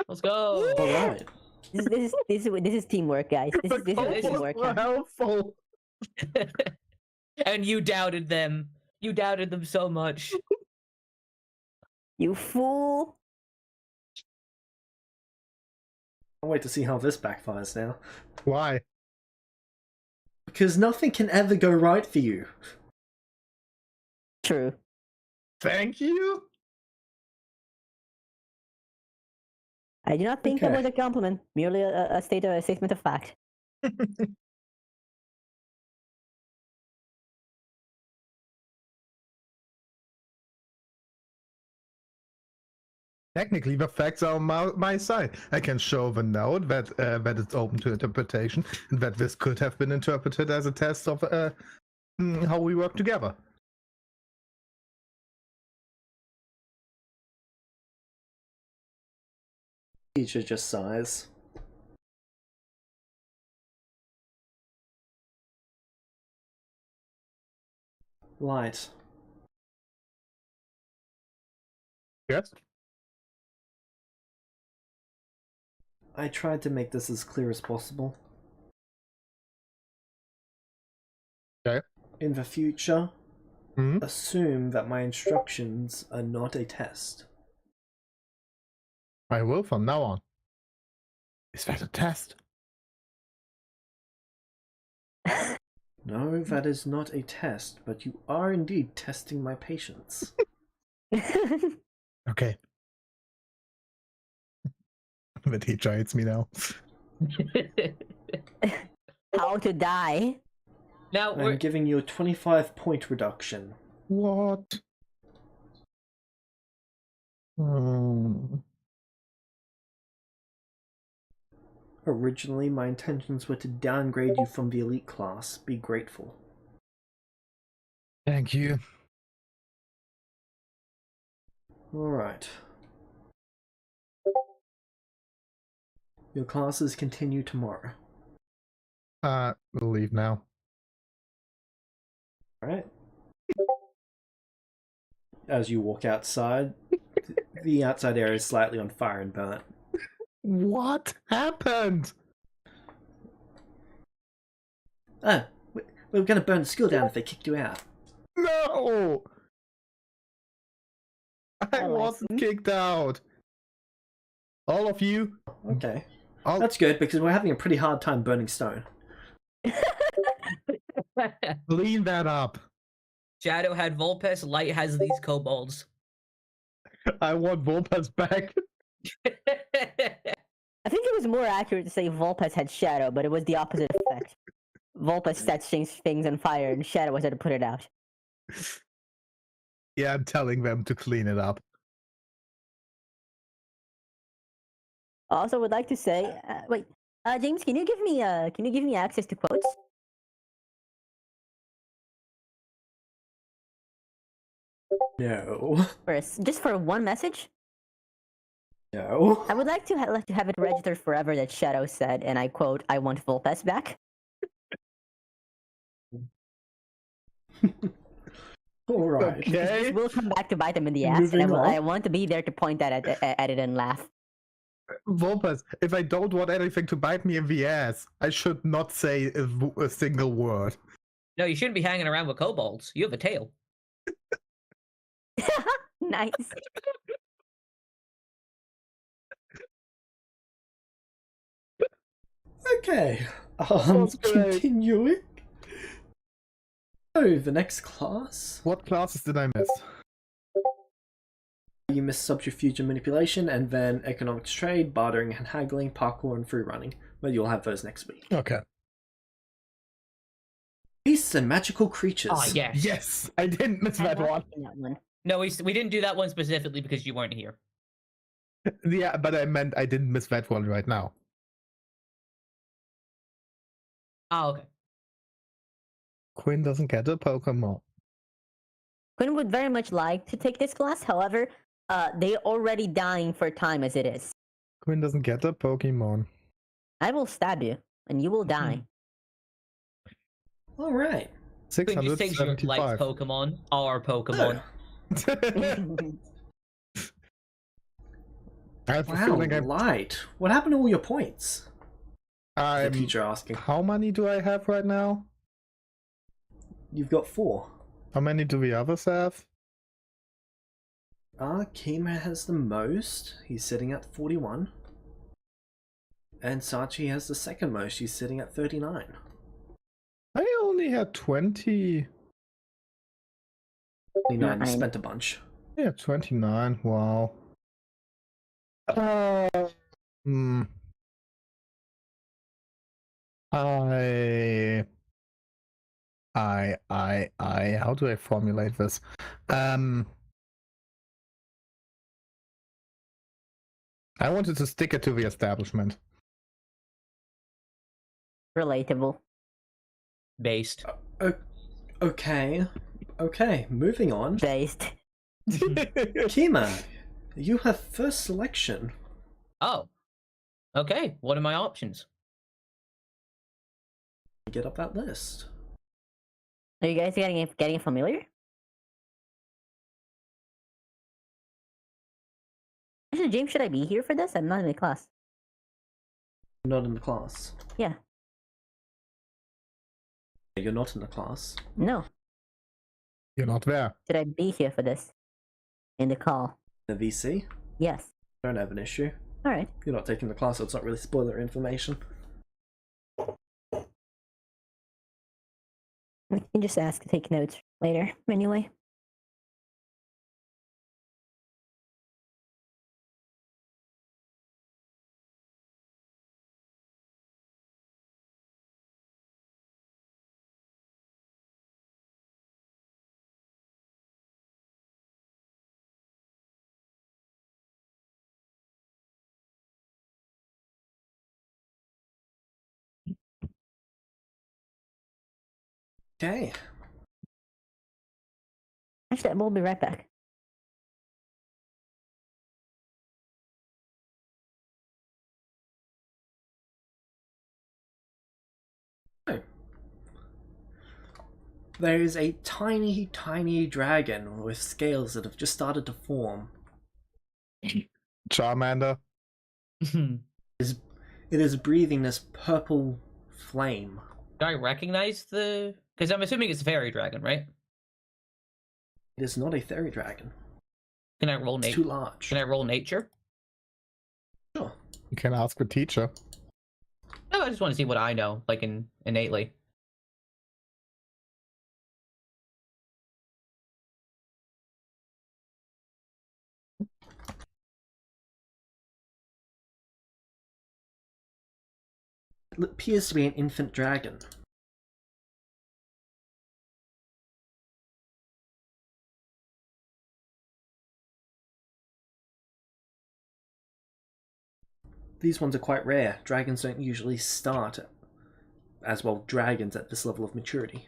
let's go. All right. This is teamwork, guys. This is The teamwork. kobolds were helpful. And you doubted them. You doubted them so much. You fool! I'll wait to see how this backfires now. Why? Because nothing can ever go right for you. True. Thank you. I do not think that Okay. was a compliment. Merely a statement of fact. Technically, the facts are on my side. I can show the note that it's open to interpretation, and that this could have been interpreted as a test of how we work together. Teacher just sighs. Light. Yes. I tried to make this as clear as possible. Okay. In the future, Hmm. assume that my instructions are not a test. I will from now on. Is that a test? No, that is not a test, but you are indeed testing my patience. Okay. The teacher hates me now. How to die? Now we're I'm giving you a 25-point reduction. What? Originally, my intentions were to downgrade you from the elite class. Be grateful. Thank you. Alright. Your classes continue tomorrow. We'll leave now. Alright. As you walk outside, the outside area is slightly on fire and burnt. What happened? Oh, we were going to burn the school down if they kicked you out. No! I I wasn't like kicked out. All of you, Okay. I'll That's good, because we're having a pretty hard time burning stone. clean that up. Shadow had Vulpes, Light has these kobolds. I want Volpas back. I think it was more accurate to say Vulpes had Shadow, but it was the opposite effect. Vulpes sets things on fire, and Shadow was there to put it out. Yeah, I'm telling them to clean it up. Also, would like to say, wait, James, can you give me access to quotes? No. Just for one message? No. I would like to have it registered forever that Shadow said, and I quote, "I want Vulpes back." Alright. Okay. This will come back to bite them in the ass, and Moving on. I want to be there to point that at it and laugh. Wolpers, if I don't want anything to bite me in the ass, I should not say a single word. No, you shouldn't be hanging around with kobolds. You have a tail. Nice. Okay. That's great. Continuing. Oh, the next class. What classes did I miss? You missed subterfuge and manipulation, and then economics trade, bartering and haggling, parkour, and free running. But you'll have those next week. Okay. Beasts and magical creatures. Ah, yes. Yes, I didn't miss I'm that not one. in that one. No, we didn't do that one specifically because you weren't here. Yeah, but I meant I didn't miss that one right now. Oh, okay. Quinn doesn't get a Pokemon. Quinn would very much like to take this class. However, they're already dying for time as it is. Quinn doesn't get a Pokemon. I will stab you, and you will die. All right. Quinn just takes your like 675. Pokemon, our Pokemon. I have a Wow, feeling light. What happened to all your points? The I'm. teacher asking. How many do I have right now? You've got 4. How many do the others have? Kima has the most. He's sitting at 41. And Sachi has the second most. He's sitting at 39. I only had 20. 29. You Nine. spent a bunch. Yeah, 29. Wow. Hmm. How do I formulate this? I wanted to stick it to the establishment. Relatable. Based. Okay. Okay, moving on. Based. Kima, you have first selection. Oh. Okay. What are my options? Get up that list. Are you guys getting familiar? Actually, James, should I be here for this? I'm not in the class. Not in the class. Yeah. You're not in the class. No. You're not there. Should I be here for this? In the call? The VC? Yes. Don't have an issue. Alright. You're not taking the class, so it's not really spoiler information. We can just ask to take notes later, anyway. Okay. Actually, we'll be right back. There is a tiny, tiny dragon with scales that have just started to form. Charmander. It is breathing this purple flame. Do I recognize the... Because I'm assuming it's a fairy dragon, right? It is not a fairy dragon. Can I roll It's nature? too large. Can I roll nature? Sure. You can ask the teacher. No, I just want to see what I know, like innately. It appears to be an infant dragon. These ones are quite rare. Dragons don't usually start as well dragons at this level of maturity.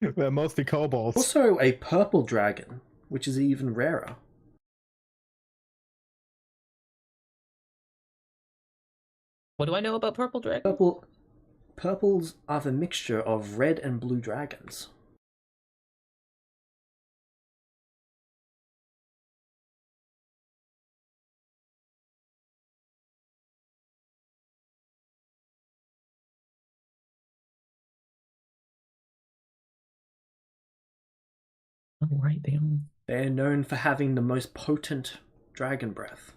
They're mostly kobolds. Also a purple dragon, which is even rarer. What do I know about purple dragon? Purples are the mixture of red and blue dragons. Oh, right, they are. They are known for having the most potent dragon breath.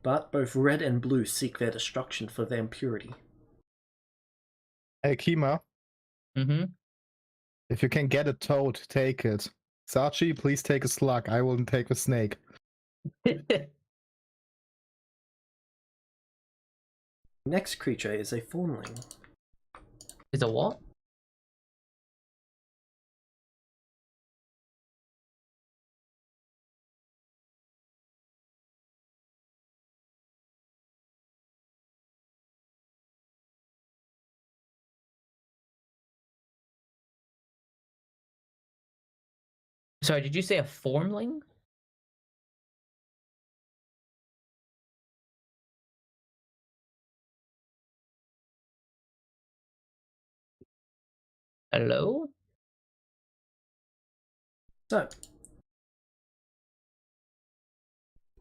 But both red and blue seek their destruction for their impurity. Hey, Kima, Mm-hmm. if you can get a toad, take it. Sachi, please take a slug. I will take the snake. Next creature is a fawnling. Is a what? Sorry, did you say a formling? Hello? So,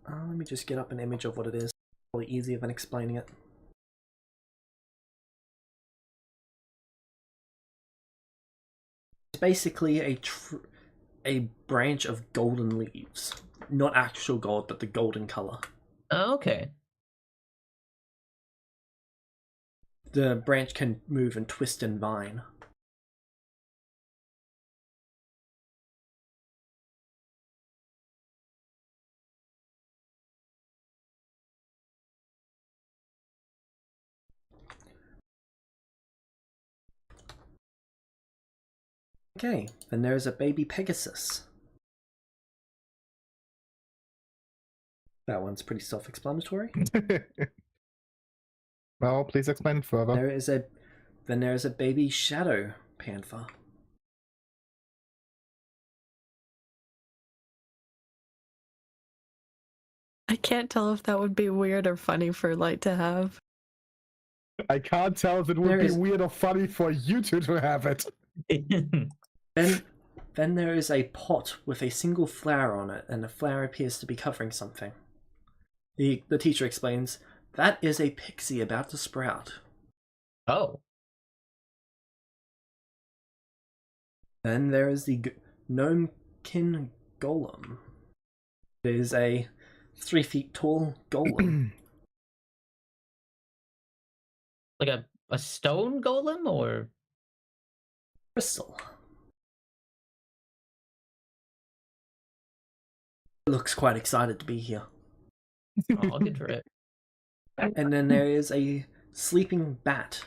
let me just get up an image of what it is. Probably easier than explaining it. It's basically a branch of golden leaves. Not actual gold, but the golden color. Oh, okay. The branch can move and twist and vine. Okay, then there's a baby Pegasus. That one's pretty self-explanatory. Well, please explain it further. Then there is a baby Shadow Panther. I can't tell if that would be weird or funny for Light to have. I can't tell if it would There be is- weird or funny for you two to have it. Then there is a pot with a single flower on it, and the flower appears to be covering something. The teacher explains, that is a pixie about to sprout. Oh. Then there is the Gnomekin Golem. It is a 3 feet tall golem. Like a stone golem or Crystal. It looks quite excited to be here. oh, good for it. And then there is a sleeping bat.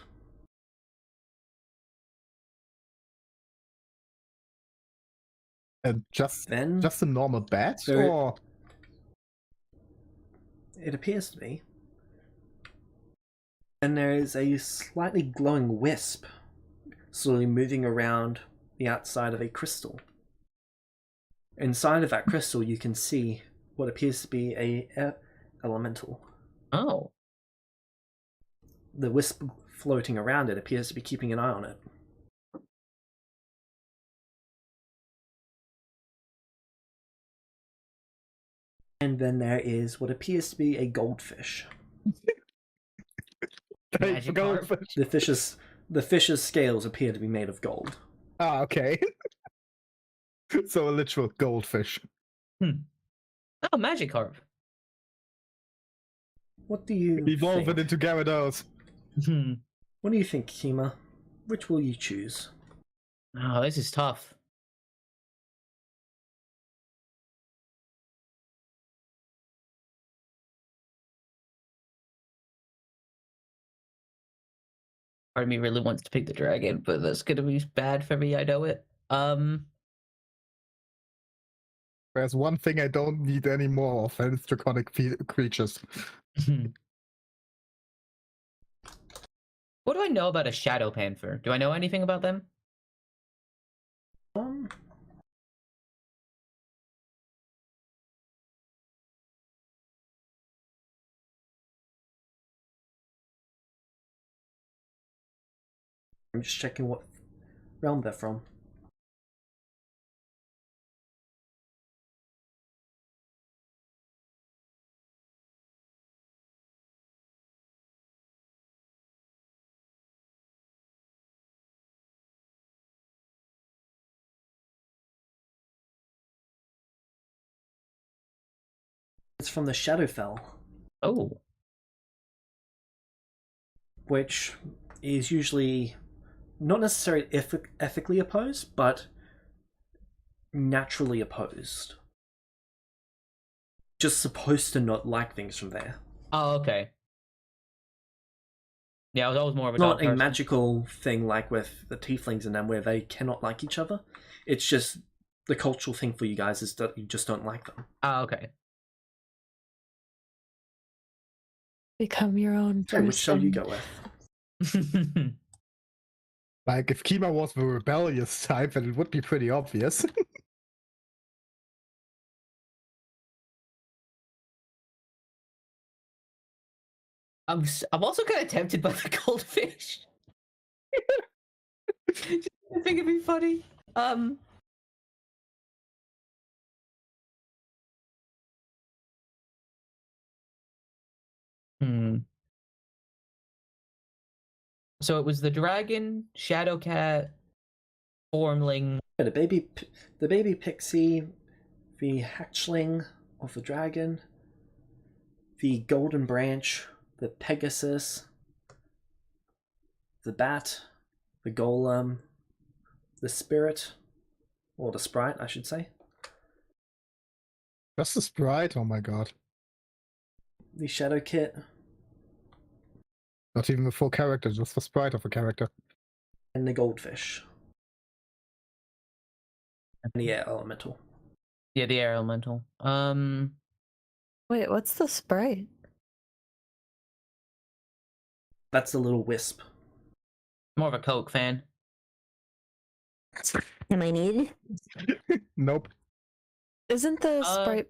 Just Then a normal bat, there- or it appears to be. And there is a slightly glowing wisp slowly moving around the outside of a crystal. Inside of that crystal you can see what appears to be a elemental. Oh. The wisp floating around it appears to be keeping an eye on it. And then there is what appears to be a goldfish. Magic carp. The fish's scales appear to be made of gold. Ah, okay. So a literal goldfish. Oh, magic carp. What do you Evolve think? it into Gyarados. What do you think, Kima? Which will you choose? Oh, this is tough. Part of me really wants to pick the dragon, but that's gonna be bad for me. I know it. There's one thing I don't need any more of, and it's draconic creatures. What do I know about a shadow panther? Do I know anything about them? I'm just checking what realm they're from. It's from the Shadowfell, Oh. which is usually not necessarily ethically opposed, but naturally opposed. Just supposed to not like things from there. Oh, okay. Yeah, I was always more of a Not dog a person. magical thing like with the tieflings and them where they cannot like each other. It's just the cultural thing for you guys is that you just don't like them. Oh, okay. Become your own So person. which shall you go with? Like, if Kima was the rebellious type, then it would be pretty obvious. I'm also kind of tempted by the goldfish. Just, I think it'd be funny. So it was the dragon, Shadowcat, Formling. Yeah, the baby pixie, the hatchling of the dragon, the golden branch, the Pegasus, the bat, the golem, the spirit, or the sprite, I should say. Just a sprite, oh my god. The shadow kit, Not even the full character, just the sprite of a character. and the goldfish. And the air elemental. Yeah, the air elemental. Wait, what's the sprite? That's the little wisp. More of a Coke fan. Am I needed? Nope. Isn't the sprite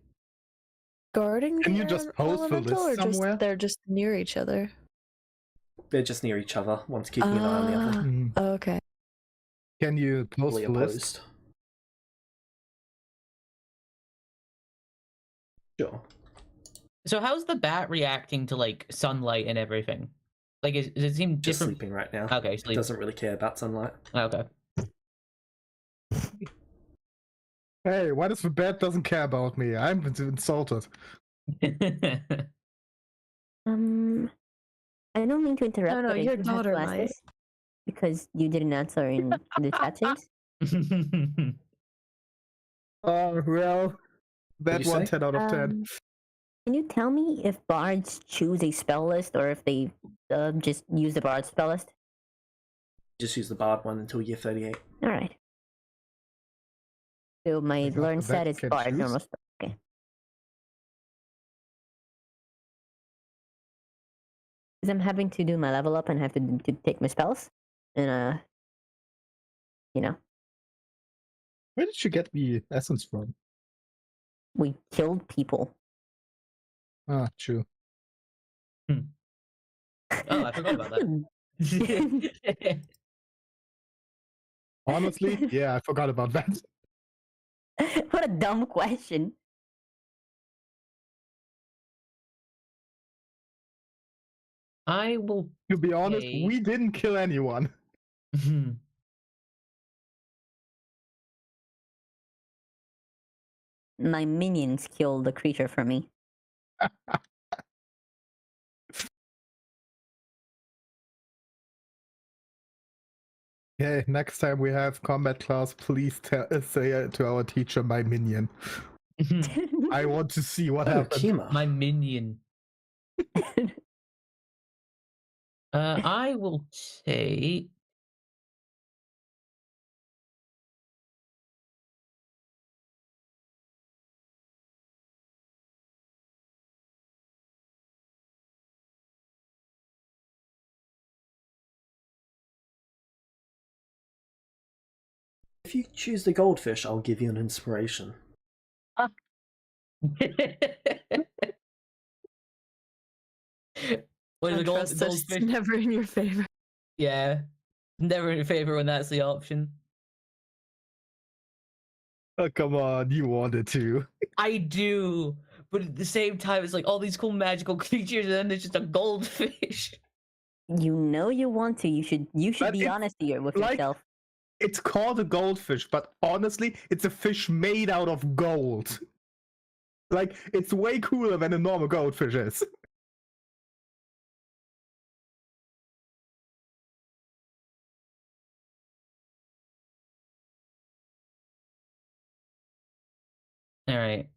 guarding Can the you just air post the elemental, list or somewhere? they're just near each other? They're just near each other, one's keeping an eye on the other. Mhm. Okay. Can you post Fully the list? opposed. Sure. So how's the bat reacting to like sunlight and everything? Like, does it seem Just different? sleeping right now. Okay, It sleep. doesn't really care about sunlight. Okay. Hey, why does the bat doesn't care about me? I'm insulted. I don't mean to interrupt. No, but I your do have daughter to ask might. this because you didn't answer in the chat things. Oh, well, that you one say? 10 out of 10. Can you tell me if bards choose a spell list or if they just use the bard spell list? Just use the bard one until year 38. All right. So my Is that learn the set vet is can bard choose? normal spell. Okay. Because I'm having to do my level up and have to take my spells, and you know, Where did you get the essence from? we killed people. Ah, true. Oh, I forgot about that. Honestly, yeah, I forgot about that. What a dumb question. I will. To be honest, Okay. we didn't kill anyone. My minions killed the creature for me. Okay, next time we have combat class, please say it to our teacher, my minion. I want to see what Oh, happens. Kima. My minion. I will take. If you choose the goldfish, I'll give you an inspiration. What is the Trust us, goldfish? it's never in your favor. Yeah, never in favor when that's the option. Oh, come on, you wanted to. I do, but at the same time, it's like all these cool magical creatures, and then there's just a goldfish. You know you want to. You should But be it's honest here with like- yourself. It's called a goldfish, but honestly, it's a fish made out of gold. Like, it's way cooler than a normal goldfish is. All right.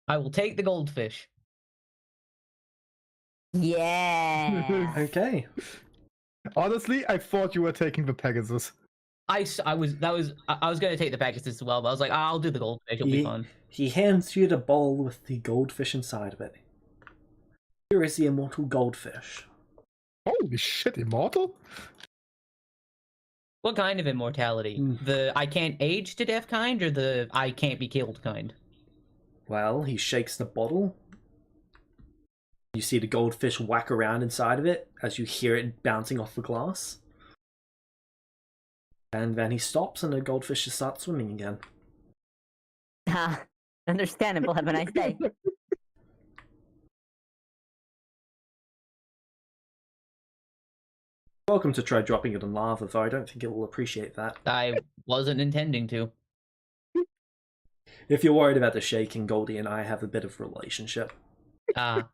I will take the goldfish. Yeah. Okay. Honestly, I thought you were taking the Pegasus. I was going to take the Pegasus as well, but I was like, I'll do the goldfish. It'll be fun. He hands you the bowl with the goldfish inside of it. Here is the immortal goldfish. Holy shit, immortal? What kind of immortality? The I can't age to death kind, or the I can't be killed kind? Well, he shakes the bottle. You see the goldfish whack around inside of it as you hear it bouncing off the glass. And then he stops and the goldfish just starts swimming again. Ha. Understandable. Have a nice day. Welcome to try dropping it in lava, though I don't think it will appreciate that. I wasn't intending to. If you're worried about the shaking, Goldie and I have a bit of relationship. Ah.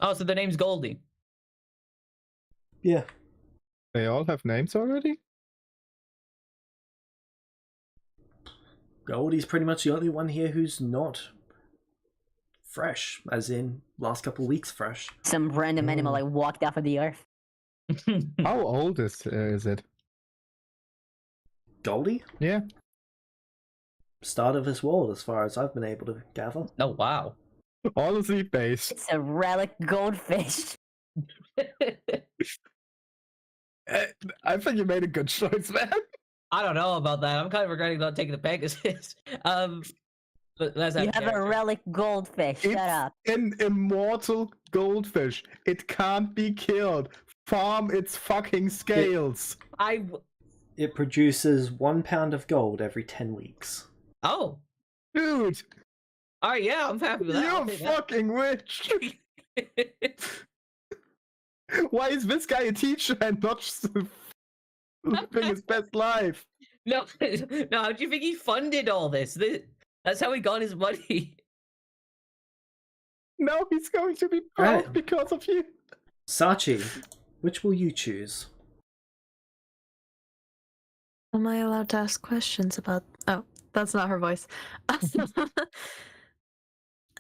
Oh, so the name's Goldie. Yeah. They all have names already? Goldie's pretty much the only one here who's not fresh, as in last couple of weeks fresh. Some random animal like walked off of the earth. How old is it? Goldie? Yeah. Start of this world, as far as I've been able to gather. Oh, wow. Honestly, based. It's a relic goldfish. I think you made a good choice, man. I don't know about that. I'm kind of regretting not taking the Pegasus. But let's You have a character. relic goldfish. Shut up. An immortal goldfish. It can't be killed. Farm its fucking scales. It produces 1 pound of gold every 10 weeks. Oh. Dude, All right, yeah, I'm happy with that. I'll you're take that. fucking rich. Why is this guy a teacher and not just living his best life? No, no. How do you think he funded all this? That's how he got his money. Now he's going to be broke Right. because of you. Sachi, which will you choose? Am I allowed to ask questions about... Oh, that's not her voice.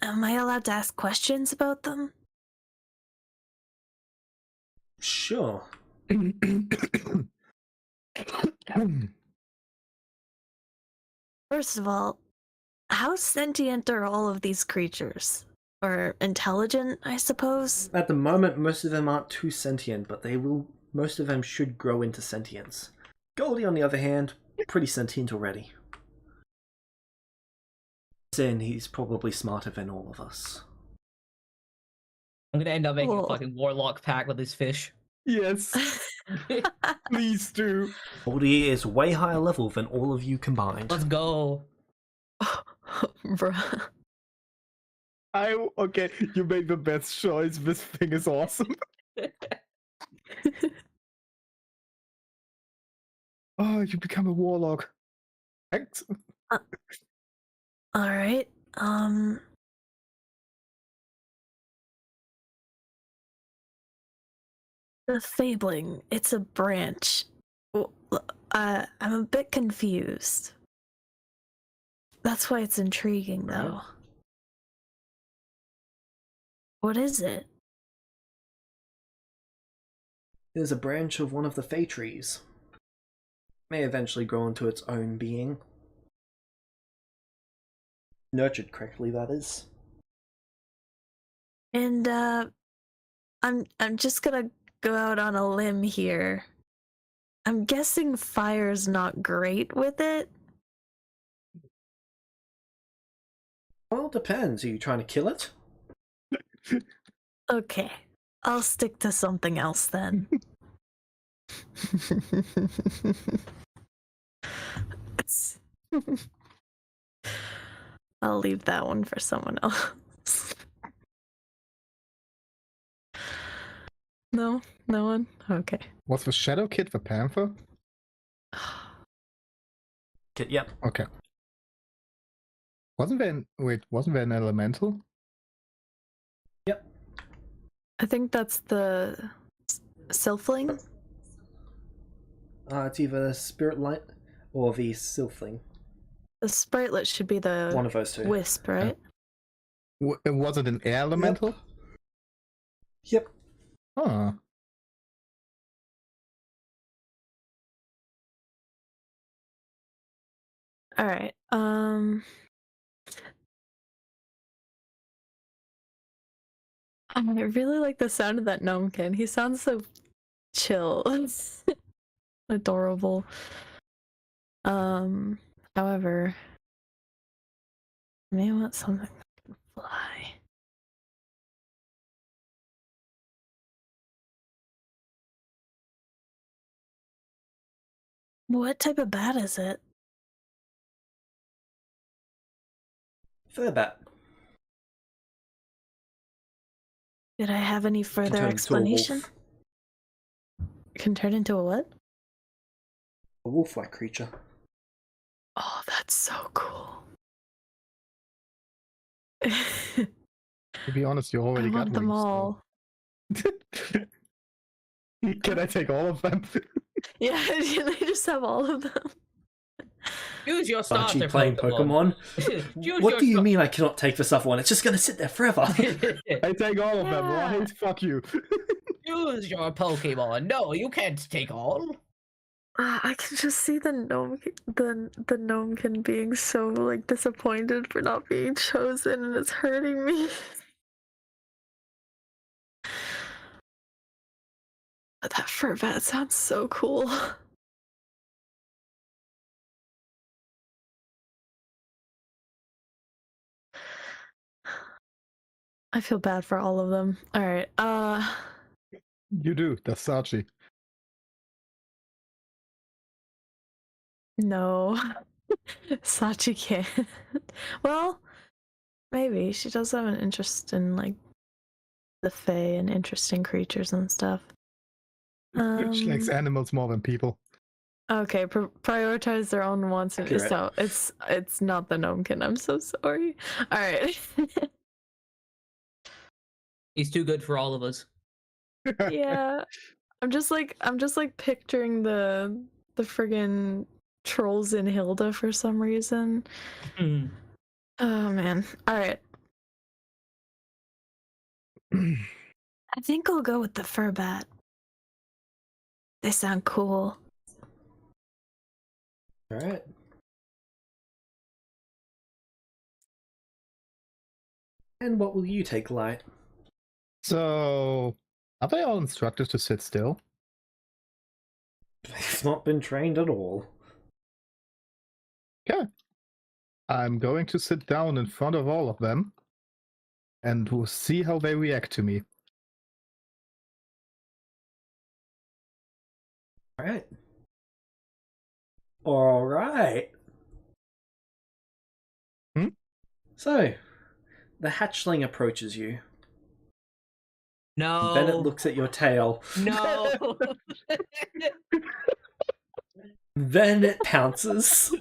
Am I allowed to ask questions about them? Sure. First of all, how sentient are all of these creatures? Or intelligent, I suppose? At the moment, most of them aren't too sentient, but they will. Most of them should grow into sentience. Goldie, on the other hand, pretty sentient already. Then he's probably smarter than all of us. I'm gonna end up making a Cool. fucking warlock pack with this fish. Yes, please do. Goldie is way higher level than all of you combined. Let's go. Bruh. Okay, you made the best choice. This thing is awesome. Oh, you become a warlock. Thanks. Alright, the fabling, it's a branch. I'm a bit confused. That's why it's intriguing, though. What is it? It is a branch of one of the Fey trees. May eventually grow into its own being. Nurtured correctly, that is. And I'm just gonna go out on a limb here. I'm guessing fire's not great with it. Well, it depends. Are you trying to kill it? Okay, I'll stick to something else then. I'll leave that one for someone else. No? No one? Okay. Was the Shadow Kid the Panther? Yep. Okay. Wasn't there an elemental? Yep. I think that's the Sylphling. It's either the Spirit Light or the Sylphling. The Spritelet should be the One of those two. Wisp, right? Was it an air elemental? Yep. Huh. All right. I really like the sound of that gnomekin. He sounds so chill. Adorable. However, I may want something that can fly. What type of bat is it? Fair bat. Did I have any Can further turn into a explanation? wolf. Can turn into a what? A wolf-like creature. Oh, that's so cool. To be honest, you I already got want them wings, so- all. Can I take all of them? Yeah, they just have all of them. Use your starter Archie playing Pokemon. Use What your do you mean I cannot take this other one? It's just gonna sit there forever. I take all of them, Yeah. right? Fuck you. Use your Pokemon. No, you can't take all. I can just see the gnomekin being so like disappointed for not being chosen, and it's hurting me. But that fur bat sounds so cool. I feel bad for all of them. All right. You do. That's Sachi. No. Sachi can't. Well, maybe she does have an interest in like the Fae and interesting creatures and stuff. She likes animals more than people. Okay, prioritize their own wants. And Accurate. so it's not the gnomekin. I'm so sorry. All right. He's too good for all of us. Yeah, I'm just like picturing the friggin' trolls in Hilda for some reason. Hmm. Oh man. All right. I think I'll go with the fur bat. They sound cool. Alright. And what will you take, Light? So, are they all instructed to sit still? They've not been trained at all. Okay. I'm going to sit down in front of all of them and we'll see how they react to me. Alright. Alright. So, the hatchling approaches you. No. Bennett looks at your tail. No. Then it pounces.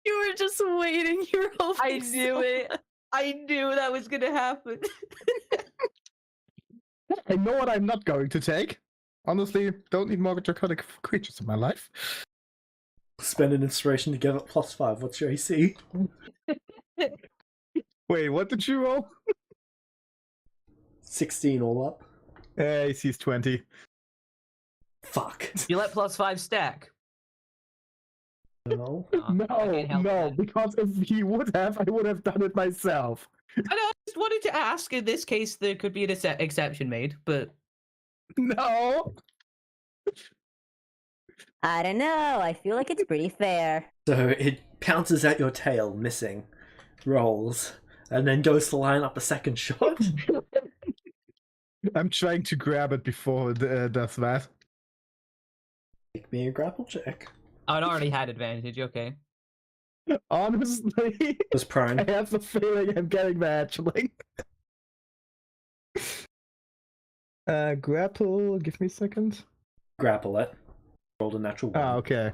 You were just waiting. You were hoping. I knew it. I knew that was gonna happen. I know what I'm not going to take. Honestly, don't need more draconic creatures in my life. Spend an inspiration to give it +5. What's your AC? Wait, what did you roll? 16 all up. AC's 20. Fuck. You let +5 stack. No. I can't help No, that. because if he would have, I would have done it myself. I know, I just wanted to ask. In this case, there could be an exception made, but No! I don't know. I feel like it's pretty fair. So it pounces at your tail, missing, rolls, and then goes to line up a second shot. I'm trying to grab it before it does that. Make me a grapple check. I'd already had advantage. Okay. Honestly, Was prone. I have the feeling I'm getting the hatchling. Grapple, give me a second. Grapple it. Rolled a natural 1. Ah, okay.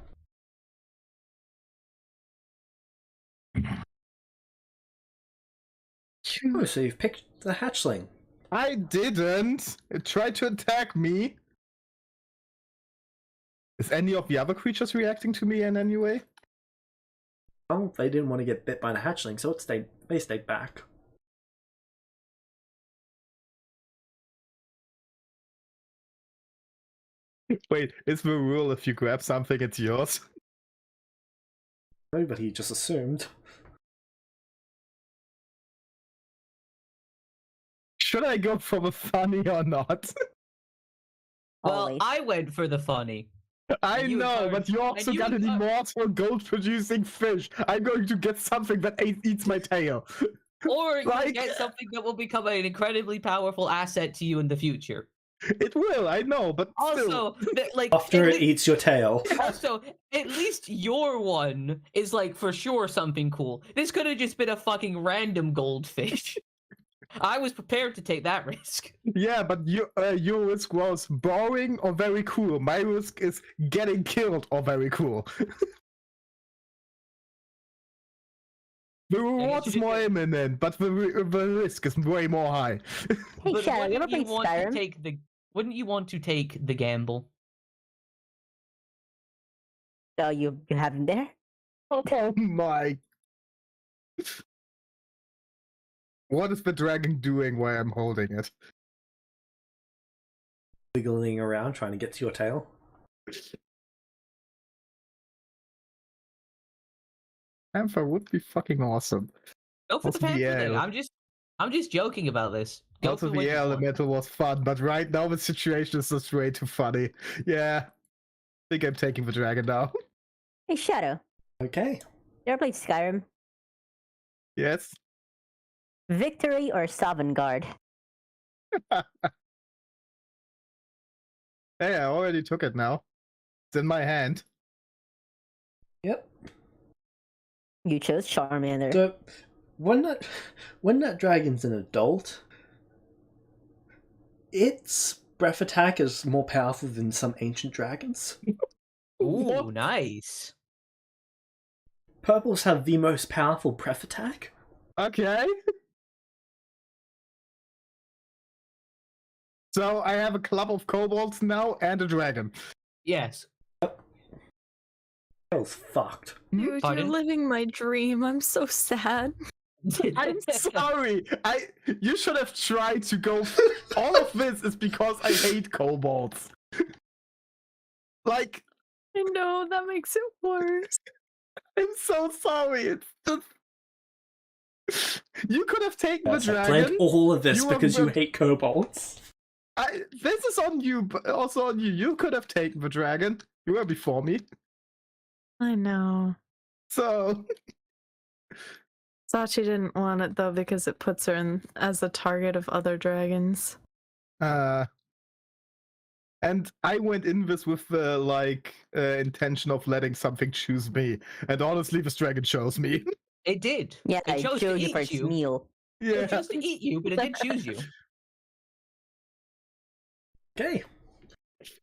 Oh, so you've picked the hatchling. I didn't! It tried to attack me! Is any of the other creatures reacting to me in any way? Well, they didn't want to get bit by the hatchling, so they stayed back. Wait, is the rule if you grab something, it's yours? No, but he just assumed. Should I go for the funny or not? Well, Always. I went for the funny. I And you know, encourage- but you also and you got an encourage- immortal gold-producing fish. I'm going to get something that eats my tail. Or you Like- get something that will become an incredibly powerful asset to you in the future. It will, I know, but still. Also, like After at it eats your tail. also, at least your one is like for sure something cool. This could have just been a fucking random goldfish. I was prepared to take that risk. Yeah, but your risk was boring or very cool. My risk is getting killed or very cool. The reward you is more did imminent, but the risk is way more high. Hey, But Shadow, you ever wouldn't you played want to Skyrim? take the wouldn't you want to take the gamble? Oh, you have him there? Oh my. What is the dragon doing while I'm holding it? Wiggling around trying to get to your tail. Panther would be fucking awesome. Go for Also the the panther thing. air. I'm just joking about this. Go Also, for what the you air want. elemental was fun, but right now the situation is just way too funny. Yeah. I think I'm taking the dragon now. Hey, Shadow, Okay. you ever played Skyrim? Yes. Victory or Sovngarde? Hey, I already took it now. It's in my hand. Yep. You chose Charmander. So when that dragon's an adult, its breath attack is more powerful than some ancient dragons. Ooh, What? nice. Purples have the most powerful breath attack. Okay. So I have a club of kobolds now and a dragon. Yes. Tail's fucked. Dude, Pardon? you're living my dream. I'm so sad. I'm sorry. You should have tried to go. All of this is because I hate kobolds. Like, I know, that makes it worse. I'm so sorry. It's just. You could have taken Yes, the I planned dragon. all of this You were because you built- hate kobolds. This is on you, but also on you. You could have taken the dragon. You were before me. I know. So. Sachi didn't want it though because it puts her in as a target of other dragons. And I went in this with the intention of letting something choose me. And honestly, this dragon chose me. It did. Yeah, it I chose to chose you eat for its you. meal. It Yeah. chose to eat you, but it did choose you. Okay.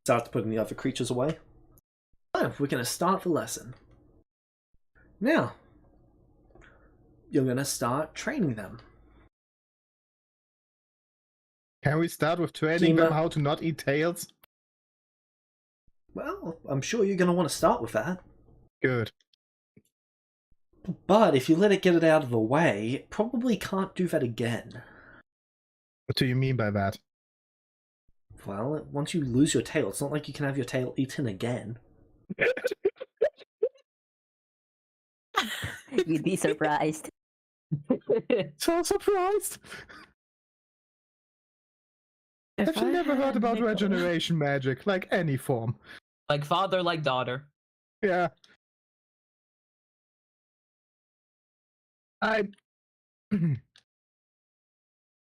Start putting the other creatures away. So, we're going to start the lesson. Now, you're going to start training them. Can we start with training Kima. them how to not eat tails? Well, I'm sure you're going to want to start with that. Good. But if you let it get it out of the way, it probably can't do that again. What do you mean by that? Well, once you lose your tail, it's not like you can have your tail eaten again. You'd be surprised. So surprised! If Have you I never heard had about nickel- regeneration magic? Like any form. Like father, like daughter. Yeah.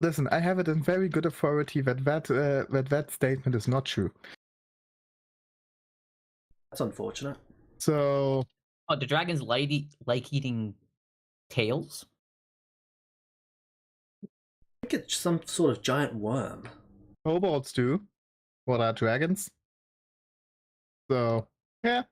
Listen, I have it in very good authority that statement is not true. That's unfortunate. So, Oh, do dragons like eating tails? I think it's some sort of giant worm. kobolds do. What are dragons? So, Yeah.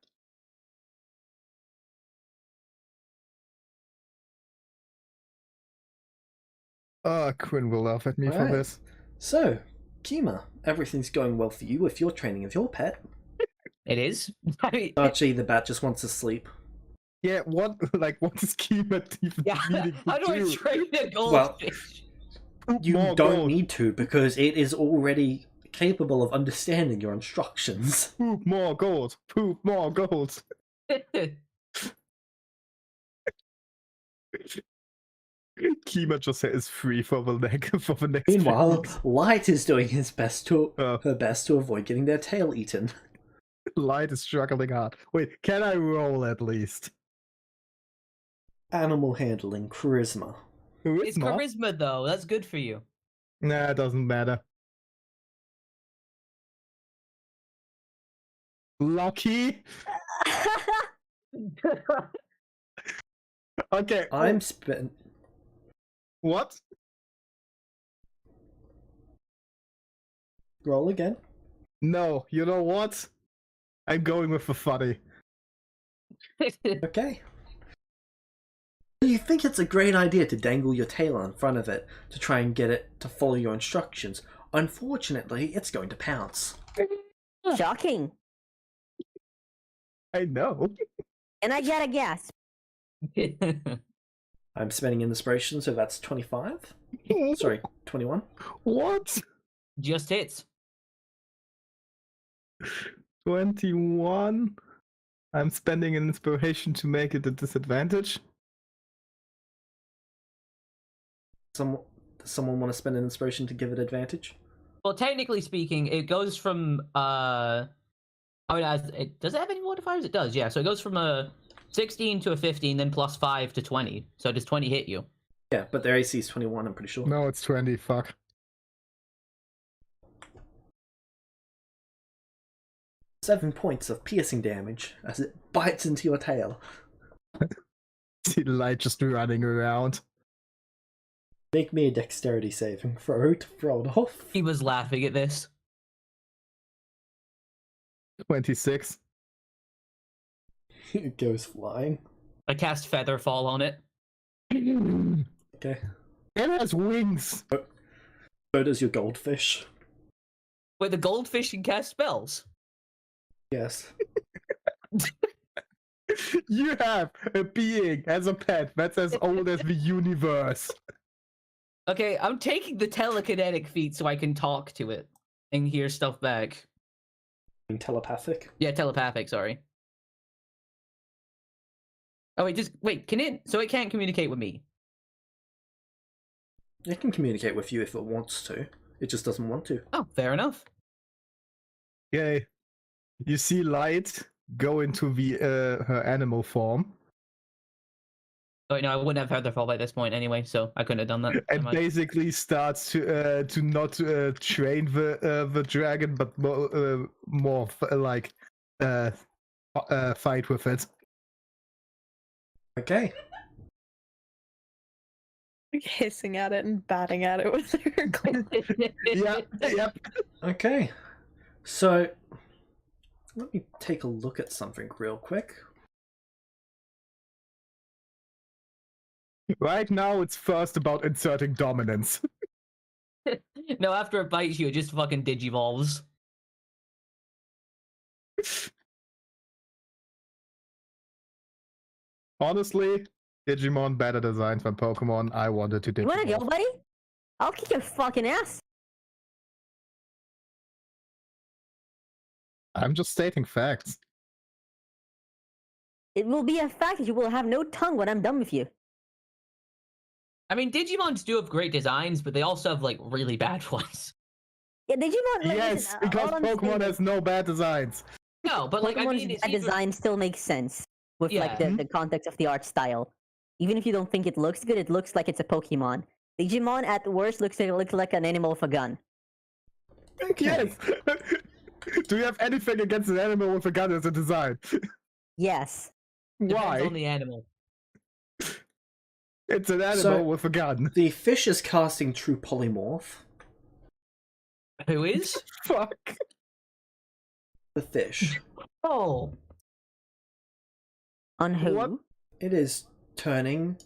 Oh, Quinn will laugh at me for Alright. this. So, Kima, everything's going well for you with your training of your pet. It is. I mean, Archie the bat just wants to sleep. Yeah, what is Kima even yeah. needing to How do I do? train a goldfish? Poop You more don't gold. need to because it is already capable of understanding your instructions. Poop more gold. Poop more gold. Kima just is free for the next few Meanwhile, weeks. Light is doing his best to Oh. her best to avoid getting their tail eaten. Light is struggling hard. Wait, can I roll at least? Animal handling, charisma. It's Charisma? charisma, though. That's good for you. Nah, it doesn't matter. Lucky? Okay. I'm spent. What? Roll again. No, you know what? I'm going with the funny. Okay. You think it's a great idea to dangle your tail in front of it to try and get it to follow your instructions. Unfortunately, it's going to pounce. Shocking. I know. And I get a gasp. I'm spending inspiration, so that's 25. Sorry, 21. What? Just hits. 21. I'm spending an inspiration to make it a disadvantage. Does someone want to spend an inspiration to give it advantage? Well, technically speaking, it goes from I mean, does it have any modifiers? It does, yeah. So it goes from a 16 to a 15, then plus 5 to 20. So does 20 hit you? Yeah, but their AC is 21, I'm pretty sure. No, it's 20. Fuck. Seven points of piercing damage as it bites into your tail. See the light just running around. Make me a dexterity saving throw to throw it off. He was laughing at this. 26. It goes flying. I cast Feather Fall on it. It Okay. has wings. So does your goldfish. Wait, the goldfish can cast spells? Yes. You have a being as a pet that's as old as the universe. Okay, I'm taking the telekinetic feat so I can talk to it and hear stuff back. Telepathic. Yeah, telepathic, sorry. Oh, wait, can it? So it can't communicate with me? It can communicate with you if it wants to. It just doesn't want to. Oh, fair enough. Okay. You see Light go into the her animal form Oh, wait, no, I wouldn't have Feather Fall by this point anyway, so I couldn't have done that. and Never mind. basically starts to not train the dragon, but more like fight with it. Okay. Hissing at it and batting at it with her claw. Yep. Okay. So, let me take a look at something real quick. Right now, it's first about inserting dominance. No, after it bites you, it just fucking digivolves. Honestly, Digimon better designed than Pokemon. I wanted to You wanna go, Digivolve. buddy? I'll kick your fucking ass. I'm just stating facts. It will be a fact that you will have no tongue when I'm done with you. I mean, Digimons do have great designs, but they also have, like, really bad ones. Yeah, Digimon. Like, Yes, listen, because all I'm saying Pokemon is has no bad designs. No, but, like, I Pokemon's mean, it's bad either... design still makes sense with like Yeah. the context of the art style. Even if you don't think it looks good, it looks like it's a Pokemon. Digimon at worst looks like an animal with a gun. Yes. Do you have anything against an animal with a gun as a design? Yes. Depends Why? on the animal. It's an animal So- with a gun. The fish is casting True Polymorph. Who is? Fuck. The fish. Oh. On who? What? It is turning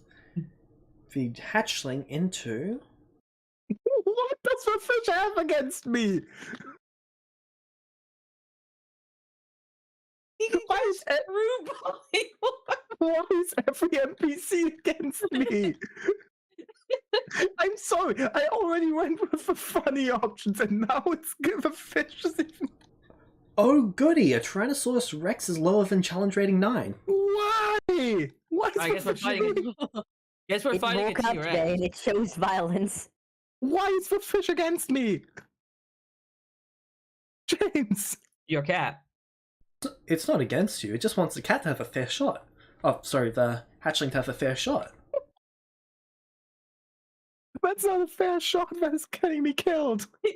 the hatchling into... What does the fish have against me? Why is, why is every NPC against me? I'm sorry, I already went with the funny options and now it's the fish is even... Oh goody, a Tyrannosaurus Rex is lower than challenge rating 9. Why? Why is I the guess we're fish fighting. Guess we're It fighting a woke up today T-Rex. and it shows violence. Why is the fish against me? James! Your cat. It's not against you, it just wants the cat to have a fair shot. Oh, sorry, the hatchling to have a fair shot. That's not a fair shot, that is getting me killed. I'm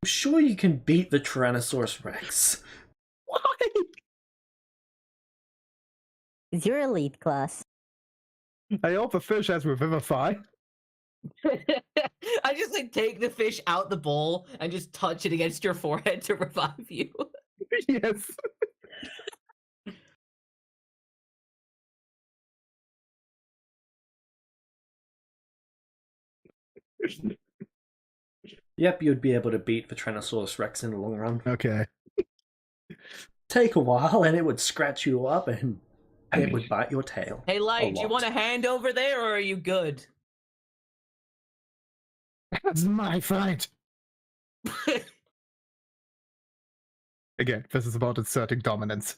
sure you can beat the Tyrannosaurus Rex. Why? It's your elite class. I hope the fish has Revivify. I just like take the fish out the bowl and just touch it against your forehead to revive you. Yes. Yep, you'd be able to beat the Tyrannosaurus Rex in the long run. Okay. Take a while and it would scratch you up and it would bite your tail. Hey, Light, do you lot. want a hand over there, or are you good? That's my fight. Again, this is about asserting dominance.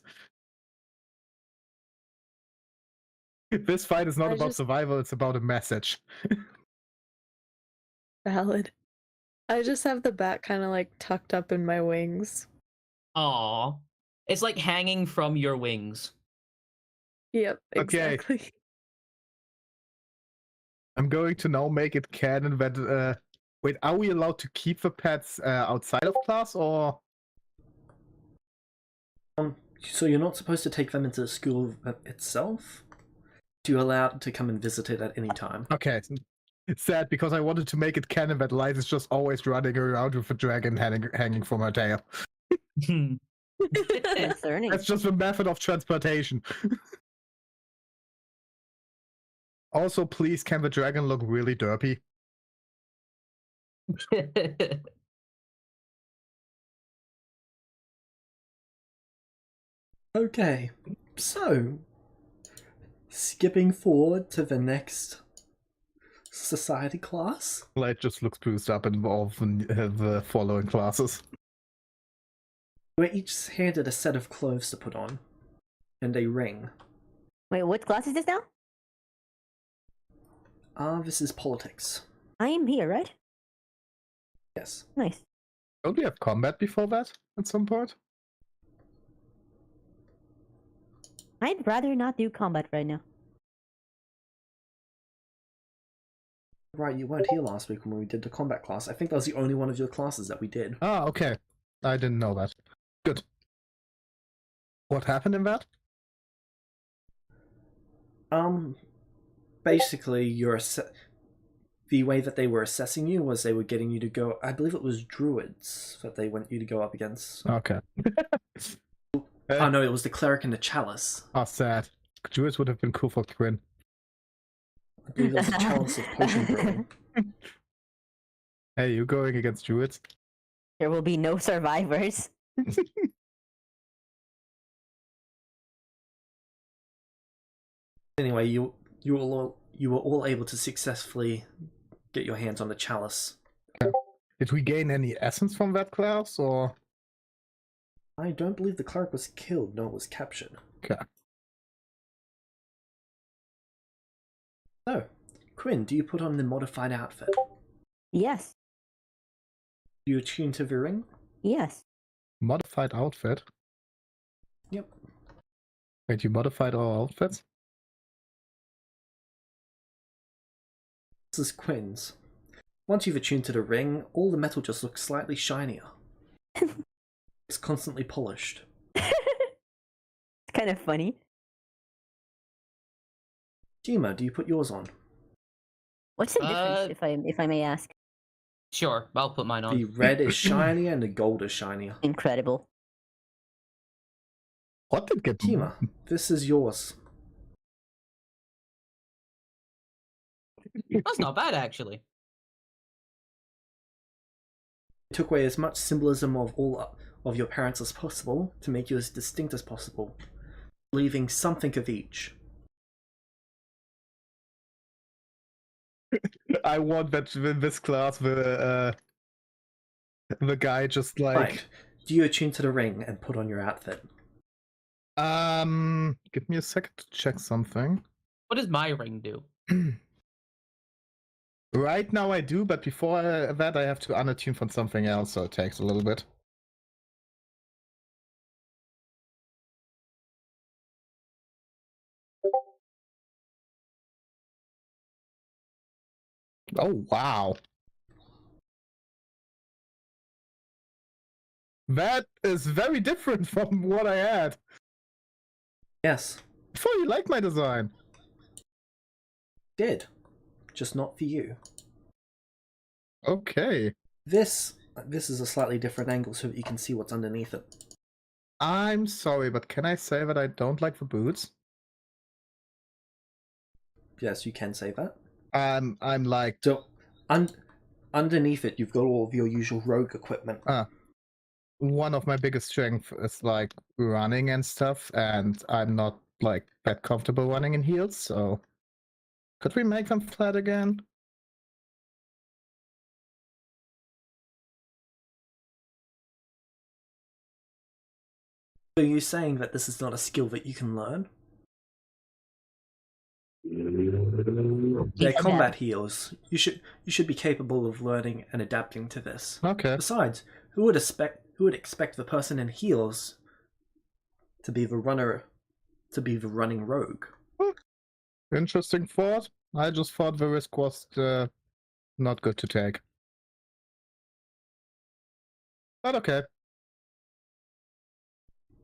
This fight is not I about just- survival, it's about a message. Valid. I just have the bat kind of like tucked up in my wings. Aw. It's like hanging from your wings. Yep, Okay. exactly. I'm going to now make it canon that... wait, are we allowed to keep the pets outside of class, or...? So you're not supposed to take them into the school itself? You're allowed to come and visit it at any time. Okay. It's sad, because I wanted to make it canon that Light is just always running around with a dragon hanging from her tail. Concerning. That's just the method of transportation. Also, please, can the dragon look really derpy? Okay, so skipping forward to the next society class. Light just looks boosted up in all of the following classes. We're each handed a set of clothes to put on and a ring. Wait, what class is this now? This is politics. I am here, right? Yes. Nice. Don't we have combat before that at some point? I'd rather not do combat right now. Right, you weren't here last week when we did the combat class. I think that was the only one of your classes that we did. Ah, okay. I didn't know that. Good. What happened in that? Basically, the way that they were assessing you was they were getting you to go. I believe it was druids that they want you to go up against. Okay. Oh no, it was the cleric and the chalice. Oh, sad. Druids would have been cool for Quinn. I believe it was the chalice of potion brewing. Hey, you going against druids? There will be no survivors. Anyway, you were all able to successfully get your hands on the chalice. Did we gain any essence from that class, or...? I don't believe the cleric was killed, nor was captured. Okay. So, Quinn, do you put on the modified outfit? Yes. Do you attune to the ring? Yes. Modified outfit? Yep. Wait, you modified our outfits? This is Quinn's. Once you've attuned to the ring, all the metal just looks slightly shinier. It's constantly polished. It's kind of funny. Jima, do you put yours on? What's the difference, if I may ask? Sure, I'll put mine on. The red is shinier and the gold is shinier. Incredible. What did get Kima, this is yours. That's not bad, actually. It took away as much symbolism of all of your parents as possible to make you as distinct as possible, leaving something of each. I want that in this class the guy just like Right. Do you attune to the ring and put on your outfit? give me a second to check something. What does my ring do? Right now I do, but before that I have to unattune from something else, so it takes a little bit. Oh, wow. That is very different from what I had. Yes. Before you like my design. Did. Just not for you. Okay. This is a slightly different angle so that you can see what's underneath it. I'm sorry, but can I say that I don't like the boots? Yes, you can say that. I'm like... So, underneath it, you've got all of your usual rogue equipment. One of my biggest strengths is like running and stuff, and I'm not like that comfortable running in heels, so... Could we make them flat again? So you're saying that this is not a skill that you can learn? They're combat heals. You should be capable of learning and adapting to this. Okay. Besides, who would expect the person in heals to be the running rogue? Interesting thought. I just thought the risk was not good to take. But okay.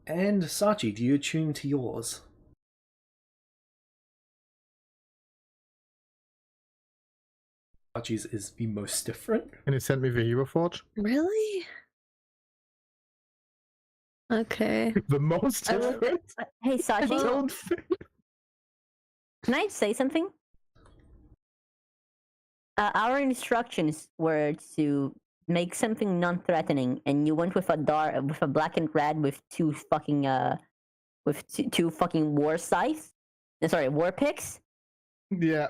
And Sachi, do you attune to yours? Sachi's is the most different. Can you send me the Hero Forge? Really? Okay. The most I will- different? Hey, I Sachi, don't think... can I say something? Our instructions were to make something non-threatening, and you went with a black and red with two fucking two fucking war scythes. Sorry, war picks. Yeah.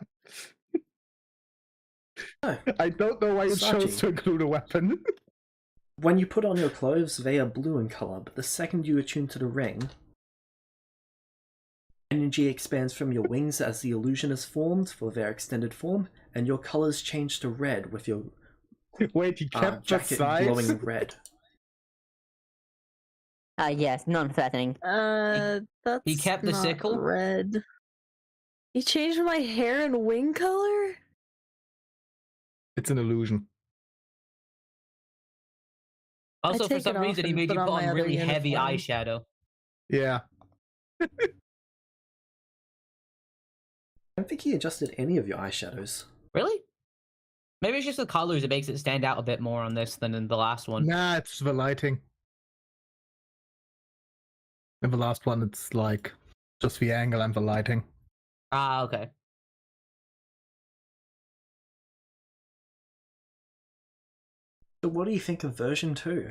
Oh. I don't know why you chose Sachi. to include a weapon. When you put on your clothes, they are blue in color, but the second you attune to the ring, energy expands from your wings as the illusion is formed for their extended form, and your colors change to red with your Wait, he kept the jacket size? glowing red. Yes, non-threatening. That's He kept the not sickle? red. He changed my hair and wing color? It's an illusion. Also, for take some it off reason, he and made you put put on my on other really heavy uniform. eyeshadow. Yeah. I don't think he adjusted any of your eyeshadows. Really? Maybe it's just the colors that makes it stand out a bit more on this than in the last one. Nah, it's the lighting. In the last one, it's like just the angle and the lighting. Ah, okay. So what do you think of version 2?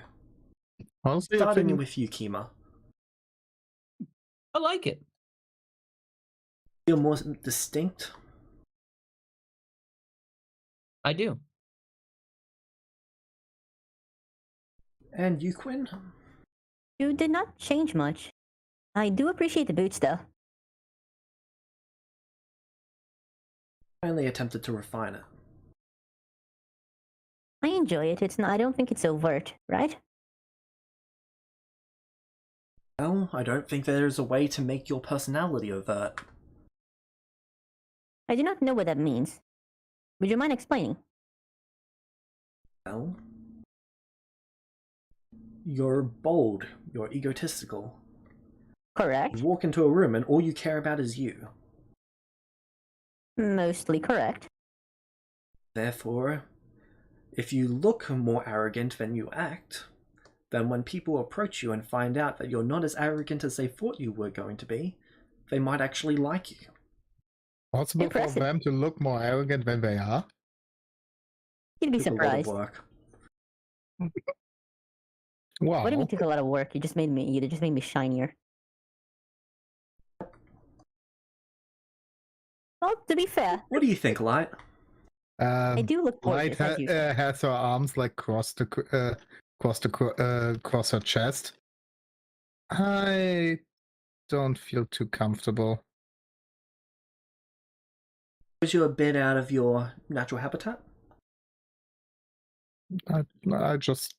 Honestly, I Starting think with you, Kima. I like it. Feel more distinct? I do. And you, Quinn? You did not change much. I do appreciate the boots, though. I only attempted to refine it. I enjoy it. It's not. I don't think it's overt, right? Well, I don't think there is a way to make your personality overt. I do not know what that means. Would you mind explaining? Well, you're bold, you're egotistical. Correct. You walk into a room and all you care about is you. Mostly correct. Therefore, if you look more arrogant than you act, then when people approach you and find out that you're not as arrogant as they thought you were going to be, they might actually like you. Possible for Impressive. them to look more arrogant than they are? You'd be Took a lot of surprised. work. Wow. What do you mean took a lot of work? You just made me shinier. Well, to be fair, What do you think, Light? I do look Light gorgeous, as usual. has her arms like cross her chest. I don't feel too comfortable. Was you a bit out of your natural habitat? I just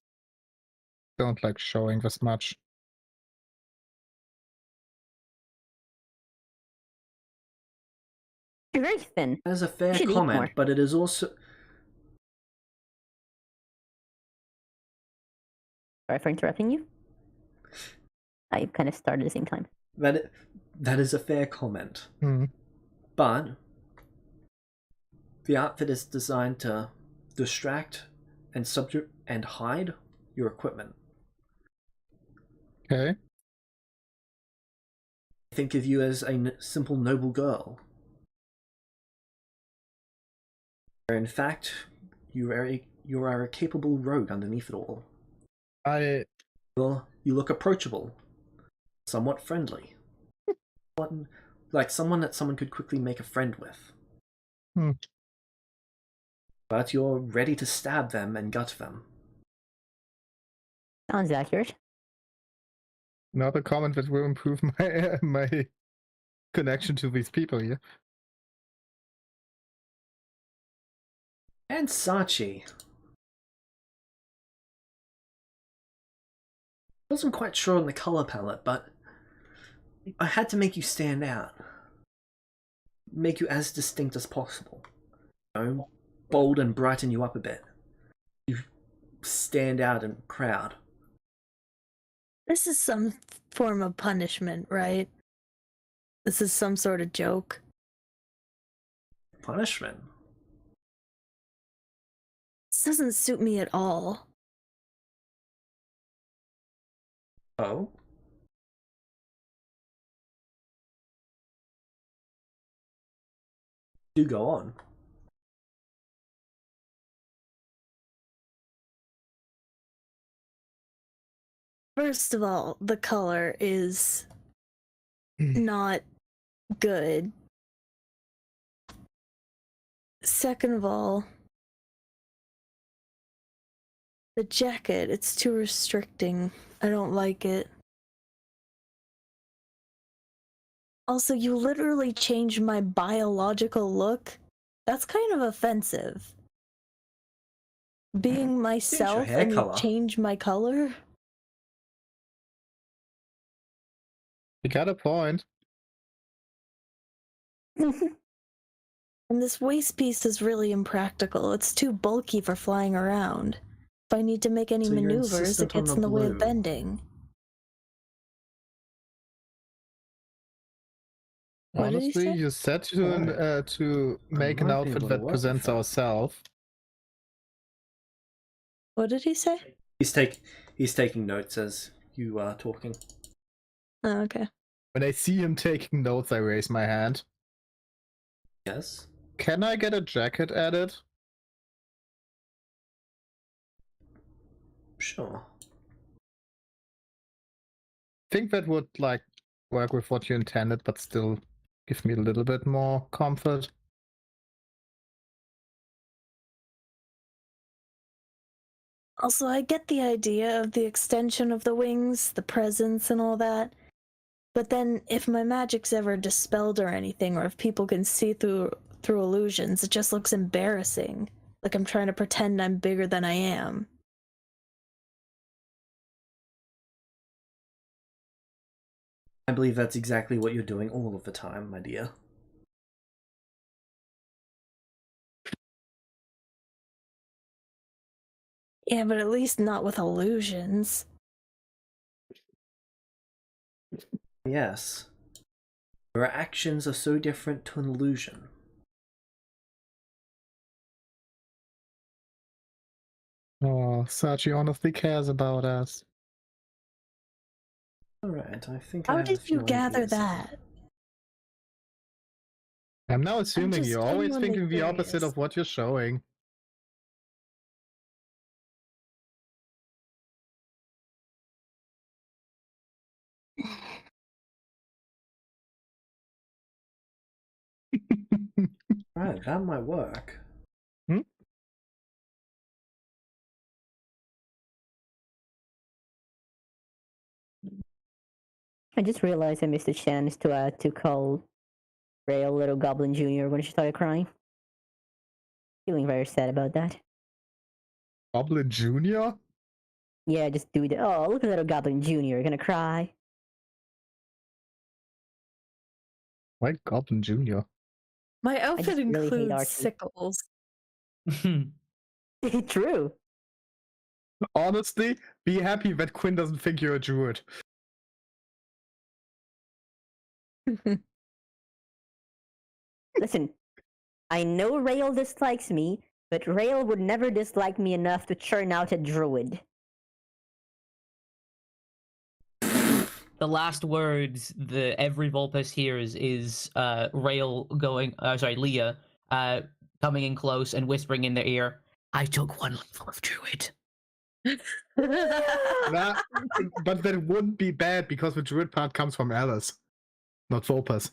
don't like showing this much. You're very thin. That is a fair should eat comment, more. but it is also... Sorry for interrupting you. I kind of started at the same time. That is a fair comment. But the outfit is designed to distract and subject and hide your equipment. Okay. Think of you as a simple noble girl. In fact, you are a capable rogue underneath it all. Well, you look approachable, somewhat friendly. Like someone that someone could quickly make a friend with. But you're ready to stab them and gut them. Sounds accurate. Another comment that will improve my my connection to these people here. And Sachi. I wasn't quite sure on the color palette, but I had to make you stand out. Make you as distinct as possible. You know, bold and brighten you up a bit. You stand out in the crowd. This is some form of punishment, right? This is some sort of joke. Punishment? This doesn't suit me at all. Oh? Do go on. First of all, the color is not good. Second of all, the jacket, it's too restricting. I don't like it. Also, you literally changed my biological look. That's kind of offensive. Being myself hair and you color. change my color? You got a point. And this waist piece is really impractical. It's too bulky for flying around. If I need to make any So you're maneuvers, it insistent on gets the in the way of blue. bending. What did he Honestly, say? you said to make an might be outfit able to that work presents with that. ourselves. What did he say? He's taking notes as you are talking. Oh, okay. When I see him taking notes, I raise my hand. Yes. Can I get a jacket added? Sure. Think that would like work with what you intended, but still give me a little bit more comfort. Also, I get the idea of the extension of the wings, the presence and all that. But then, if my magic's ever dispelled or anything, or if people can see through illusions, it just looks embarrassing. Like I'm trying to pretend I'm bigger than I am. I believe that's exactly what you're doing all of the time, my dear. Yeah, but at least not with illusions. Yes. Your actions are so different to an illusion. Oh, Sachi honestly cares about us. Alright, I think I How have a did few you gather ideas here. that? I'm now assuming just you're always genuinely thinking the opposite curious. of what you're showing. Right, that might work. I just realized I missed a chance to call Rail Little Goblin Jr. when she started crying. Feeling very sad about that. Goblin Jr.? Yeah, just do the oh look at Little Goblin Jr. Gonna cry. Why Goblin Jr.? My outfit just really hate includes Archie. sickles. True. Honestly, be happy that Quinn doesn't think you're a druid. Listen, I know Rail dislikes me, but Rail would never dislike me enough to churn out a druid. The last words that every Vulpes hears is Rail going, Leah coming in close and whispering in their ear, I took one level of druid. That, but that wouldn't be bad because the druid part comes from Alice, not Vulpes.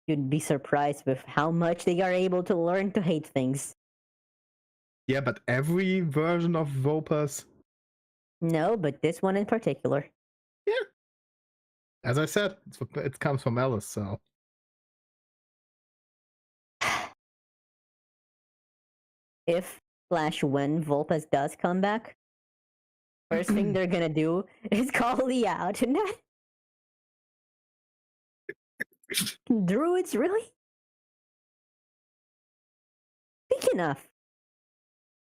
You'd be surprised with how much they are able to learn to hate things. Yeah, but every version of Vulpes. No, but this one in particular. Yeah. As I said, it comes from Alice, so. If slash when Vulpes does come back, first thing they're gonna do is call Lee out. And that... Druids, really? Speaking of,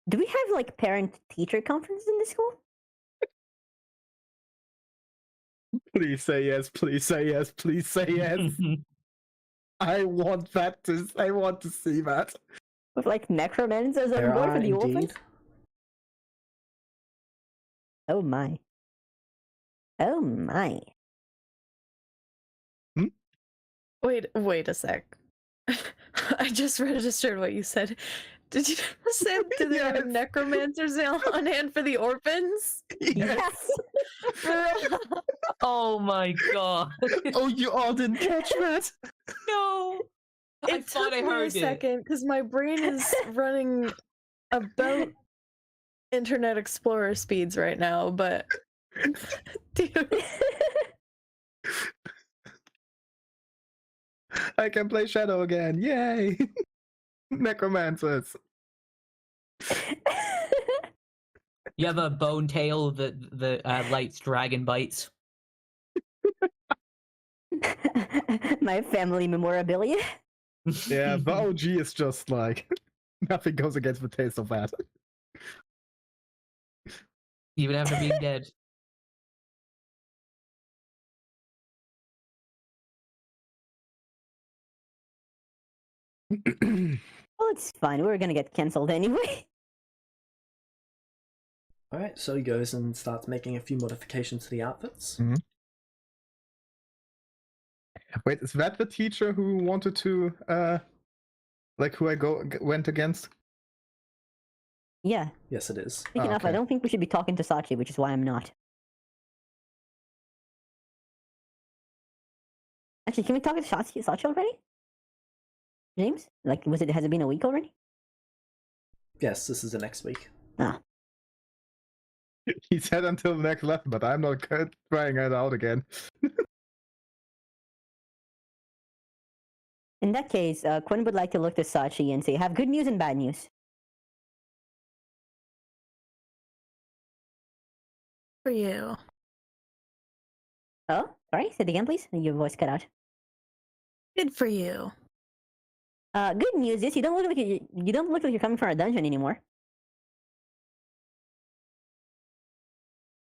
do we have like parent-teacher conferences in this school? Please say yes, please say yes, please say yes. I want to see that. With like necromancers on There board are for the indeed. orphans? Oh my. Oh my. Wait a sec. I just registered what you said. Did you say do they have Yes. necromancers on hand for the orphans? Yes. Oh my god. Oh, you all didn't catch that? No. I It thought took I me a heard it. second because my brain is running about Internet Explorer speeds right now, but dude, I can play Shadow again. Yay! Necromancers. You have a bone tail that lights dragon bites. My family memorabilia. Yeah, the OG is just like nothing goes against the taste of that. Even after being dead. Well, it's fine. We're gonna get cancelled anyway. Alright, so he goes and starts making a few modifications to the outfits. Wait, is that the teacher who wanted to like who I went against? Yeah. Yes, it is. Speaking of, I okay. don't think we should be talking to Sachi, which is why I'm not. Actually, can we talk to Sachi already? James? Like, has it been a week already? Yes, this is the next week. Ah. He said until the next lesson, but I'm not trying it out again. In that case, Quinn would like to look to Sachi and say, have good news and bad news. for you. Oh, sorry, say it again, please. Your voice cut out. Good for you. Good news is you don't look like you're coming from a dungeon anymore.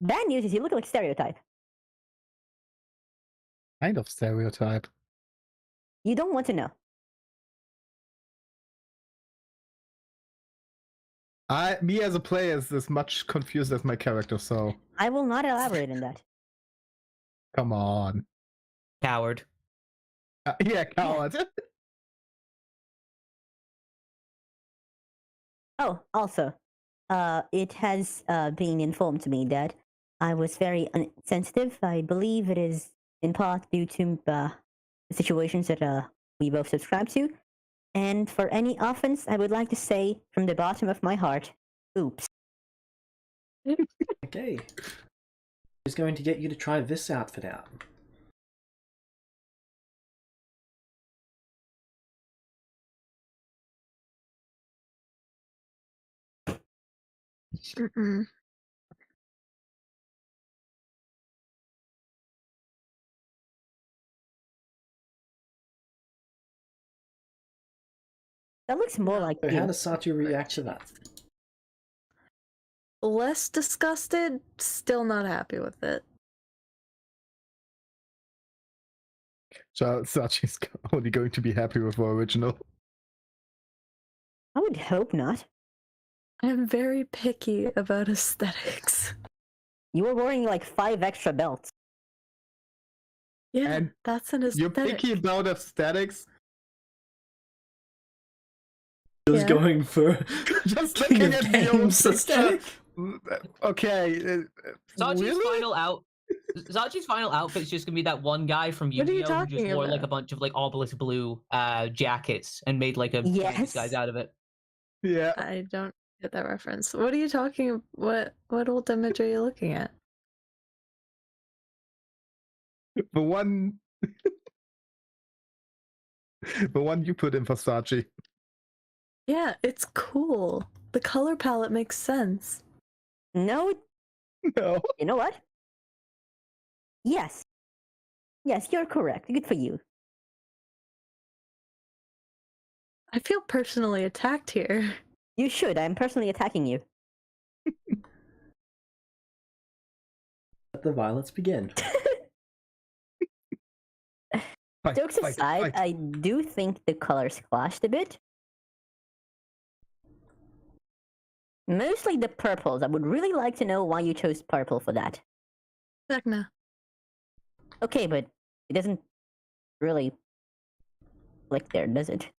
Bad news is you look like stereotype. Kind of stereotype. You don't want to know. Me as a player is as much confused as my character, so I will not elaborate on that. Come on. Coward. Yeah, coward. Oh, also, it has been informed to me that I was very insensitive. I believe it is in part due to the situations that we both subscribe to. And for any offense, I would like to say from the bottom of my heart, oops. Okay. Who's going to get you to try this outfit out? Mm-mm. That looks more like So how you. does Sachi react to that? Less disgusted, still not happy with it. So Sachi's only going to be happy with the original. I would hope not. I'm very picky about aesthetics. You were wearing like 5 extra belts. Yeah, And that's an You're aesthetic. picky about aesthetics? Just Yeah. going for Just King looking of at Games the aesthetic? Okay. Sachi's Really? Sachi's final outfit's just gonna be that one guy from What are you Yu-Gi-Oh! Who just talking wore like a about? bunch of like obelisk blue jackets and made like a giant disguise Yes. out of it. Yeah. I don't get that reference. What are you talking? What old image are you looking at? The one the one you put in for Sachi. Yeah, it's cool. The color palette makes sense. No, No. you know what? Yes. Yes, you're correct. Good for you. I feel personally attacked here. You should. I'm personally attacking you. Let the violence begin. Fight, Jokes fight, aside, fight. I do think the colors clashed a bit. Mostly the purples. I would really like to know why you chose purple for that. Vecna. Okay, but it doesn't really click there, does it?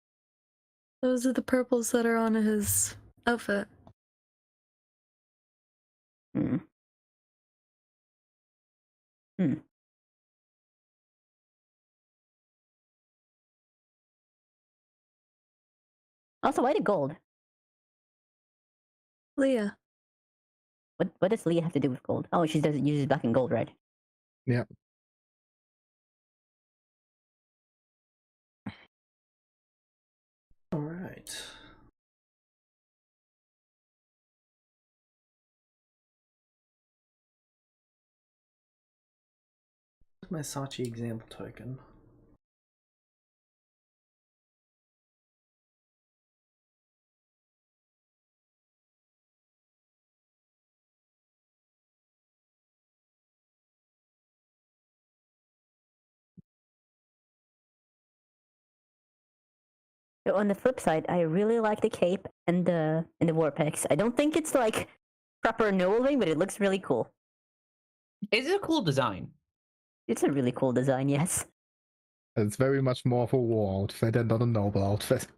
Those are the purples that are on his outfit. Hmm. Hmm. Also, why the gold? Leah. What does Leah have to do with gold? Oh, she does uses black and gold, right? Yeah. Alright. My Sachi example token. So on the flip side, I really like the cape and the war picks. I don't think it's like proper nobling, but it looks really cool. It's a cool design. It's a really cool design, yes. It's very much more of a war outfit and not a noble outfit.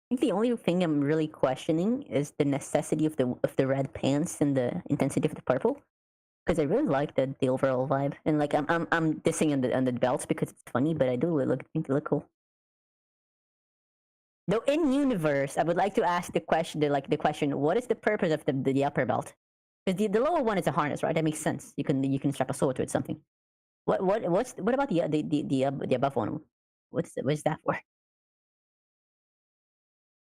I think the only thing I'm really questioning is the necessity of the red pants and the intensity of the purple, because I really like the overall vibe. And like I'm dissing on the belts because it's funny, but I do think they look cool. Though in universe, I would like to ask the question, the question, what is the purpose of the upper belt? Because the lower one is a harness, right? That makes sense. You can strap a sword to it, something. What about the above one? What's that for?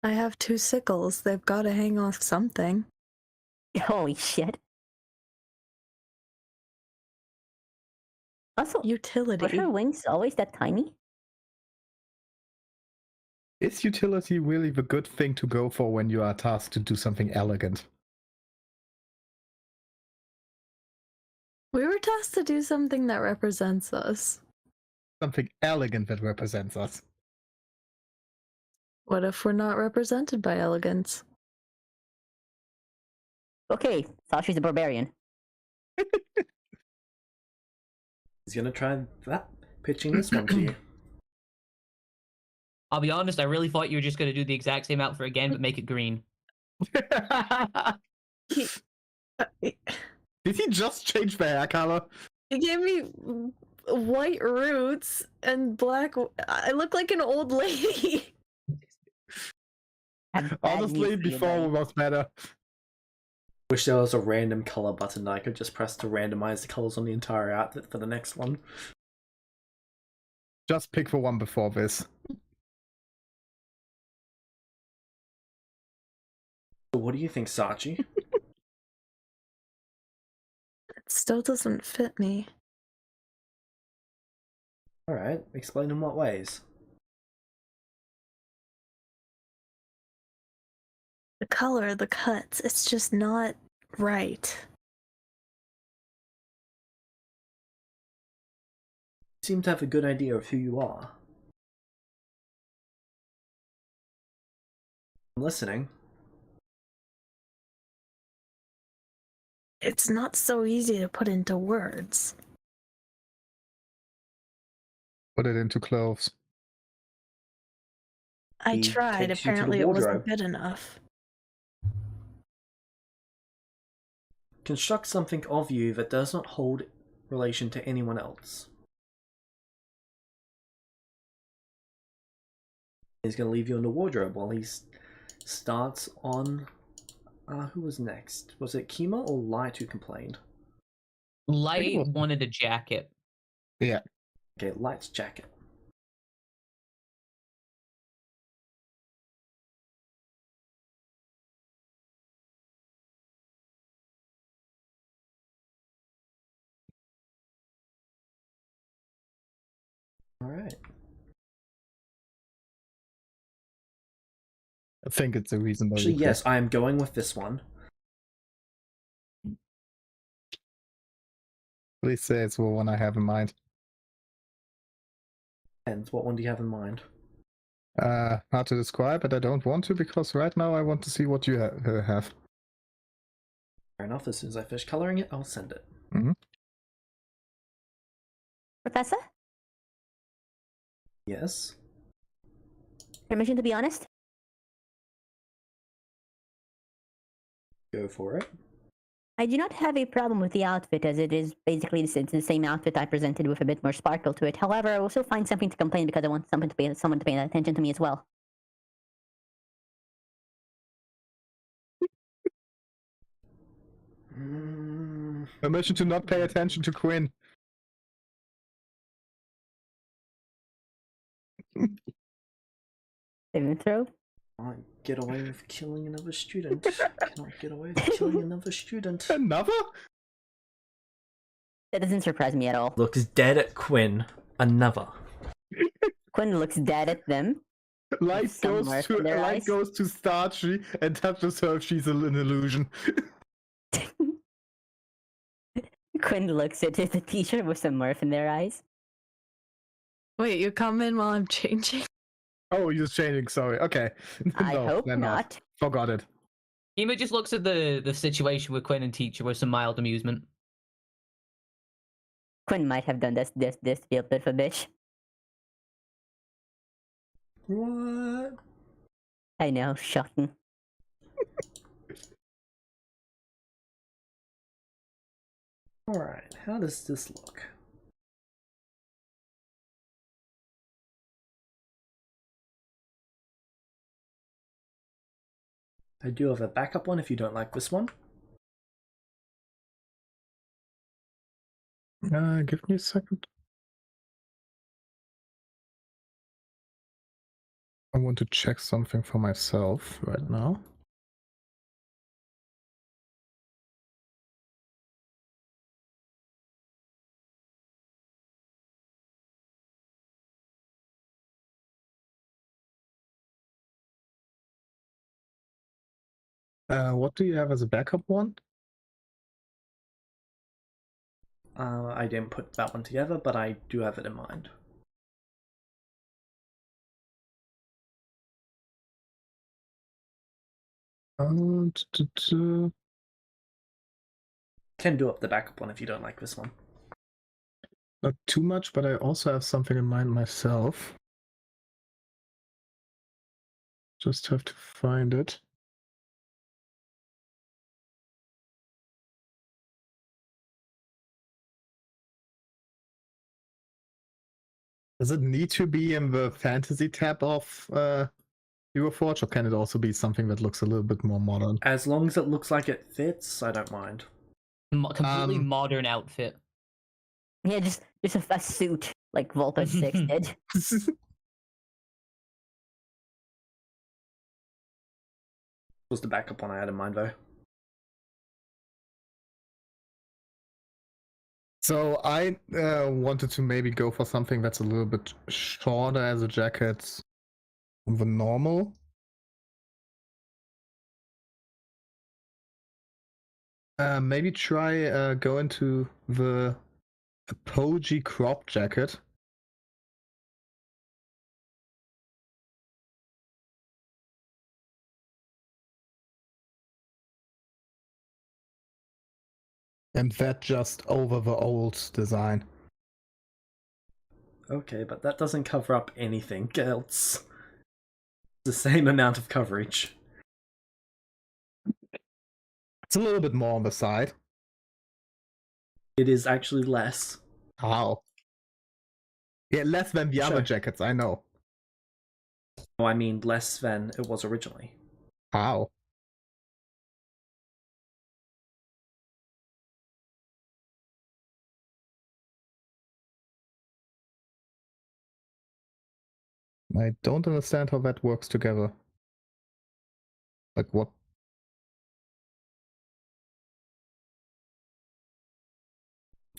I have 2 sickles. They've got to hang off something. Holy shit! Also, Utility. are her wings always that tiny? Is utility really the good thing to go for when you are tasked to do something elegant? We were tasked to do something that represents us. Something elegant that represents us. What if we're not represented by elegance? Okay, Sashi's a barbarian. He's gonna try that, pitching this one to you. I'll be honest, I really thought you were just gonna do the exact same outfit again, but make it green. He, Did he just change the hair color? he gave me white roots and black. I look like an old lady. Have bad Honestly, news for you, before buddy. was better. Wish there was a random color button that I could just press to randomize the colors on the entire outfit for the next one. Just pick the one before this. So what do you think, Sachi? It still doesn't fit me. Alright, explain in what ways. The color, the cuts, it's just not right. You seem to have a good idea of who you are. I'm listening. It's not so easy to put into words. Put it into clothes. I He tried, takes you to the apparently it wasn't wardrobe. good enough. Construct something of you that does not hold relation to anyone else. He's going to leave you in the wardrobe while he starts on... who was next? Was it Kima or Light who complained? Light wanted a jacket. Yeah. Okay, Light's jacket. Alright. I think it's a reasonable Actually, request. yes, I am going with this one. Please say it's the one I have in mind. And what one do you have in mind? Hard to describe, but I don't want to because right now I want to see what you have. Fair enough, as soon as I finish colouring it, I'll send it. Professor, Yes? permission to be honest? Go for it. I do not have a problem with the outfit, as it is basically the same outfit I presented with a bit more sparkle to it. However, I will still find something to complain because I want someone to pay attention to me as well. Permission to not pay attention to Quinn. Saving throw. Can't get away with killing another student. Cannot get away with killing another student. Another? That doesn't surprise me at all. Looks dead at Quinn. Another. Quinn looks dead at them. Light Some goes mark to in their eyes. Starchy and touches her if she's an illusion. Quinn looks at the teacher with some mirth in their eyes. Wait, you come in while I'm changing? Oh, you're changing, sorry. Okay. I No, hope they're not. Forgot it. Kima just looks at the situation with Quinn and teacher with some mild amusement. Quinn might have done this to be a bit of a bitch. What? I know, shocking. Alright, how does this look? I do have a backup one if you don't like this one. Give me a second. I want to check something for myself right now. What do you have as a backup one? I didn't put that one together, but I do have it in mind. Can do up the backup one if you don't like this one. Not too much, but I also have something in mind myself. Just have to find it. Does it need to be in the fantasy tab of Euroforge, or can it also be something that looks a little bit more modern? As long as it looks like it fits, I don't mind. Completely modern outfit. Yeah, just a suit like Volta 6 did. Was the backup one I had in mind though. So I wanted to maybe go for something that's a little bit shorter as a jacket than the normal. Maybe try go into the apogee crop jacket. And that just over the old design. Okay, but that doesn't cover up anything else. The same amount of coverage. It's a little bit more on the side. It is actually less. How? Yeah, less than the other Sure. jackets, I know. No, I mean less than it was originally. How? I don't understand how that works together. Like what?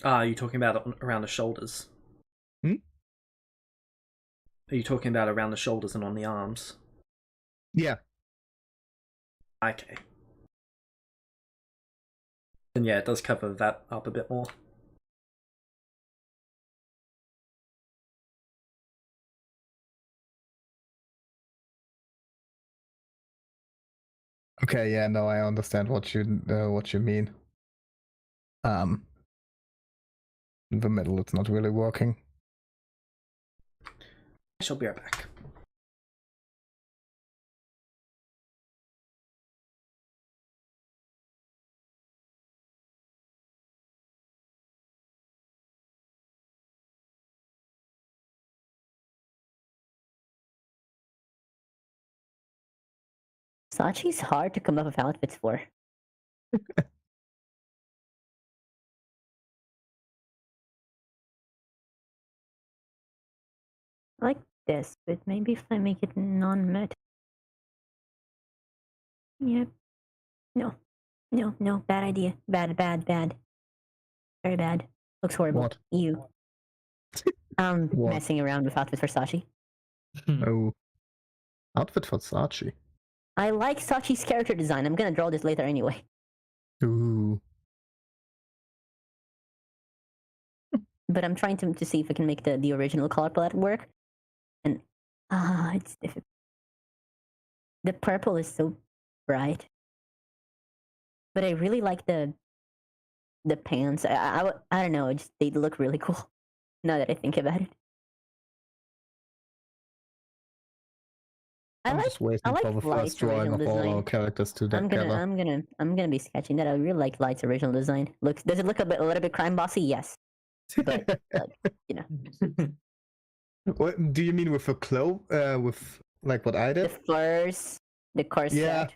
Are you talking about around the shoulders? Hmm? Are you talking about around the shoulders and on the arms? Yeah. Okay. Then yeah, it does cover that up a bit more. Okay, yeah, no, I understand what you mean. In the middle, it's not really working. I shall be right back. Sachi's hard to come up with outfits for. I like this, but maybe if I make it non-meta. Yep. No. No, no, bad idea. Bad. Very bad. Looks horrible. What? You. What? Messing around with outfits for Sachi. Oh. Outfit for Sachi. I like Sachi's character design. I'm gonna draw this later anyway. Ooh. But I'm trying to see if I can make the original color palette work. And it's difficult. The purple is so bright. But I really like the pants. I don't know, they look really cool now that I think about it. I'm just waiting for the first Light's drawing original of all our design. characters to I'm together. gonna be sketching that. I really like Light's original design. Does it look a little bit crime bossy? Yes. But you know. What do you mean with the clothes? With like what I The did? furs, the corset. Yeah.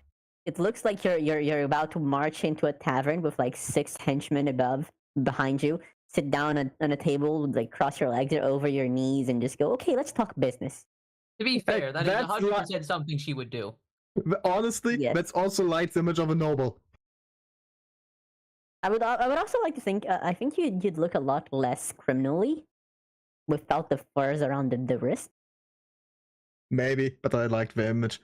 It looks like you're about to march into a tavern with like 6 henchmen behind you. Sit down on a table, like cross your legs over your knees, and just go, okay, let's talk business. To be fair, that is That's 100% something she would do. Honestly, Yes. that's also Light's image of a noble. I would also like to think I think you'd look a lot less criminally without the furs around the wrist. Maybe, but I liked the image.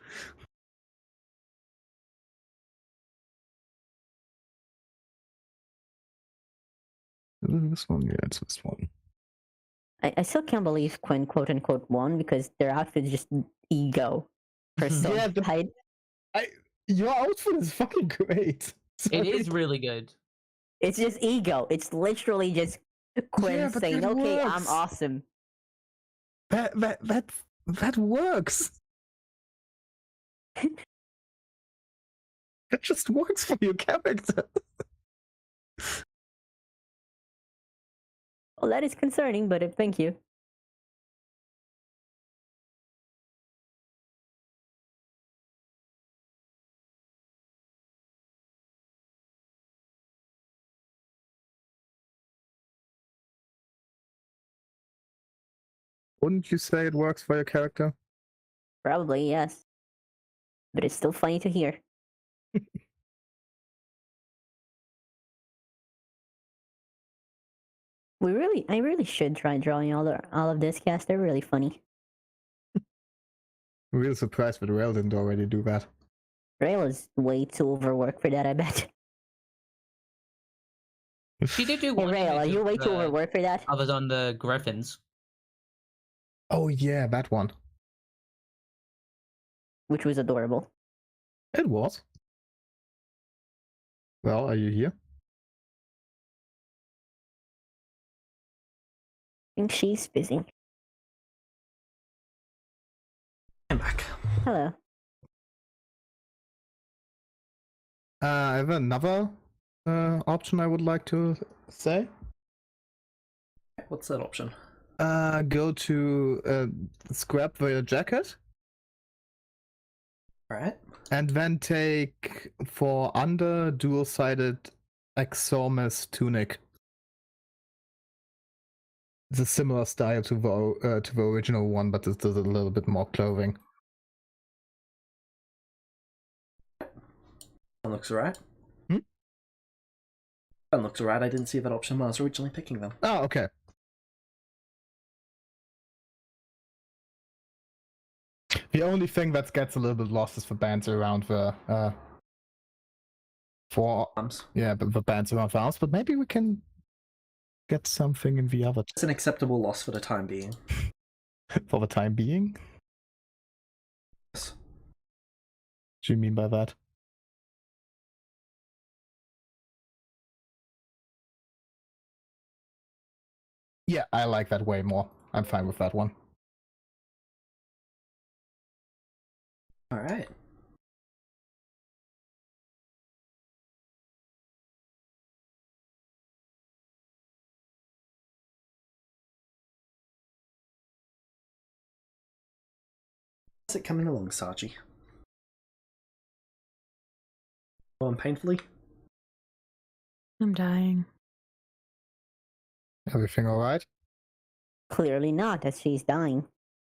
This one, yeah, it's this one. I still can't believe Quinn quote unquote won because their outfit is just ego. Personified. Your outfit is fucking great. It Sorry. is really good. It's just ego. It's literally just Quinn Yeah, but saying, that "Okay, I'm works. awesome." That works. It just works for your character. Well, that is concerning, but thank you. Wouldn't you say it works for your character? Probably yes, but it's still funny to hear. I really should try drawing all of this cast. They're really funny. I'm really surprised that Rail didn't already do that. Rail is way too overworked for that, I bet. She did do Hey, one Rail, are image you of way too overworked for that? others on the Griffins. Oh yeah, that one. Which was adorable. It was. Well, are you here? I think she's busy. I'm back. Hello. I have another option I would like to say. What's that option? Go to scrap the jacket Alright. and then take for under dual-sided Exormus tunic. It's a similar style to the original one, but it's just a little bit more clothing. That looks alright. Hmm? That looks alright. I didn't see that option when I was originally picking them. Oh, okay. The only thing that gets a little bit lost is the bands around the Arms. yeah, but the bands around the arms. But maybe we can get something in the other It's an acceptable loss for the time being. for the time being. Yes. What do you mean by that? Yeah, I like that way more. I'm fine with that one. Alright. How's it coming along, Saji? Going painfully? I'm dying. Everything all right? Clearly not, as she's dying.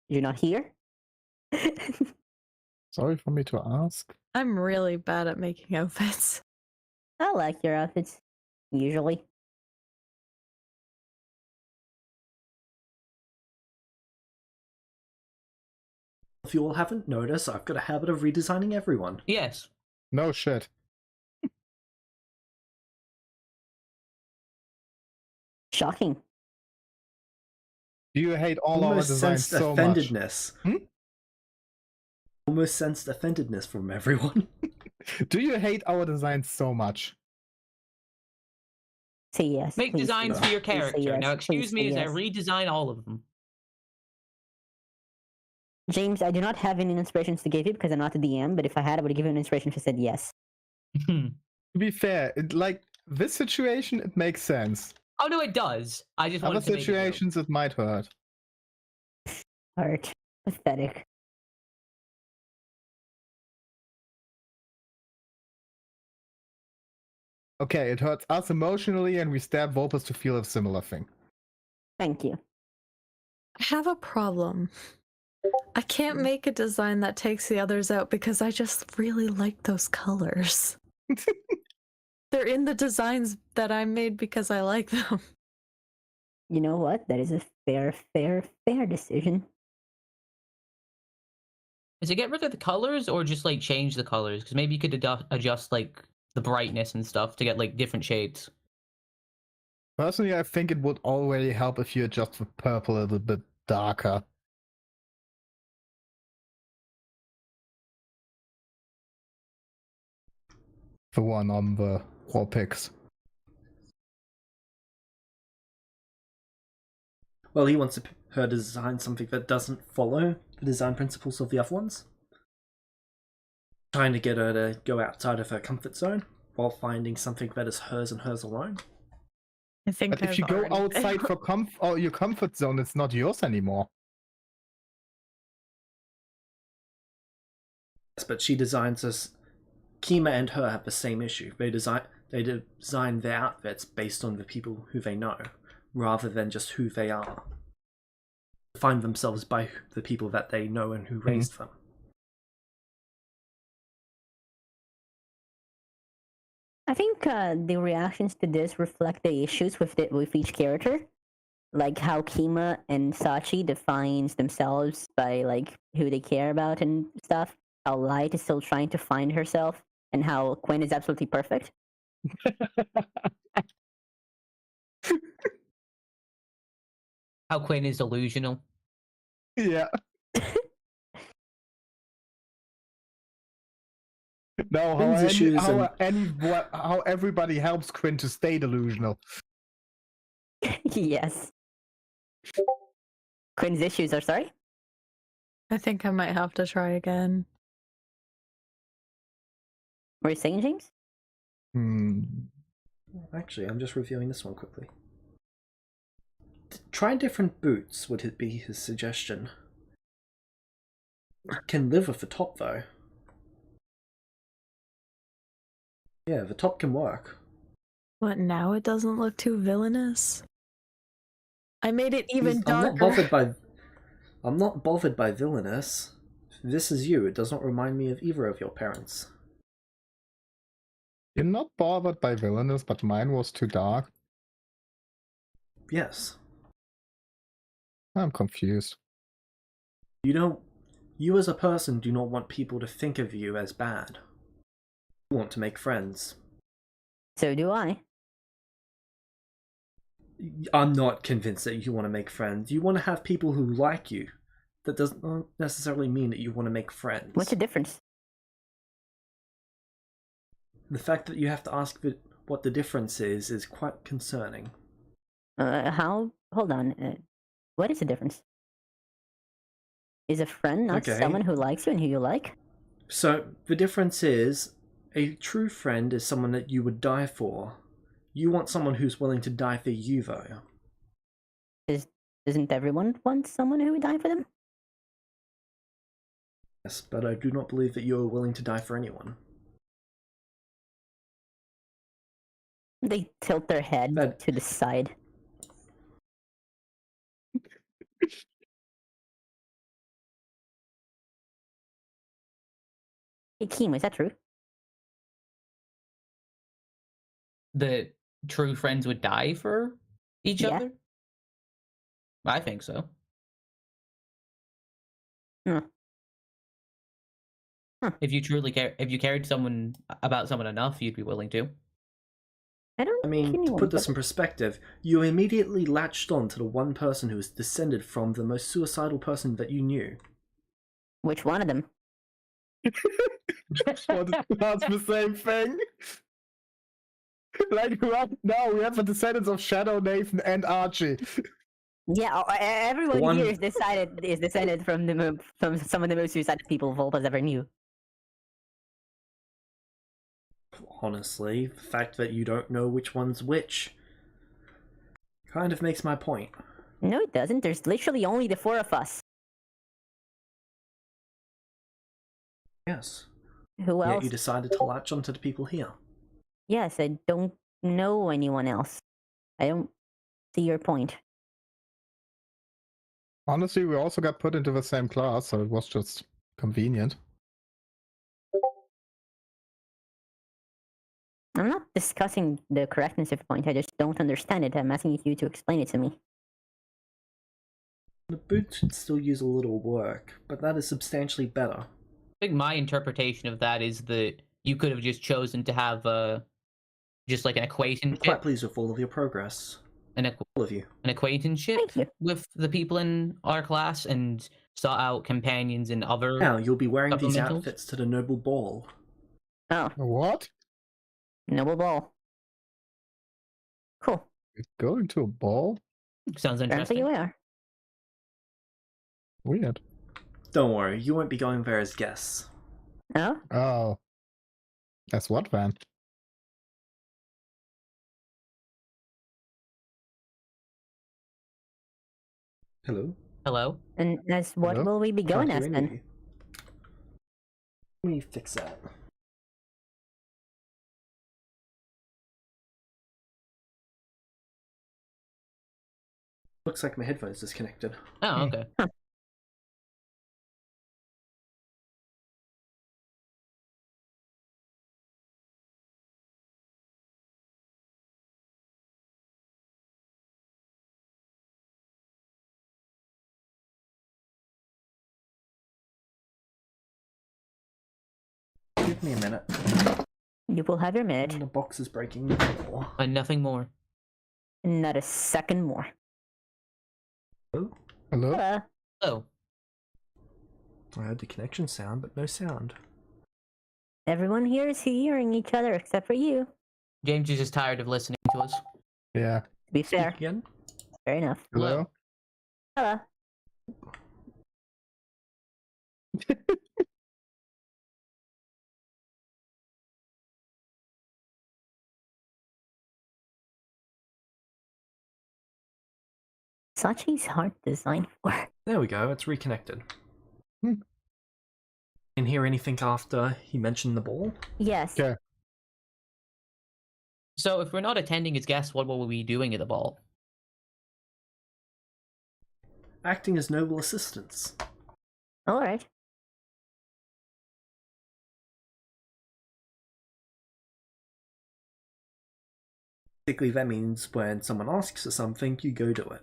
You're not here? Sorry for me to ask. I'm really bad at making outfits. I like your outfits, usually. If you all haven't noticed, I've got a habit of redesigning everyone. Yes. No shit. Shocking. Do you hate all our Almost designs sensed so much? offendedness. Hmm? Almost sensed offendedness from everyone. Do you hate our designs so much? Say yes. Make please designs say for your yes. Please say character. yes. Now, Please excuse me say as I yes. redesign all of them. James, I do not have any inspirations to give you because I'm not the DM, but if I had, I would give you an inspiration if you said yes. To be fair, like this situation, it makes sense. Oh no, it does. I just Other wanted to make a joke. situations, it might hurt. Art. Pathetic. Okay, it hurts us emotionally, and we stab Volpus to feel a similar thing. Thank you. I have a problem. I can't make a design that takes the others out because I just really like those colors. They're in the designs that I made because I like them. You know what? That is a fair decision. Is it get rid of the colors or just like change the colors? Because maybe you could adjust like the brightness and stuff to get like different shades. Personally, I think it would already help if you adjust the purple a little bit darker. The one on the wall picks. Well, he wants her to design something that doesn't follow the design principles of the other ones. Trying to get her to go outside of her comfort zone while finding something that is hers and hers alone. I think But if you go outside for your comfort zone, it's not yours anymore. Yes, but she designs us. Kima and her have the same issue. They design their outfits based on the people who they know, rather than just who they are. Find themselves by the people that they know and who raised them. I think the reactions to this reflect the issues with each character, like how Kima and Sachi defines themselves by like who they care about and stuff. How Light is still trying to find herself, and how Quinn is absolutely perfect. How Quinn is delusional. Yeah. No, how everybody helps Quinn to stay delusional. Yes. Quinn's issues are sorry? I think I might have to try again. Were you saying, James? Actually, I'm just reviewing this one quickly. Try different boots would it be his suggestion. Can live with the top though. Yeah, the top can work. What, now it doesn't look too villainous? I made it even darker. I'm not bothered by villainous. This is you. It does not remind me of either of your parents. You're not bothered by villainous, but mine was too dark. Yes. I'm confused. You as a person do not want people to think of you as bad. You want to make friends. So do I. I'm not convinced that you want to make friends. You want to have people who like you. That doesn't necessarily mean that you want to make friends. What's the difference? The fact that you have to ask what the difference is quite concerning. How? Hold on. What is the difference? Is a friend not someone who likes you and who you like? So, the difference is, a true friend is someone that you would die for. You want someone who's willing to die for you, though. Doesn't everyone want someone who would die for them? Yes, but I do not believe that you are willing to die for anyone. They tilt their head to the side. Hey, Kim, is that true? The true friends would die for each other? I think so. If you truly care, if you cared about someone enough, you'd be willing to. I mean, to put this in perspective, you immediately latched on to the one person who was descended from the most suicidal person that you knew. Which one of them? That's the same thing. Like right now, we have the descendants of Shadow, Nathan, and Archie. Yeah, everyone here is descended from some of the most suicidal people Volpa's ever knew. Honestly, the fact that you don't know which one's which kind of makes my point. No, it doesn't. There's literally only the four of us. Yes. Who else? Yet you decided to latch onto the people here. Yes, I don't know anyone else. I don't see your point. Honestly, we also got put into the same class, so it was just convenient. I'm not discussing the correctness of the point, I just don't understand it. I'm asking you to explain it to me. The boots should still use a little work, but that is substantially better. I think my interpretation of that is that you could have just chosen to have just like an acquaintanceship. I'm quite pleased with all of your progress. All of you. An acquaintanceship with the people in our class and sought out companions in other. Now you'll be wearing these outfits to the noble ball. Oh. What? Noble ball. Cool. Going to a ball? Sounds interesting. Apparently you are. Weird. Don't worry, you won't be going there as guests. Oh, Oh. That's what, Van? Hello? Hello? and as what Hello? will we be going Can't as hear any of then? you. Let me fix that. Looks like my headphones disconnected. Oh, okay. Give me a minute. You will have your And minute. the box is breaking. And nothing more. Not a second more. Oh, Hello? Oh. I heard the connection sound, but no sound. Everyone here is hearing each other except for you. James is just tired of listening to us. Yeah. To be Speak fair, again? fair enough. Hello? Hello. Sachi's hard to design for. There we go, it's reconnected. Hmm. Didn't hear anything after he mentioned the ball? Yes. Okay. So if we're not attending as guests, what will we be doing at the ball? Acting as noble assistants. All right. Basically, that means when someone asks for something, you go do it.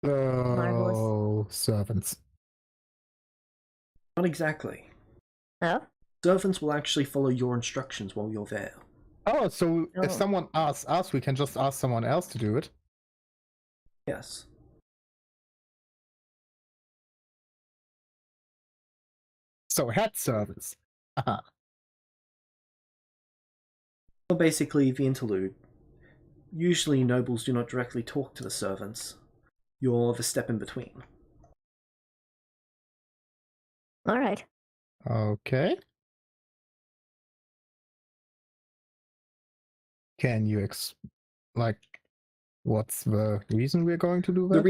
Oh, servants. Not exactly. Oh. Servants will actually follow your instructions while you're there. Oh, so Oh. if someone asks us, we can just ask someone else to do it. Yes. So head servants. Haha. Well, basically, the interlude. Usually, nobles do not directly talk to the servants. You're the step in between. All right. Okay. Can you what's the reason we're going to do that?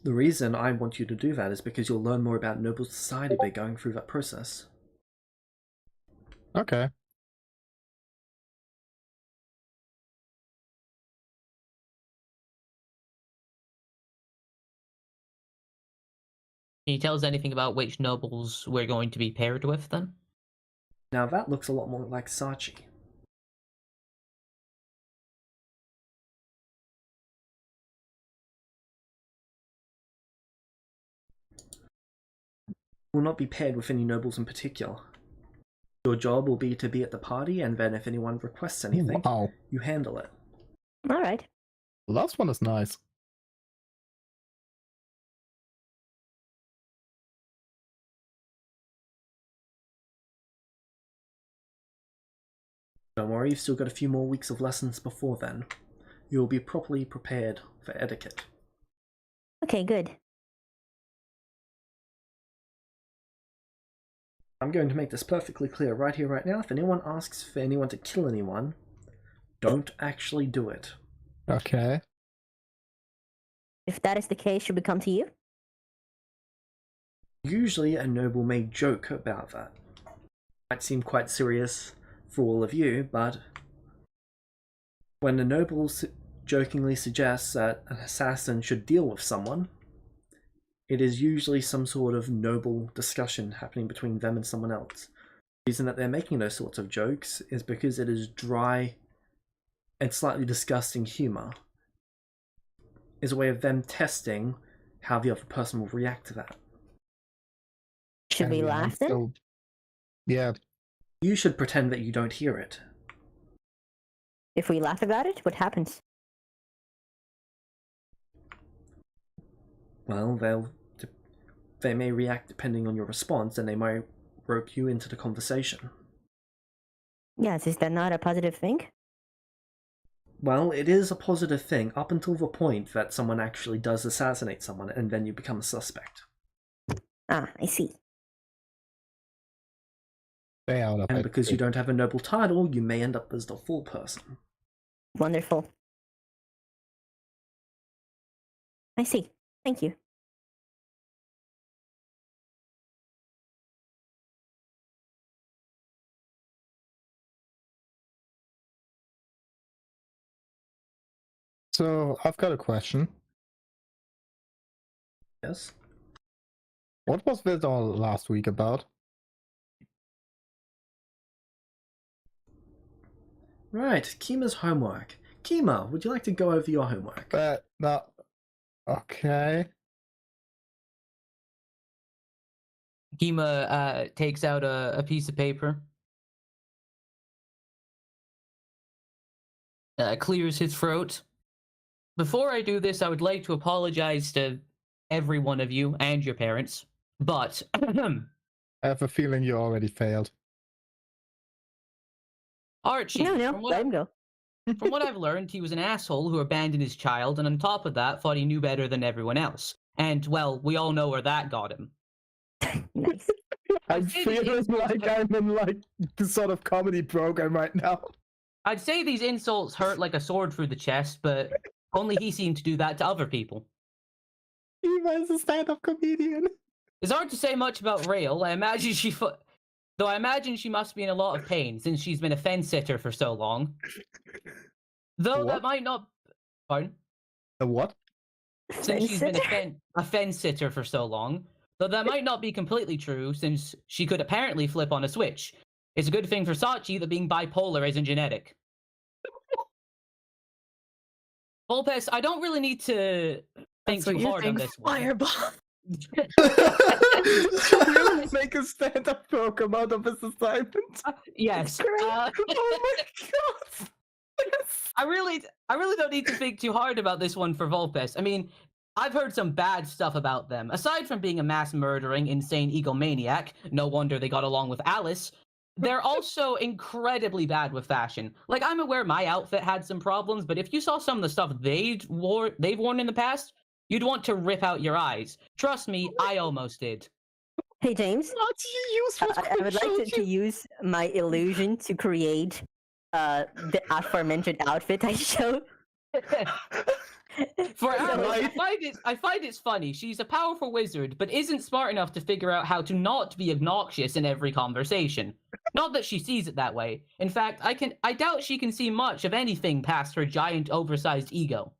The reason I want you to do that is because you'll learn more about noble society by going through that process. Okay. Can you tell us anything about which nobles we're going to be paired with then? Now that looks a lot more like Sachi. Will not be paired with any nobles in particular. Your job will be to be at the party, and then if anyone requests anything, Wow. you handle it. All right. The last one is nice. Don't worry, you've still got a few more weeks of lessons before then. You'll be properly prepared for etiquette. Okay, good. I'm going to make this perfectly clear right here, right now. If anyone asks for anyone to kill anyone, don't actually do it. Okay. If that is the case, should we come to you? Usually a noble may joke about that. Might seem quite serious for all of you, but when a noble jokingly suggests that an assassin should deal with someone, it is usually some sort of noble discussion happening between them and someone else. The reason that they're making those sorts of jokes is because it is dry and slightly disgusting humor. Is a way of them testing how the other person will react to that. Should And we want laugh then? to- Yeah. You should pretend that you don't hear it. If we laugh about it, what happens? Well, they may react depending on your response, and they might rope you into the conversation. Yes, is that not a positive thing? Well, it is a positive thing up until the point that someone actually does assassinate someone, and then you become a suspect. Ah, I see. Stay out of And it. because you don't have a noble title, you may end up as the full person. Wonderful. I see. Thank you. So I've got a question. Yes? What was this all last week about? Right, Kima's homework. Kima, would you like to go over your homework? No. Okay. Kima takes out a piece of paper, clears his throat. Before I do this, I would like to apologize to every one of you and your parents, but I have a feeling you already failed. Archie, No, let him go. from what I've learned, he was an asshole who abandoned his child, and on top of that, thought he knew better than everyone else. And, well, we all know where that got him. Nice. I'm say these feeling insults like I'm in like the sort of comedy program right now. I'd say these insults hurt like a sword through the chest, but only he seemed to do that to other people. Eva is a stand-up comedian. It's hard to say much about Rail. I imagine though I imagine she must be in a lot of pain since she's been a fence sitter for so long. Though What? that might not. Pardon? A what? Since she's been Fence a fence sitter for so long. Though that might not be completely true, since she could apparently flip on a switch. It's a good thing for Sachi that being bipolar isn't genetic. Volpes, I don't really need to think That's what too you're hard on saying, this one. fireball. We'll make a stand-up program out of this assignment. Yes. Oh my god! Yes. I really don't need to think too hard about this one for Volpes. I mean, I've heard some bad stuff about them. Aside from being a mass murdering, insane egomaniac, no wonder they got along with Alice, they're also incredibly bad with fashion. Like, I'm aware my outfit had some problems, but if you saw some of the stuff they've worn in the past, you'd want to rip out your eyes. Trust me, I almost did. Hey, James. What you use for I would like to use my illusion to create the aforementioned outfit I showed. For So, Alice, I find it's funny. She's a powerful wizard, but isn't smart enough to figure out how to not be obnoxious in every conversation. Not that she sees it that way. In fact, I doubt she can see much of anything past her giant, oversized ego.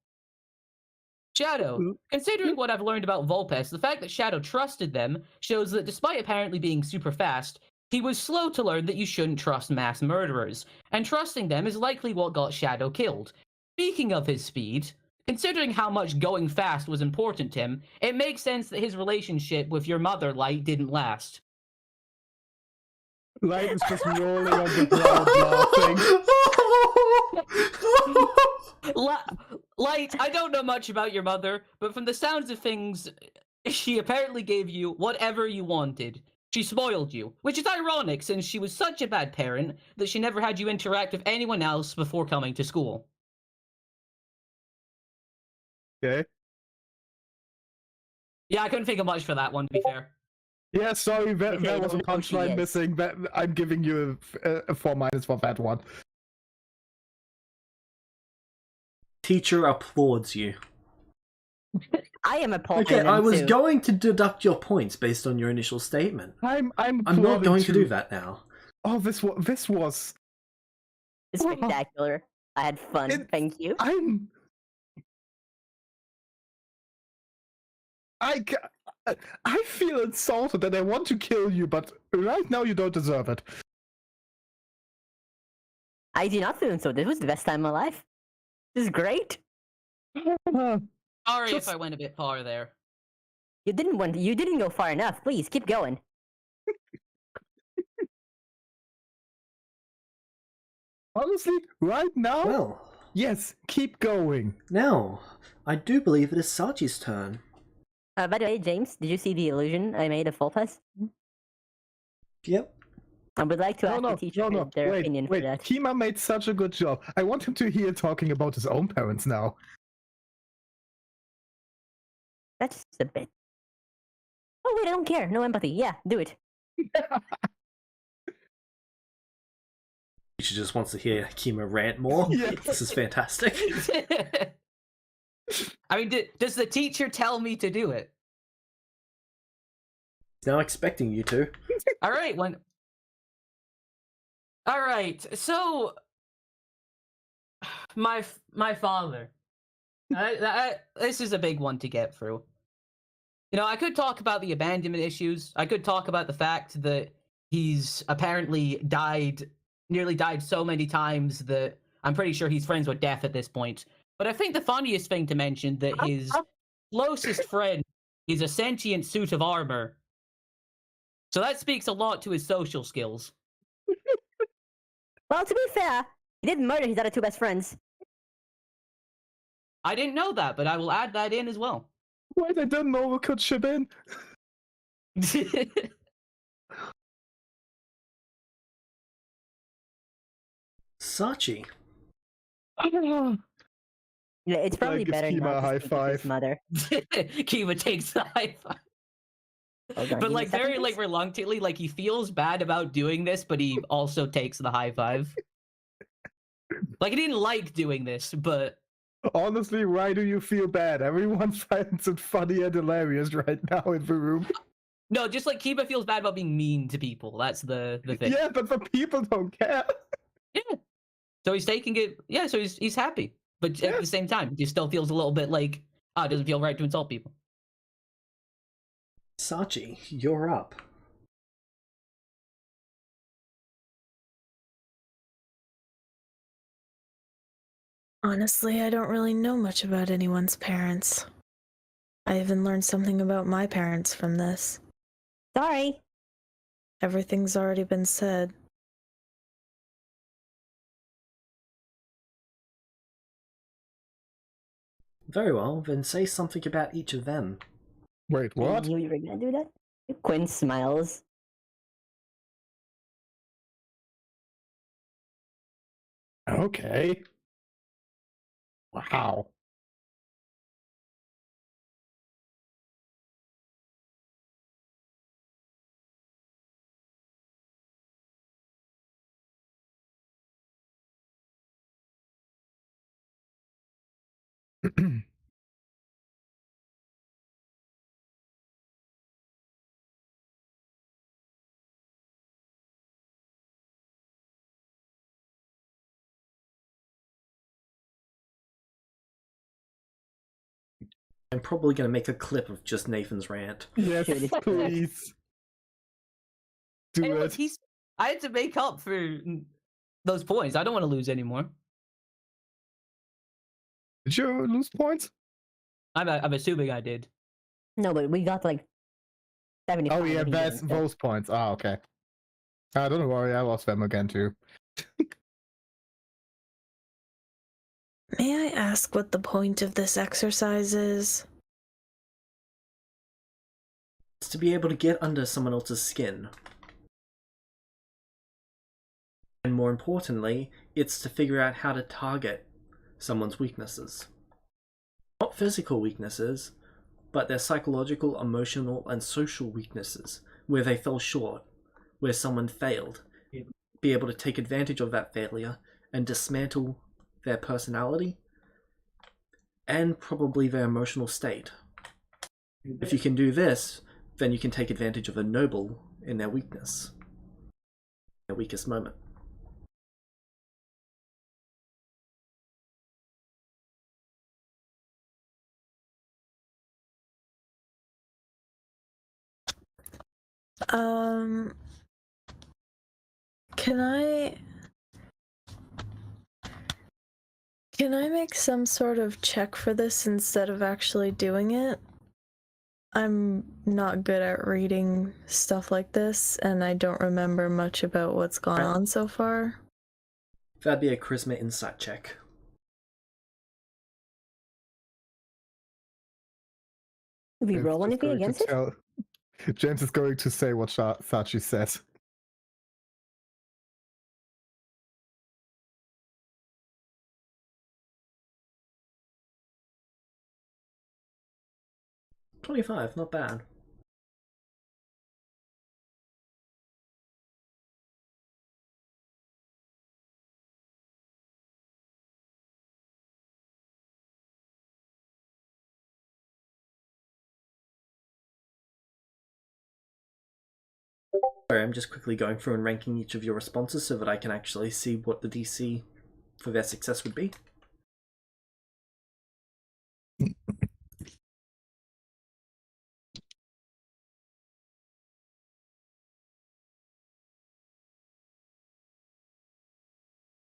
Shadow, considering what I've learned about Volpes, the fact that Shadow trusted them shows that despite apparently being super fast, he was slow to learn that you shouldn't trust mass murderers, and trusting them is likely what got Shadow killed. Speaking of his speed, considering how much going fast was important to him, it makes sense that his relationship with your mother, Light, didn't last. Light is just rolling on the ground laughing. Light, I don't know much about your mother, but from the sounds of things, she apparently gave you whatever you wanted. She spoiled you, which is ironic since she was such a bad parent that she never had you interact with anyone else before coming to school. Okay. Yeah, I couldn't think of much for that one, to be fair. Yeah, sorry, Okay, there was a don't know who she punchline is. missing. I'm giving you a 4- for that one. Teacher applauds you. I am appalled. Okay, I was going to deduct your points based on your initial statement. I'm not plodding going to do that now. Oh, this was. It's spectacular. I had fun. Thank you. I feel insulted and I want to kill you, but right now you don't deserve it. I do not feel so. This was the best time of my life. This is great. Sorry if I went a bit far there. You didn't go far enough. Please keep going. Honestly, right now, Well, yes, keep going. now, I do believe it is Sachi's turn. By the way, James, did you see the illusion I made of Volpes? Yep. I would like to No, ask no, the teacher no, no. their Wait, opinion for wait. that. Kima made such a good job. I want him to hear talking about his own parents now. That's just a bit. Oh wait, I don't care. No empathy. Yeah, do it. She just wants to hear Kima rant more. Yeah. This is fantastic. I mean, does the teacher tell me to do it? He's now expecting you to. All right, All right, so my father. This is a big one to get through. You know, I could talk about the abandonment issues. I could talk about the fact that he's apparently nearly died so many times that I'm pretty sure he's friends with death at this point. But I think the funniest thing to mention that his closest friend is a sentient suit of armor. So that speaks a lot to his social skills. Well, to be fair, he did murder his other two best friends. I didn't know that, but I will add that in as well. Wait, I didn't know we could ship in. Sachi. Yeah, it's probably gives better Kima not a to high speak of his five. mother. Kima takes the high five. Hold on, But give me like a second, very like please. reluctantly, like he feels bad about doing this, but he also takes the high five. Like he didn't like doing this, but Honestly, why do you feel bad? Everyone finds it funny and hilarious right now in the room. no, just like Kiba feels bad about being mean to people. That's the thing. Yeah, but the people don't care. So he's taking it. Yeah, so he's happy, but Yeah. at the same time, he still feels a little bit like it doesn't feel right to insult people. Sachi, you're up. Honestly, I don't really know much about anyone's parents. I even learned something about my parents from this. Sorry. Everything's already been said. Very well, then say something about each of them. Wait, I what? knew you were gonna do that. Quinn smiles. Okay. Wow. I'm probably going to make a clip of just Nathan's rant. Yes, Dude, it's please. Do Hey, look, it. I had to make up for those points. I don't want to lose anymore. Did you lose points? I'm assuming I did. No, but we got like 75. Oh yeah, and he that's didn't, so- those points. Ah, okay. Don't worry, I lost them again too. May I ask what the point of this exercise is? It's to be able to get under someone else's skin. And more importantly, it's to figure out how to target someone's weaknesses. Not physical weaknesses, but their psychological, emotional, and social weaknesses, where they fell short, where someone failed. Be able to take advantage of that failure and dismantle their personality and probably their emotional state. If you can do this, then you can take advantage of a noble in their weakness, their weakest moment. Can I make some sort of check for this instead of actually doing it? I'm not good at reading stuff like this, and I don't remember much about what's gone on so far. That'd be a charisma insight check. Did we James roll is anything going to against it? James is going to say what Sachi says. 25, not bad. Sorry, I'm just quickly going through and ranking each of your responses so that I can actually see what the DC for their success would be.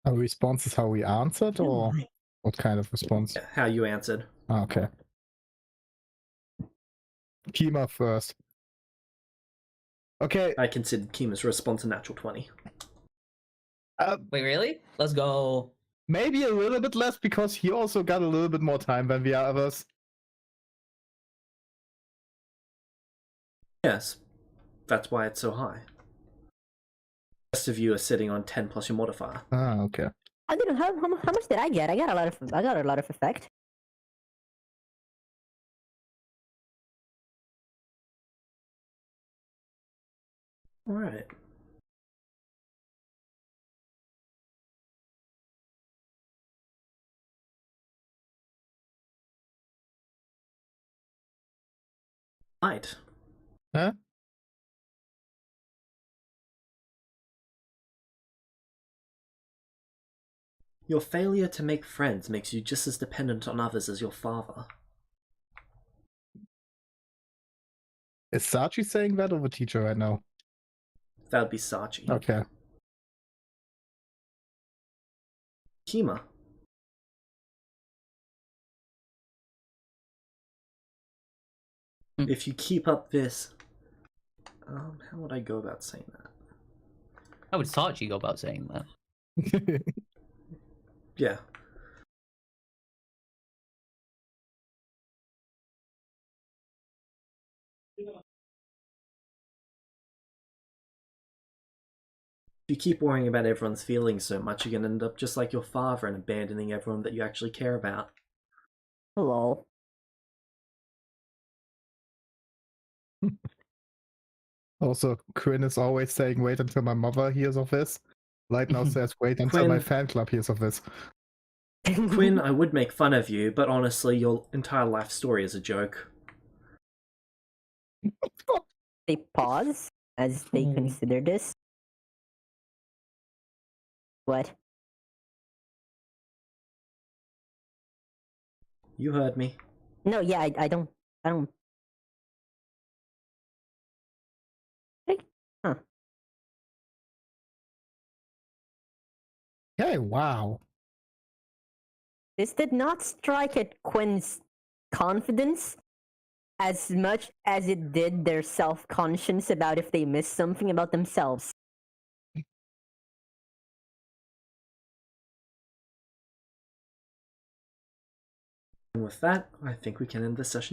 Our response is how we answered, or what kind of response? Yeah, how you answered. Okay. Kima first. Okay. I considered Kima's response a natural 20. Wait, really? Let's go. Maybe a little bit less because he also got a little bit more time than the others. Yes, that's why it's so high. The rest of you are sitting on 10 plus your modifier. Ah, okay. I didn't. How much did I get? I got a lot of effect. Alright. Right. Huh? Your failure to make friends makes you just as dependent on others as your father. Is Sachi saying that or the teacher right now? That would be Sachi. Okay. Kima. If you keep up this... how would I go about saying that? How would Sachi go about saying that? Yeah. If you keep worrying about everyone's feelings so much, you're going to end up just like your father and abandoning everyone that you actually care about. Hello. Also, Quinn is always saying, wait until my mother hears of this. Light now says, wait until my Quinn. fan club hears of this. Quinn, I would make fun of you, but honestly, your entire life story is a joke. They pause as they consider this. What? You heard me. No, yeah, I don't. Huh. Hey, wow. This did not strike at Quinn's confidence as much as it did their self-conscience about if they missed something about themselves. And with that, I think we can end this session.